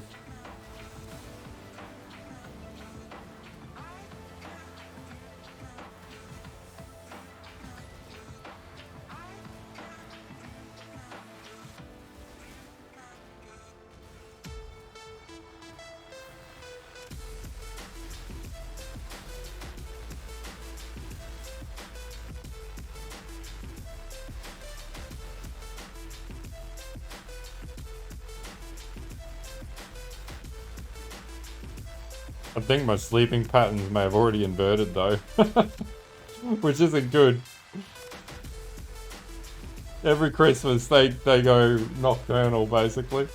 I think my sleeping patterns may have already inverted though, which isn't good. Every Christmas they go nocturnal basically.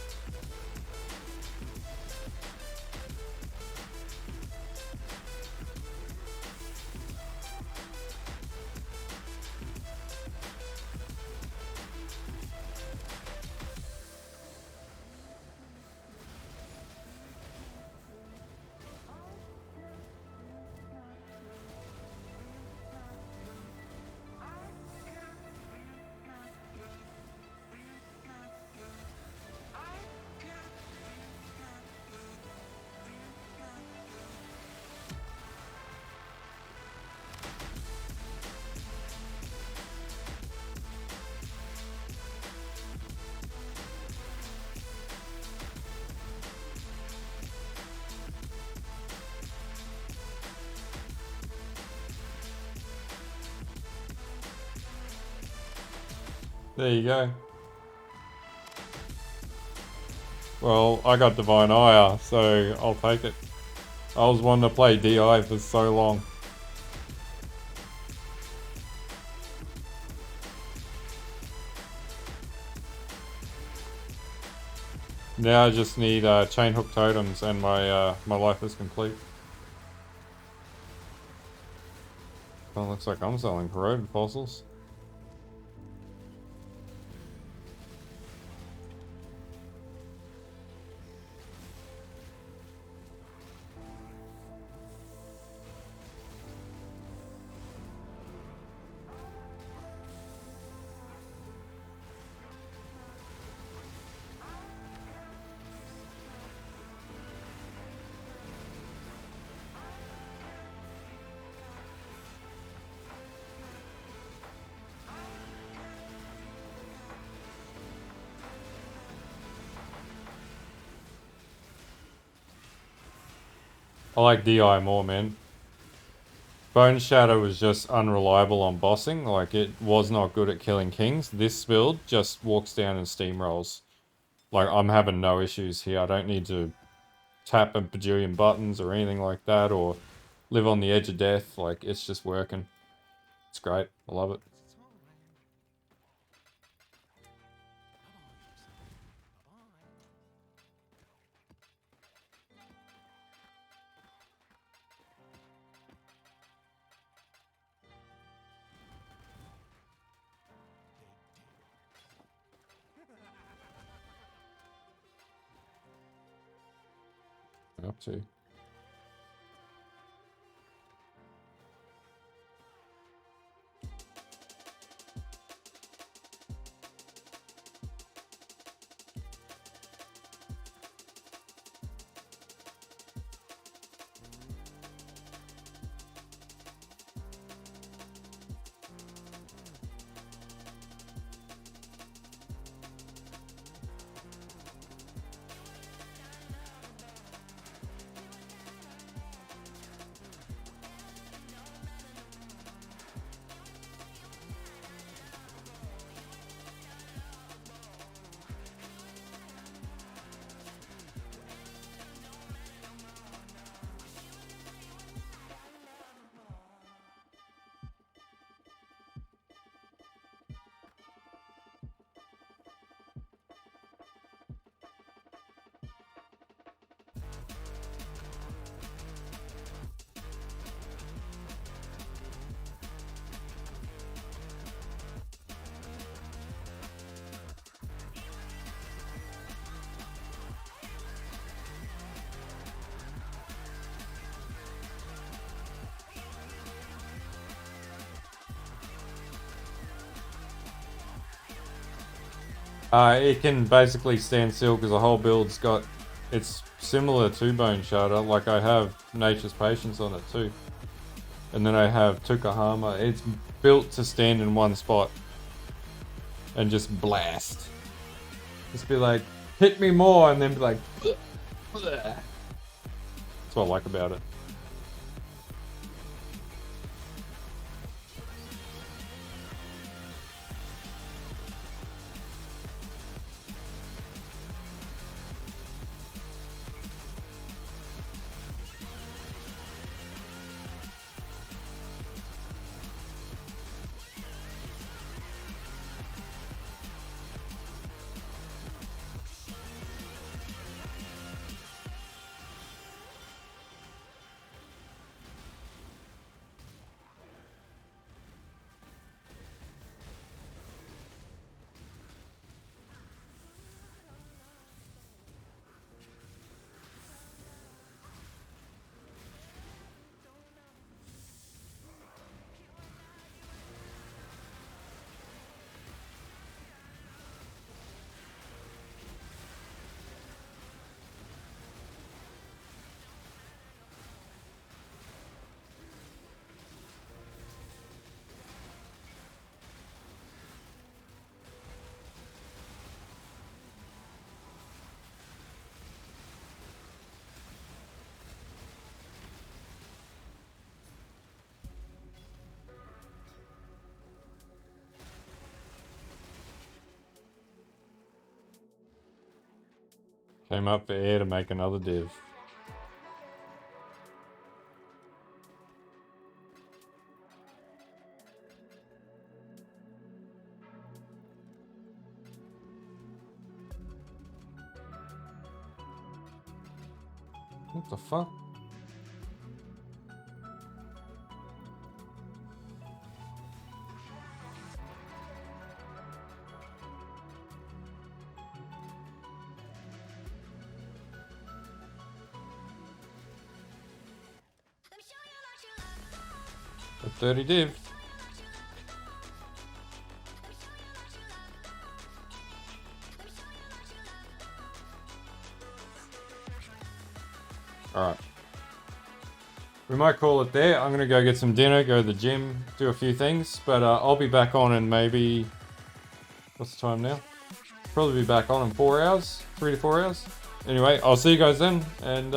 There you go. Well, I got Divine Ire, so I'll take it. I was wanting to play DI for so long. Now I just need chain hook totems and my life is complete. Well, looks like I'm selling corroded fossils. I like DI more, man. Bone Shadow was just unreliable on bossing. Like, it was not good at killing kings. This build just walks down and steamrolls. Like, I'm having no issues here. I don't need to tap a bajillion buttons or anything like that, or live on the edge of death. Like, it's just working. It's great. I love it. Up to. It can basically stand still because the whole build's got... It's similar to Bone Shatter. Like, I have Nature's Patience on it too. And then I have Tukahama. It's built to stand in one spot and just blast. Just be like, hit me more, and then be like... That's what I like about it. Came up for air to make another div. What the fuck? A 30 div. Alright. We might call it there. I'm gonna go get some dinner, go to the gym, do a few things, but I'll be back on in maybe... What's the time now? Probably be back on in 4 hours, 3 to 4 hours. Anyway, I'll see you guys then, and